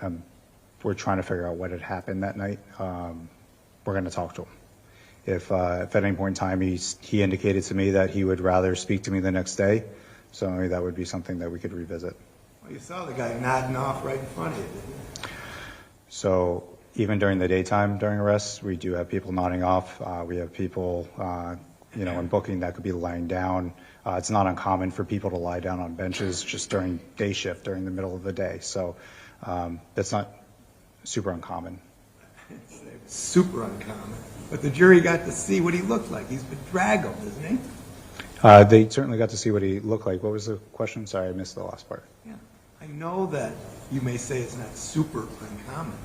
we're trying to figure out what had happened that night. We're going to talk to him. If at any point in time he indicated to me that he would rather speak to me the next day, so that would be something that we could revisit. Well, you saw the guy nodding off right in front of you, didn't you? So even during the daytime, during arrests, we do have people nodding off. We have people, in booking that could be lying down. It's not uncommon for people to lie down on benches just during day shift, during the middle of the day. So that's not super uncommon. Super uncommon. But the jury got to see what he looked like. He's bedraggled, isn't he? They certainly got to see what he looked like. What was the question? Sorry, I missed the last part. Yeah. I know that you may say it's not super uncommon,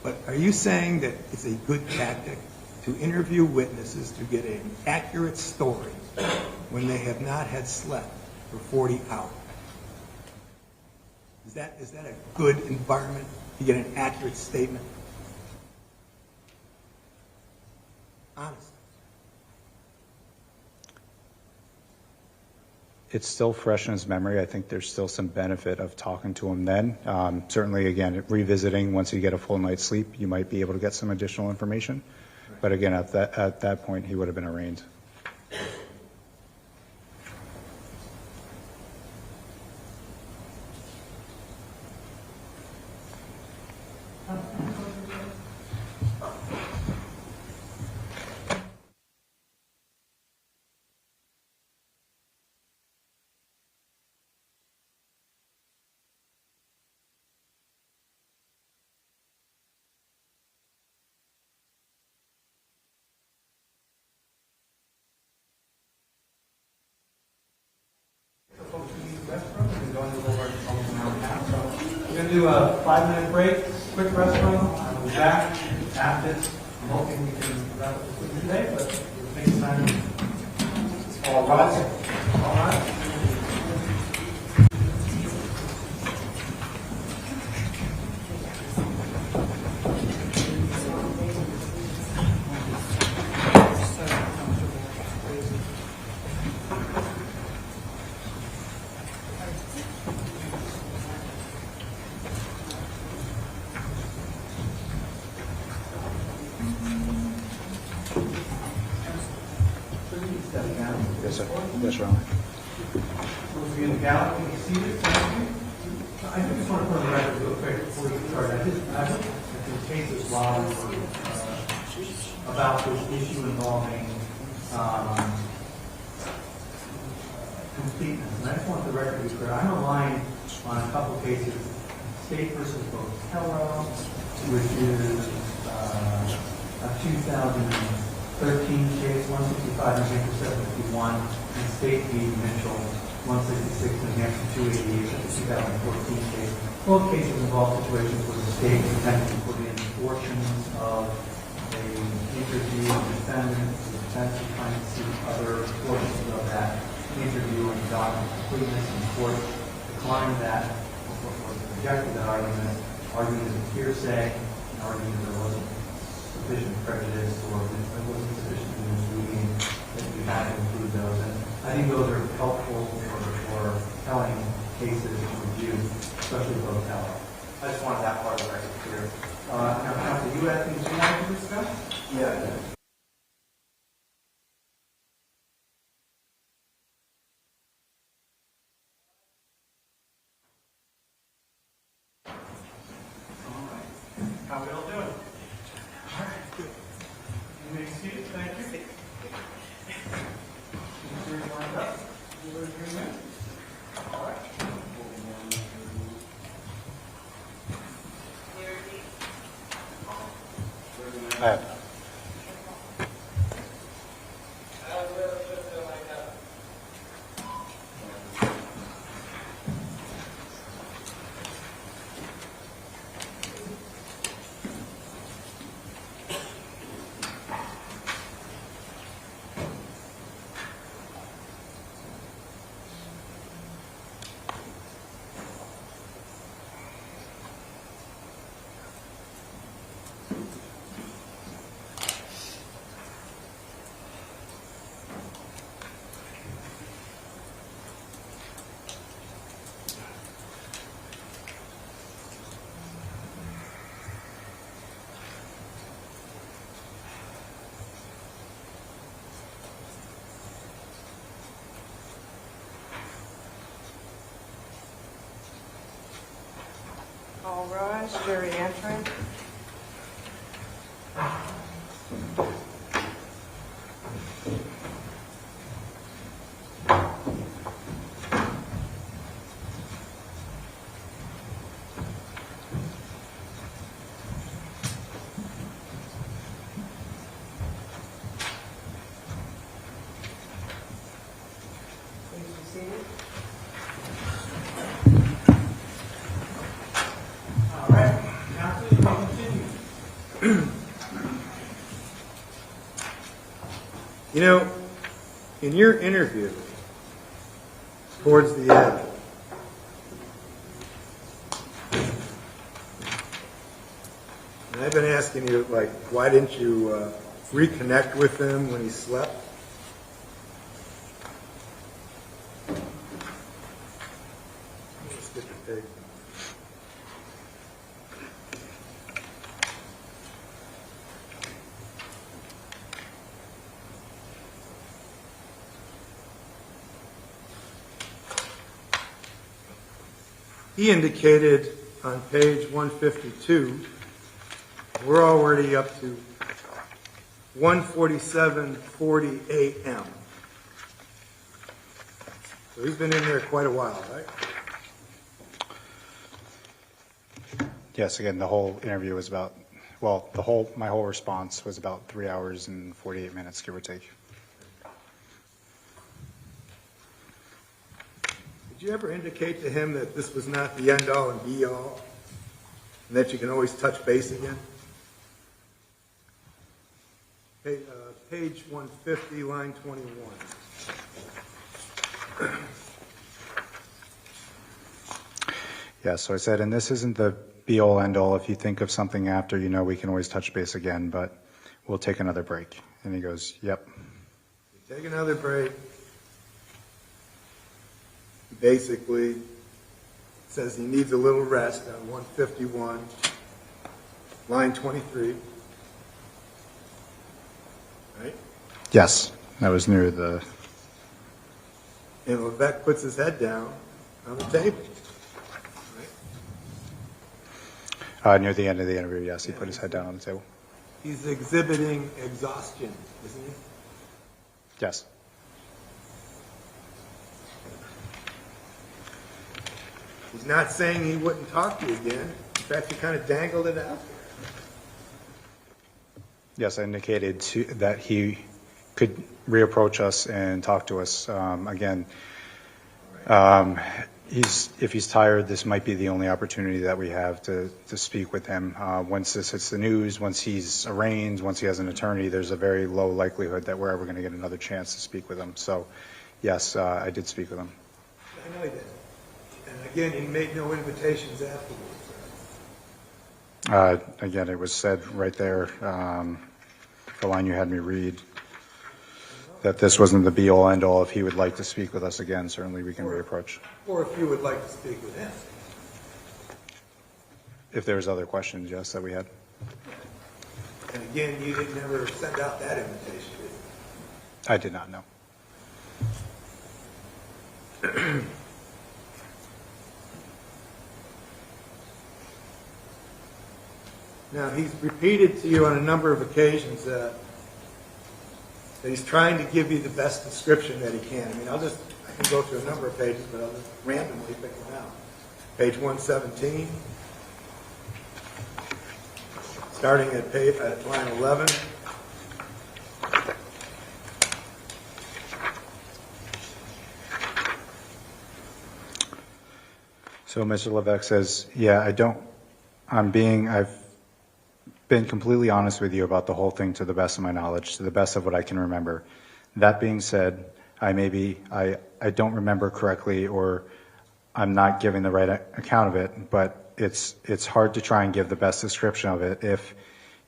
but are you saying that it's a good tactic to interview witnesses to get an accurate story when they have not had slept for 40 hours? Is that a good environment to get an accurate statement? Honest. It's still fresh in his memory. I think there's still some benefit of talking to him then. Certainly, again, revisiting once you get a full night's sleep, you might be able to get some additional information. Right. But again, at that point, he would have been arraigned. We're going to do a 5-minute break, quick restroom. We'll be back after this. I'm hoping we can wrap up quickly today, but Next time. All rise. All right. Yes, sir. Yes, Your Honor. We'll be in the gallery. Seated. Thank you. I just want to put on the record real quick before we start. I looked at the cases while we were about this issue involving completeness. And I just want the record to be clear. I'm relying on a couple of cases. State versus Botello, which is a 2013 case, 165 New Hampshire 751, and State v. Mitchell, 166 New Hampshire 288, that's a 2014 case. Both cases involve situations where the state attempted to put in portions of an interview of the defendant, the defense is trying to see other portions of that interview and document completeness, and the court declined that, or rejected that argument, arguing it was hearsay, and arguing that there wasn't sufficient prejudice or there wasn't sufficient misleading that you had to include those. And I think those are helpful or telling cases to review, especially Botello. I just wanted that part of the record clear. Now, Counsel, you have things you wanted to discuss? Yeah. How we all doing? All right, good. You may be seated. Thank you. Your jury's lined up. You ready to hear me? All right. I have. All rise, jury entering. Please be seated. All right. Counsel, you may continue. You know, in your interview, towards the end, and I've been asking you, like, why didn't you reconnect with him when he slept? Let's get the tape. He indicated on page 152, we're already up to 1:47:40 a.m. So he's been in there quite a while, right? Yes, again, the whole interview was about, well, my whole response was about 3 hours and 48 minutes, give or take. Did you ever indicate to him that this was not the end-all and be-all, and that you can always touch base again? Hey, page 150, line 21. Yeah, so I said, and this isn't the be-all, end-all. If you think of something after, we can always touch base again, but we'll take another break. And he goes, yep. Take another break. Basically says he needs a little rest on 151, line 23. Right? Yes, that was near the... And Levesque puts his head down on the table. Right? Near the end of the interview, yes, he put his head down on the table. He's exhibiting exhaustion, isn't he? Yes. He's not saying he wouldn't talk to you again. In fact, he kind of dangled it out there. Yes, I indicated that he could reapproach us and talk to us. Again, if he's tired, this might be the only opportunity that we have to speak with him. Once this hits the news, once he's arraigned, once he has an attorney, there's a very low likelihood that we're ever going to get another chance to speak with him. So, yes, I did speak with him. I know he did. And again, he made no invitations afterwards. Again, it was said right there, the line you had me read, that this wasn't the be-all, end-all. If he would like to speak with us again, certainly we can reapproach. Or if you would like to speak with him. If there's other questions, yes, that we had. And again, you didn't ever send out that invitation, did you? I did not know. Now, he's repeated to you on a number of occasions that he's trying to give you the best description that he can. I mean, I can go through a number of pages, but I'll just randomly pick one out. Page 117, starting at line 11. So Mr. Levesque says, yeah, I've been completely honest with you about the whole thing to the best of my knowledge, to the best of what I can remember. That being said, I don't remember correctly, or I'm not giving the right account of it, but it's hard to try and give the best description of it if,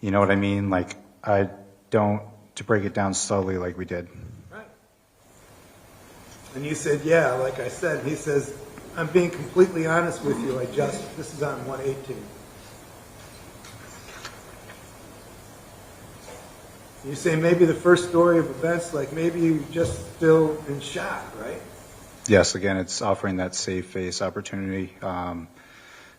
you know what I mean? Like, to break it down slowly like we did. Right. And you said, yeah, like I said, he says, I'm being completely honest with you. This is on 118. You say maybe the first story of events, like maybe you just still in shock, right? Yes, again, it's offering that safe face opportunity,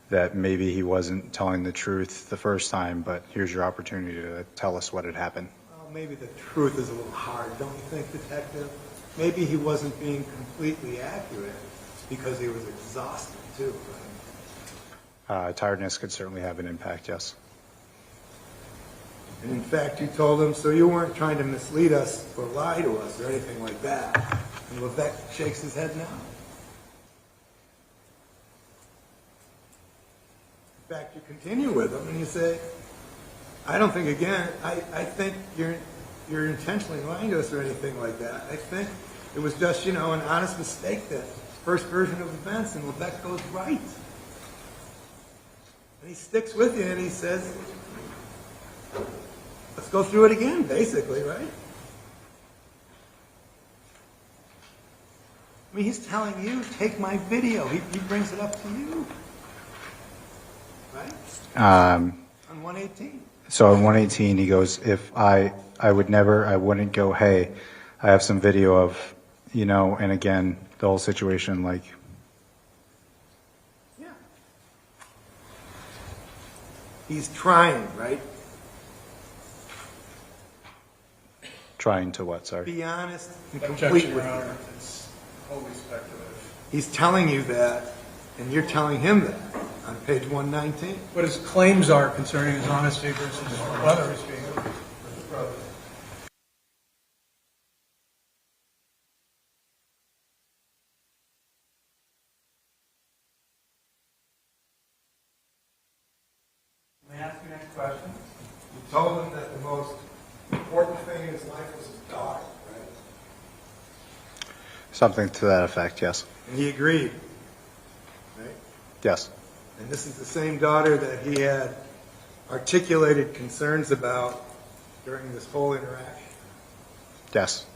that maybe he wasn't telling the truth the first time, but here's your opportunity to tell us what had happened. Well, maybe the truth is a little hard, don't you think, Detective? Maybe he wasn't being completely accurate because he was exhausted too, right? Tiredness could certainly have an impact, yes. And in fact, you told him, so you weren't trying to mislead us or lie to us or anything like that. And Levesque shakes his head now. In fact, you continue with him and you say, I don't think, again, I think you're intentionally lying to us or anything like that. I think it was just, an honest mistake, that first version of events, and Levesque goes right. And he sticks with you and he says, let's go through it again, basically, right? I mean, he's telling you, take my video. He brings it up to you. Right? On 118. So on 118, he goes, if I wouldn't go, hey, I have some video of, and again, the whole situation, like. Yeah. He's trying, right? Trying to what, sorry? Be honest and complete Objection, with Your you. Honor. It's wholly speculative. He's telling you that, and you're telling him that on page 119. What his claims are concerning his honesty versus others being. May I ask you next question? You told him that the most important thing in his life was his daughter, right? Something to that effect, yes. And he agreed, right? Yes. And this is the same daughter that he had articulated concerns about during this whole interaction. Yes.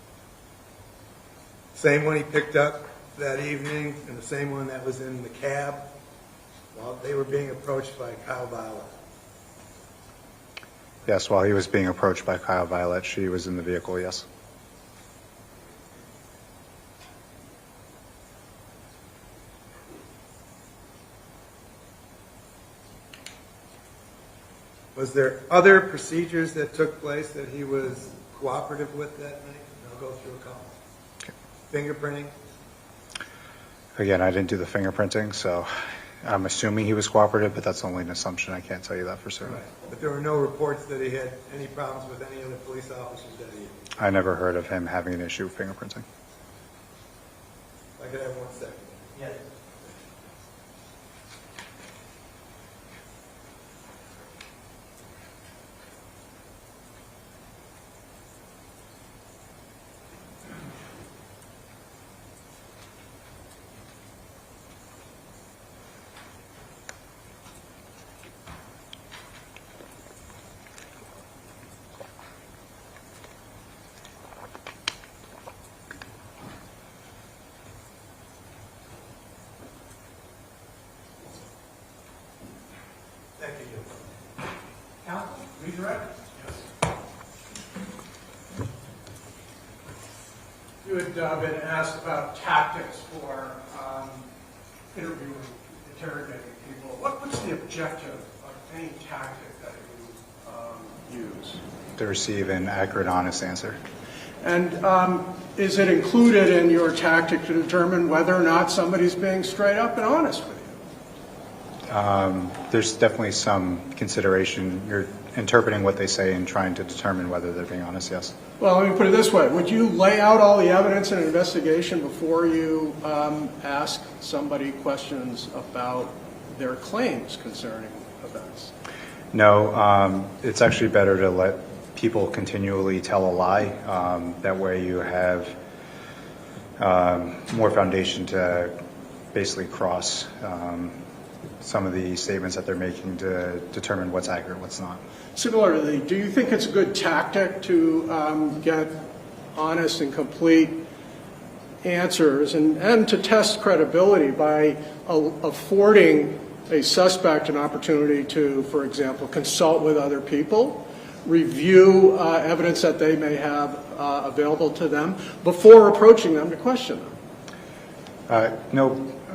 Same one he picked up that evening, and the same one that was in the cab while they were being approached by Kyle Violette. Yes, while he was being approached by Kyle Violette, she was in the vehicle, yes. Was there other procedures that took place that he was cooperative with that night? I'll go through a couple. Okay. Fingerprinting? Again, I didn't do the fingerprinting, so I'm assuming he was cooperative, but that's only an assumption. I can't tell you that for certain. Right. But there were no reports that he had any problems with any other police officers that he... I never heard of him having an issue with fingerprinting. I could have 1 second. Yes. Thank you. Counsel, redirect. You had been asked about tactics for interviewing, interrogating people. What's the objective of any tactic that you use? To receive an accurate, honest answer. And is it included in your tactic to determine whether or not somebody's being straight up and honest with you? There's definitely some consideration. You're interpreting what they say and trying to determine whether they're being honest, yes. Well, let me put it this way. Would you lay out all the evidence in an investigation before you ask somebody questions about their claims concerning events? No, it's actually better to let people continually tell a lie. That way you have more foundation to basically cross some of the statements that they're making to determine what's accurate, what's not. Similarly, do you think it's a good tactic to get honest and complete answers and to test credibility by affording a suspect an opportunity to, for example, consult with other people, review evidence that they may have available to them before approaching them to question them? No,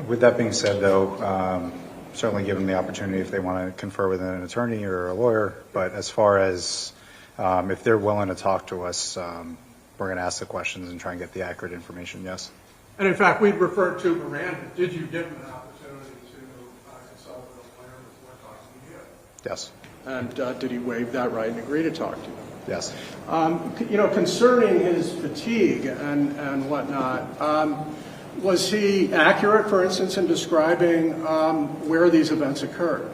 with that being said, though, certainly give them the opportunity if they want to confer with an attorney or a lawyer. But as far as if they're willing to talk to us, we're going to ask the questions and try and get the accurate information, yes. And in fact, we'd referred to Miranda. Did you give him an opportunity to consult with a lawyer before talking to you? Yes. And did he waive that right and agree to talk to you? Yes. Concerning his fatigue and whatnot, was he accurate, for instance, in describing where these events occurred?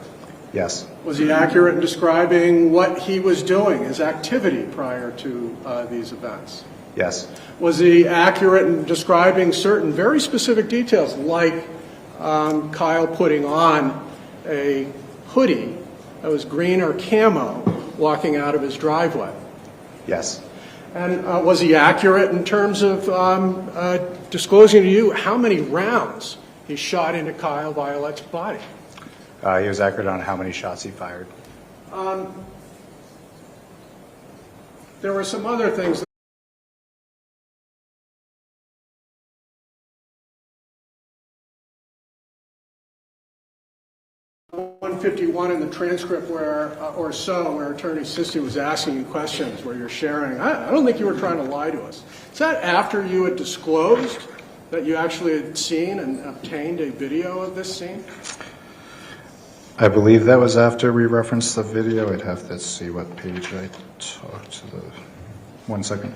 Yes. Was he accurate in describing what he was doing, his activity prior to these events? Yes. Was he accurate in describing certain very specific details, like Kyle putting on a hoodie that was green or camo walking out of his driveway? Yes. And was he accurate in terms of disclosing to you how many rounds he shot into Kyle Violette's body? He was accurate on how many shots he fired. There were some other things. 151 in the transcript where Attorney Sisti was asking you questions where you're sharing. I don't think you were trying to lie to us. Is that after you had disclosed that you actually had seen and obtained a video of this scene? I believe that was after we referenced the video. I'd have to see what page I talked to the... 1 second.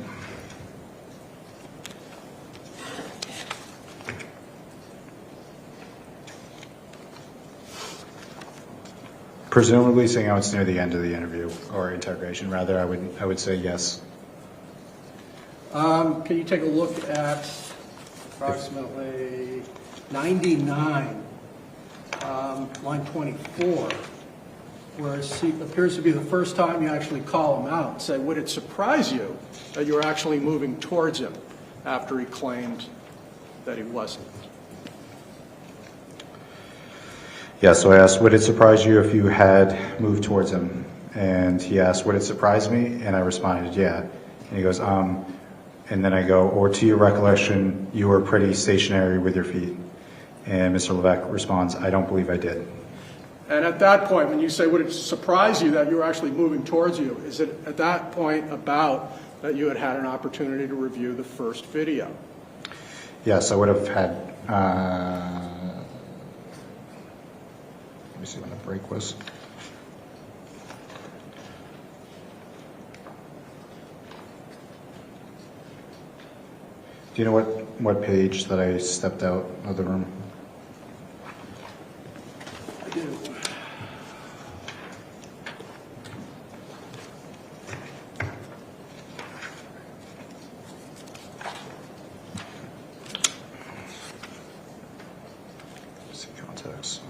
Presumably, seeing how it's near the end of the interview or interrogation, rather, I would say yes. Can you take a look at approximately 99, line 24, where it appears to be the first time you actually call him out. Say, would it surprise you that you were actually moving towards him after he claimed that he wasn't? Yeah, so I asked, would it surprise you if you had moved towards him? And he asked, would it surprise me? And I responded, yeah. And he goes, and then I go, or to your recollection, you were pretty stationary with your feet. And Mr. Levesque responds, I don't believe I did. And at that point, when you say, would it surprise you that you were actually moving towards you, is it at that point about that you had had an opportunity to review the first video? Yes, I would have had, let me see when the break was. Do you know what page that I stepped out of the room? I do. Let's see context.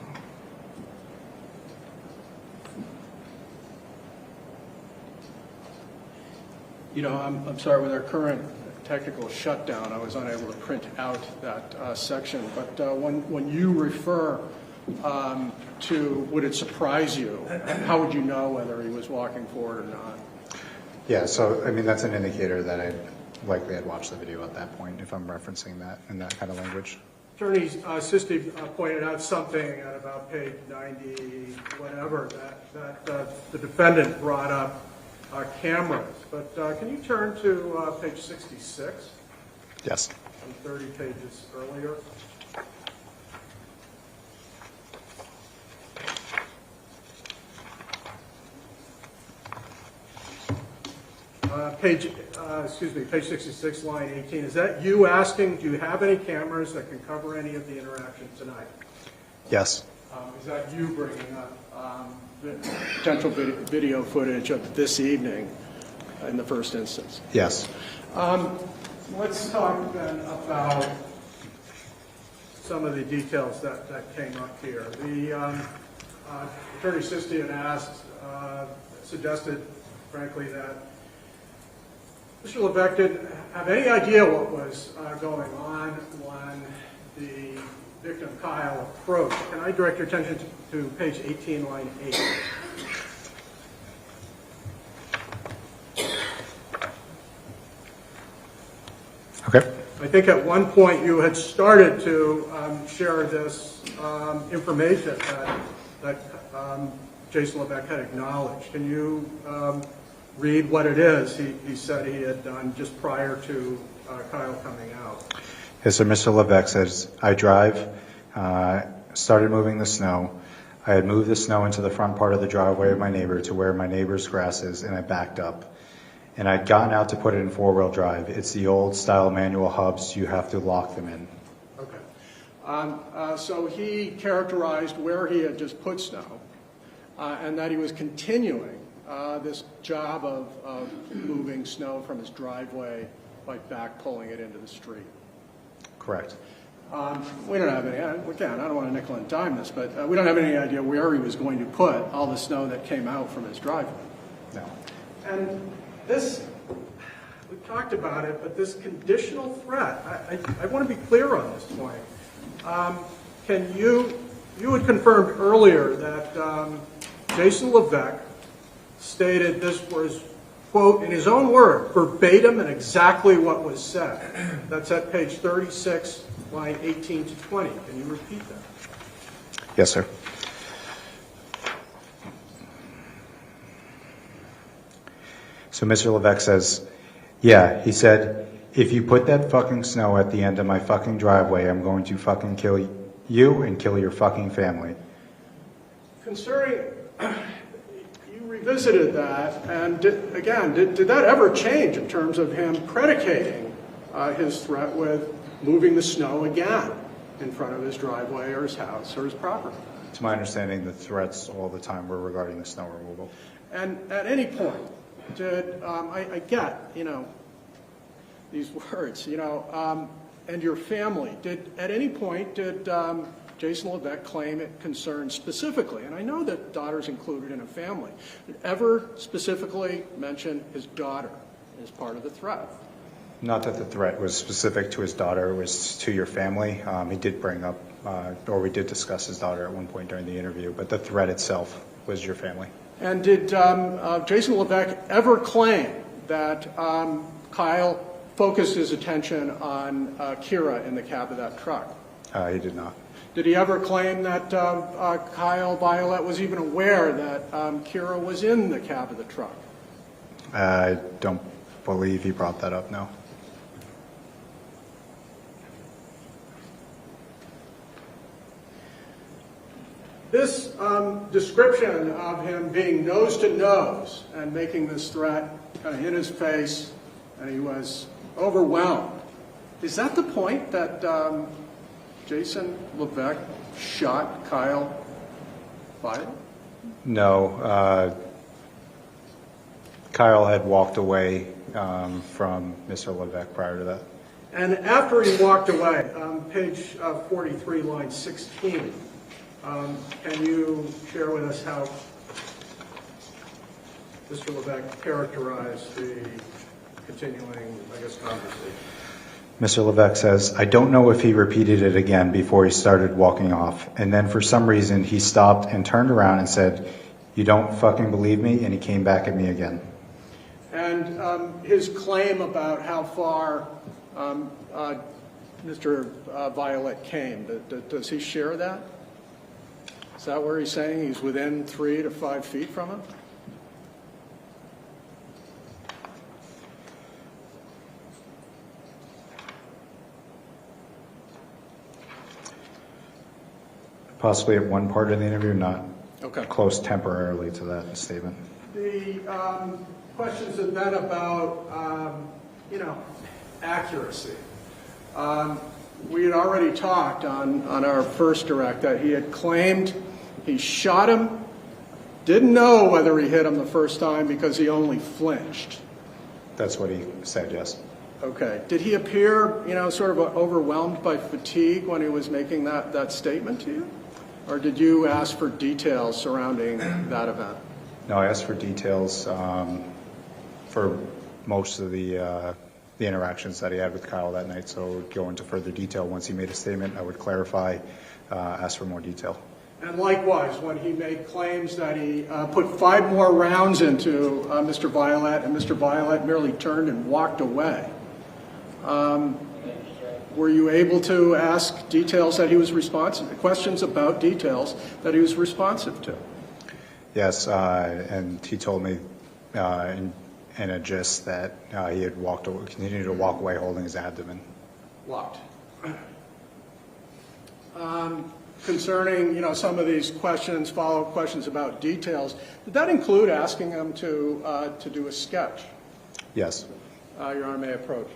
You know, I'm sorry, with our current technical shutdown, I was unable to print out that section. But when you refer to would it surprise you, how would you know whether he was walking forward or not? Yeah, so I mean that's an indicator that I likely had watched the video at that point if I'm referencing that in that kind of language. Attorney Sisti pointed out something at about page 90, whatever, that the defendant brought up cameras. But can you turn to page 66? Yes. From 30 pages earlier. Page 66, line 18. Is that you asking, do you have any cameras that can cover any of the interaction tonight? Yes. Is that you bringing up the potential video footage of this evening in the first instance? Yes. Let's talk then about some of the details that came up here. The Attorney Sisti had asked, suggested, frankly, that Mr. Levesque didn't have any idea what was going on when the victim, Kyle, approached. Can I direct your attention to page 18, line 8? Okay. I think at one point you had started to share this information that Jason Levesque had acknowledged. Can you read what it is he said he had done just prior to Kyle coming out? Yes, so Mr. Levesque says, I drive, started moving the snow. I had moved the snow into the front part of the driveway of my neighbor to where my neighbor's grass is, and I backed up. And I'd gotten out to put it in four-wheel drive. It's the old style manual hubs. You have to lock them in. Okay. So he characterized where he had just put snow and that he was continuing this job of moving snow from his driveway by back pulling it into the street. Correct. We don't have any, again, I don't want to nickel and dime this, but we don't have any idea where he was going to put all the snow that came out from his driveway. No. And this, we talked about it, but this conditional threat, I want to be clear on this point. Can you had confirmed earlier that Jason Levesque stated this was, quote, in his own word, verbatim and exactly what was said. That's at page 36, line 18 to 20. Can you repeat that? Yes, sir. So Mr. Levesque says, yeah, he said, if you put that fucking snow at the end of my fucking driveway, I'm going to fucking kill you and kill your fucking family. Considering you revisited that, and did that ever change in terms of him predicating his threat with moving the snow again in front of his driveway or his house or his property? To my understanding, the threats all the time were regarding the snow removal. And at any point, did I get, you know, these words, and your family. At any point, did Jason Levesque claim it concerned specifically, and I know that daughter's included in a family, did ever specifically mention his daughter as part of the threat? Not that the threat was specific to his daughter, it was to your family. He did bring up, or we did discuss his daughter at one point during the interview, but the threat itself was your family. And did Jason Levesque ever claim that Kyle focused his attention on Kira in the cab of that truck? He did not. Did he ever claim that Kyle Violette was even aware that Kira was in the cab of the truck? I don't believe he brought that up, no. This description of him being nose to nose and making this threat kind of in his face, and he was overwhelmed. Is that the point that Jason Levesque shot Kyle Violette? No. Kyle had walked away from Mr. Levesque prior to that. And after he walked away, page 43, line 16, can you share with us how Mr. Levesque characterized the continuing, conversation? Mr. Levesque says, I don't know if he repeated it again before he started walking off. And then for some reason, he stopped and turned around and said, you don't fucking believe me? And he came back at me again. And his claim about how far Mr. Violette came, does he share that? Is that where he's saying he's within 3 to 5 feet from him? Possibly at one part of the interview, not Okay. close temporarily to that statement. The questions have been about, accuracy. We had already talked on our first direct that he had claimed he shot him, didn't know whether he hit him the first time because he only flinched. That's what he said, yes. Okay. Did he appear, sort of overwhelmed by fatigue when he was making that statement to you? Or did you ask for details surrounding that event? No, I asked for details for most of the interactions that he had with Kyle that night, so I would go into further detail. Once he made a statement, I would clarify, ask for more detail. And likewise, when he made claims that he put 5 more rounds into Mr. Violette, and Mr. Violette merely turned and walked away, were you able to ask details that he was responsive, questions about details that he was responsive to? Yes, and he told me in a gist that he had continued to walk away holding his abdomen. Locked. Concerning, some of these questions, follow-up questions about details, did that include asking him to do a sketch? Yes. Your Honor may approach.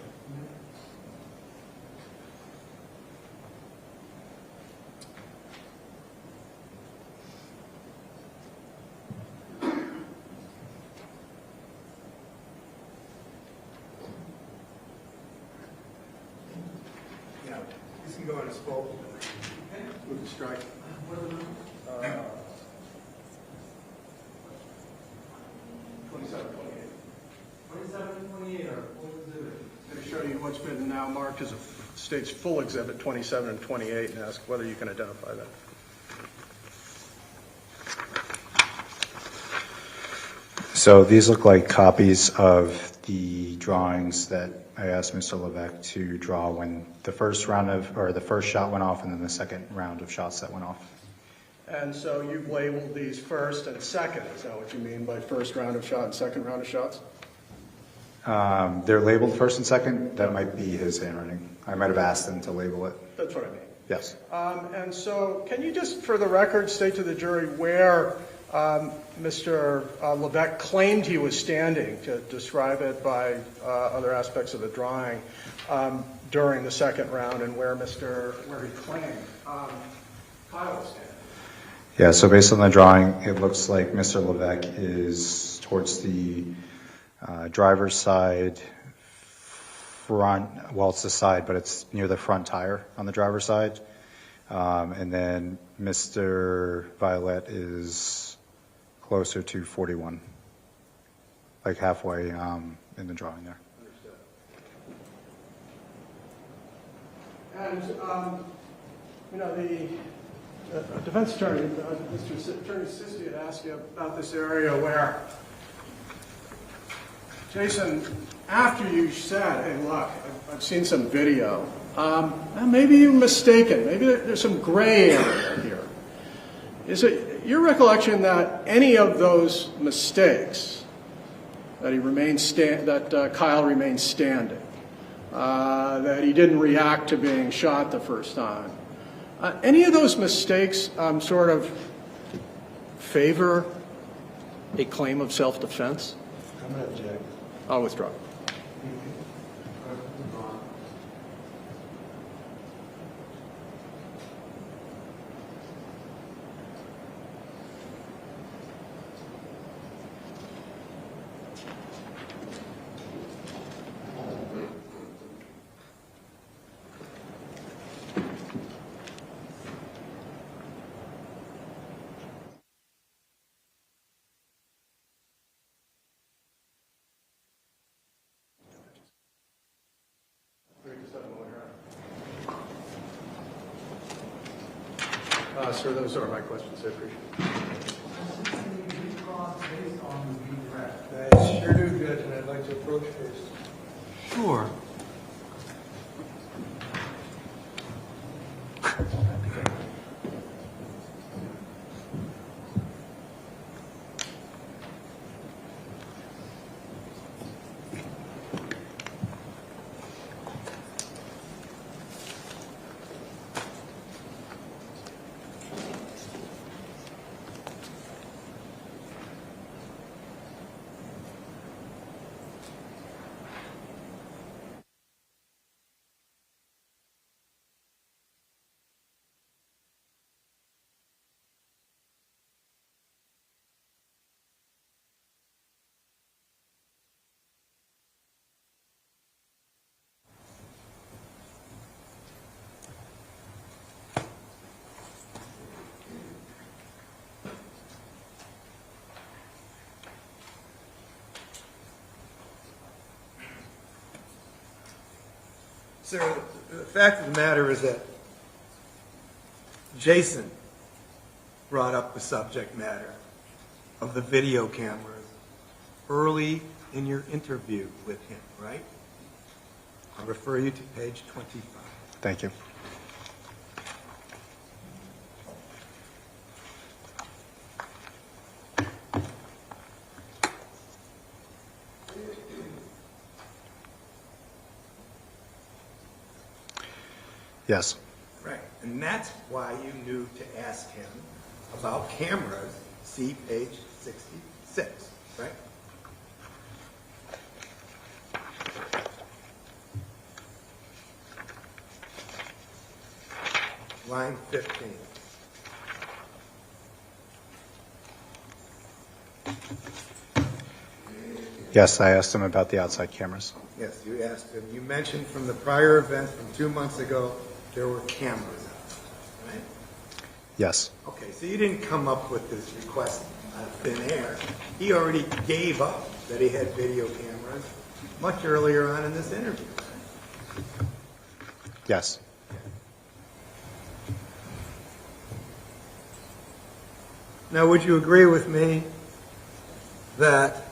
Yeah, this can go in a spoke. Move the strike. 2728, or what was it? I'm going to show you what's been now marked as a state's full exhibit, 27 and 28, and ask whether you can identify that. So these look like copies of the drawings that I asked Mr. Levesque to draw when the first shot went off, and then the second round of shots that went off. And so you've labeled these first and second. Is that what you mean by first round of shot and second round of shots? They're labeled first and second. That might be his handwriting. I might have asked him to label it. That's what I mean. Yes. And so can you just, for the record, state to the jury where Mr. Levesque claimed he was standing, to describe it by other aspects of the drawing, during the second round, and where he claimed Kyle was standing? Yeah, so based on the drawing, it looks like Mr. Levesque is towards the driver's side front, well, it's the side, but it's near the front tire on the driver's side. And then Mr. Violette is closer to 41, like halfway in the drawing there. Understood. And, you know, the defense attorney, Mr. Attorney Sisti, had asked you about this area where, Jason, after you said, hey, look, I've seen some video, maybe you're mistaken. Maybe there's some gray area here. Is it your recollection that any of those mistakes, that Kyle remained standing, that he didn't react to being shot the first time, any of those mistakes sort of favor a claim of self-defense? I'm going to object. I'll withdraw. Sir, those are my questions. I appreciate it. I sure do, Judge, and I'd like to approach first. Sure. Sir, the fact of the matter is that Jason brought up the subject matter of the video cameras early in your interview with him, right? I'll refer you to page 25. Thank you. Yes. Right, and that's why you knew to ask him about cameras, see page 66, right? Line 15. Yes, I asked him about the outside cameras. Yes, you asked him. You mentioned from the prior event from 2 months ago, there were cameras out, right? Yes. Okay, so you didn't come up with this request out of thin air. He already gave up that he had video cameras much earlier on in this interview. Yes. Now, would you agree with me that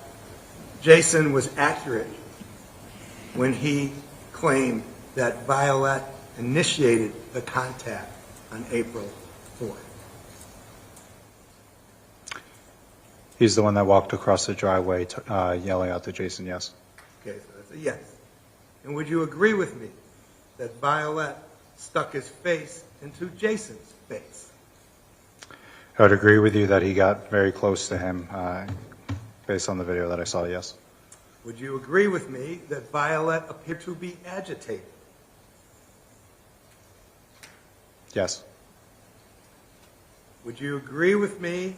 Jason was accurate when he claimed that Violette initiated the contact on April 4th? He's the one that walked across the driveway yelling out to Jason, yes. Okay, so that's a yes. And would you agree with me that Violette stuck his face into Jason's face? I would agree with you that he got very close to him based on the video that I saw, yes. Would you agree with me that Violette appeared to be agitated? Yes. Would you agree with me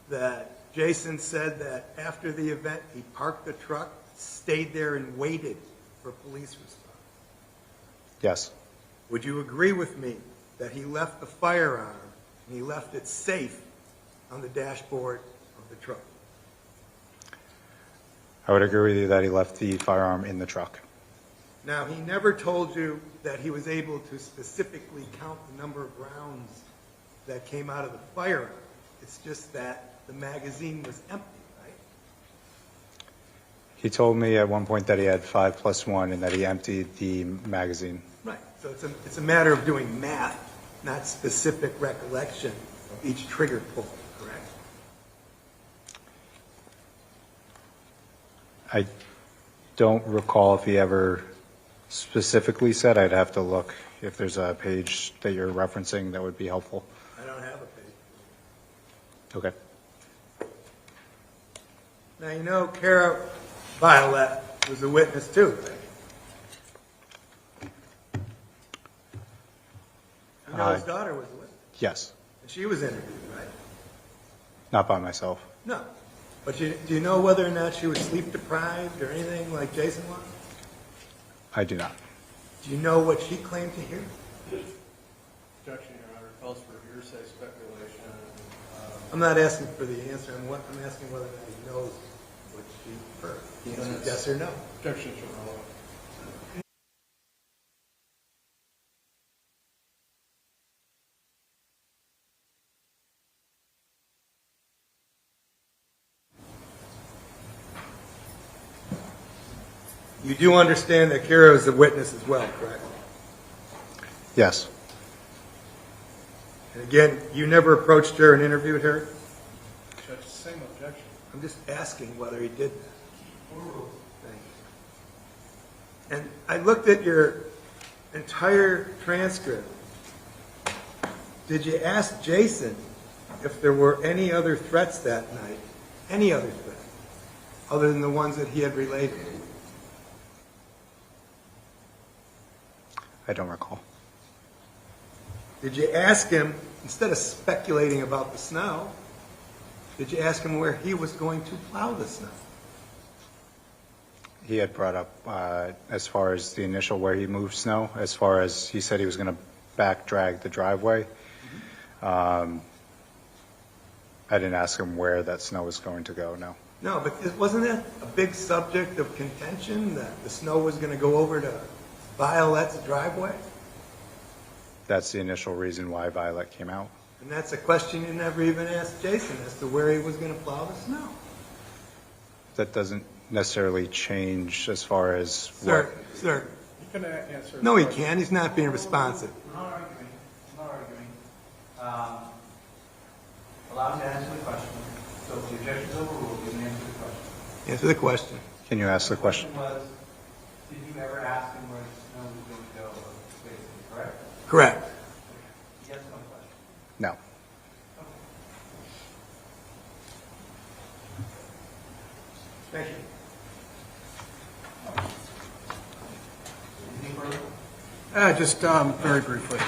that Jason said that after the event he parked the truck, stayed there and waited for police response? Yes. Would you agree with me that he left the firearm and he left it safe on the dashboard of the truck? I would agree with you that he left the firearm in the truck. Now, he never told you that he was able to specifically count the number of rounds that came out of the firearm. It's just that the magazine was empty, right? He told me at one point that he had 5 + 1 and that he emptied the magazine. Right. So it's a matter of doing math, not specific recollection of each trigger pull, correct? I don't recall if he ever specifically said. I'd have to look. If there's a page that you're referencing, that would be helpful. I don't have a page. Okay. Now, you know Kyle Violette was a witness too, right? You know his daughter was a witness. Yes. And she was interviewed, right? Not by myself. No. But do you know whether or not she was sleep deprived or anything like Jason was? I do not. Do you know what she claimed to hear? Objection, Your Honor, calls for hearsay speculation. I'm not asking for the answer. I'm asking whether or not he knows what she heard. The answer is yes or no. Objection to relevant. You do understand that Kira is a witness as well, correct? Yes. And again, you never approached her and interviewed her? Judge, same objection. I'm just asking whether he did that. Thank you. And I looked at your entire transcript. Did you ask Jason if there were any other threats that night? Any other threat? Other than the ones that he had related? I don't recall. Did you ask him, instead of speculating about the snow, did you ask him where he was going to plow the snow? He had brought up, as far as the initial where he moved snow, as far as he said he was going to back drag the driveway. I didn't ask him where that snow was going to go, no. No, but wasn't that a big subject of contention, that the snow was going to go over to Violette's driveway? That's the initial reason why Violette came out. And that's a question you never even asked Jason, as to where he was going to plow the snow. That doesn't necessarily change as far as Sir, what... sir. You can answer. No, he can't. He's not being responsive. I'm not arguing. I'm not arguing. Allow him to answer the question. So if the objection is overruled, you can answer the question. Answer the question. Can you ask the question? The question was, did you ever ask him where the snow was going to go, basically, correct? Correct. Yes, no question. No. Thank you. Anything further? Just very briefly.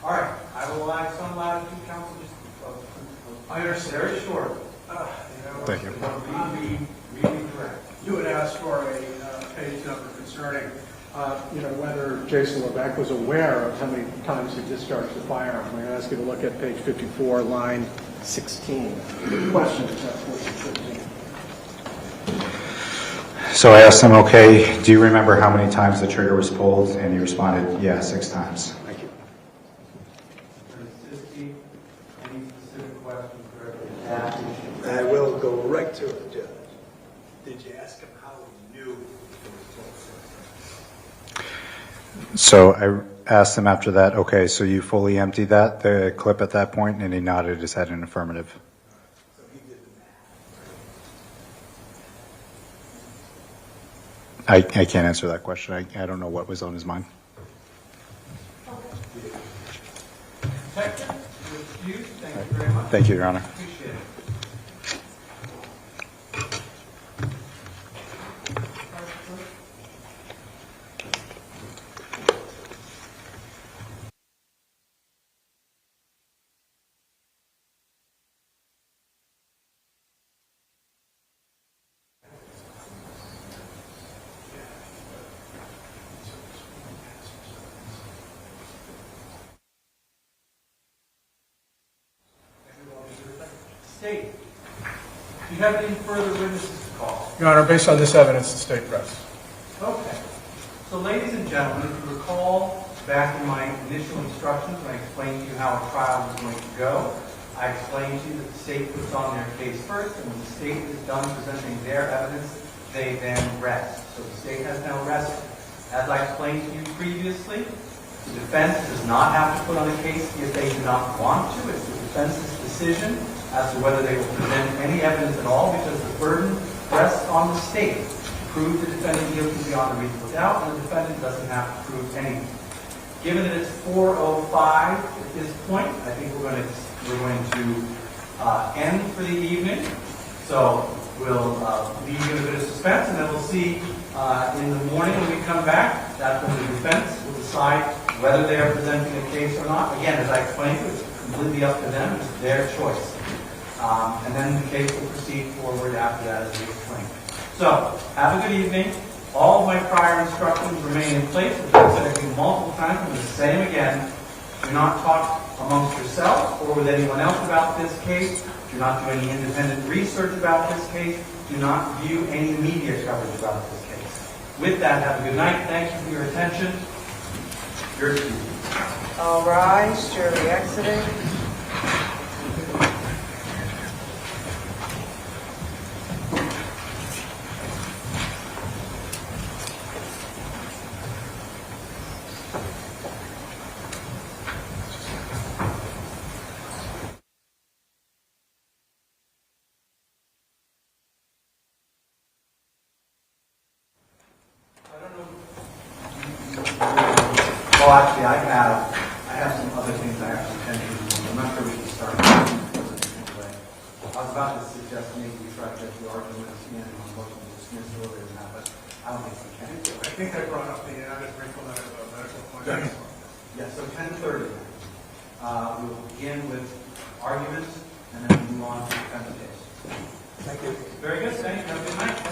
All right, I will allow some latitude, counsel, just, I understand, very short. Thank you. Really correct. You had asked for a page number concerning, whether Jason Levesque was aware of how many times he discharged the firearm. I'm going to ask you to look at page 54, line 16. Question is that 14. So I asked him, okay, do you remember how many times the trigger was pulled? And he responded, yeah, 6 times. Thank you. Any specific questions directly? I will go right to it, Judge. Did you ask him how he knew it was told? So I asked him after that, okay, so you fully emptied the clip at that point? And he nodded his head in affirmative. So he did the math. I can't answer that question. I don't know what was on his mind. Thank you very much. Thank you, Your Honor. Appreciate it. have any further witnesses to call? Your Honor, based on this evidence, the state press. Okay. So ladies and gentlemen, if you recall back in my initial instructions when I explained to you how a trial was going to go, I explained to you that the state puts on their case first, and when the state is done presenting their evidence, they then rest. So the state has now rested. As I explained to you previously, the defense does not have to put on a case if they do not want to. It's the defense's decision as to whether they will present any evidence at all, because the burden rests on the state to prove the defendant guilty beyond a reasonable doubt, and the defendant doesn't have to prove anything. Given that it's 4:05 at this point, I think we're going to end for the evening. So we'll leave you in a bit of suspense, and then we'll see in the morning when we come back. That's when the defense will decide whether they are presenting a case or not. Again, as I explained, it's completely up to them. It's their choice. And then the case will proceed forward after that, as we explained. So, have a good evening. All of my prior instructions remain in place. As I've said, I think multiple times, I'm going to say them again. Do not talk amongst yourselves or with anyone else about this case. Do not do any independent research about this case. Do not view any media coverage about this case. With that, have a good night. Thank you for your attention. You're excused. All rise, jury exiting. Well, actually, I have some other things I have to attend to. I'm not sure we can start. Anyway, I was about to suggest maybe we try to get the argument in on motion to dismiss earlier than that, but I don't think we can. I think I brought up the added wrinkle that of medical point. Yeah, so 10:30. We'll begin with arguments and then move on to the defense case. Thank you. Very good. Thank you. Have a good night.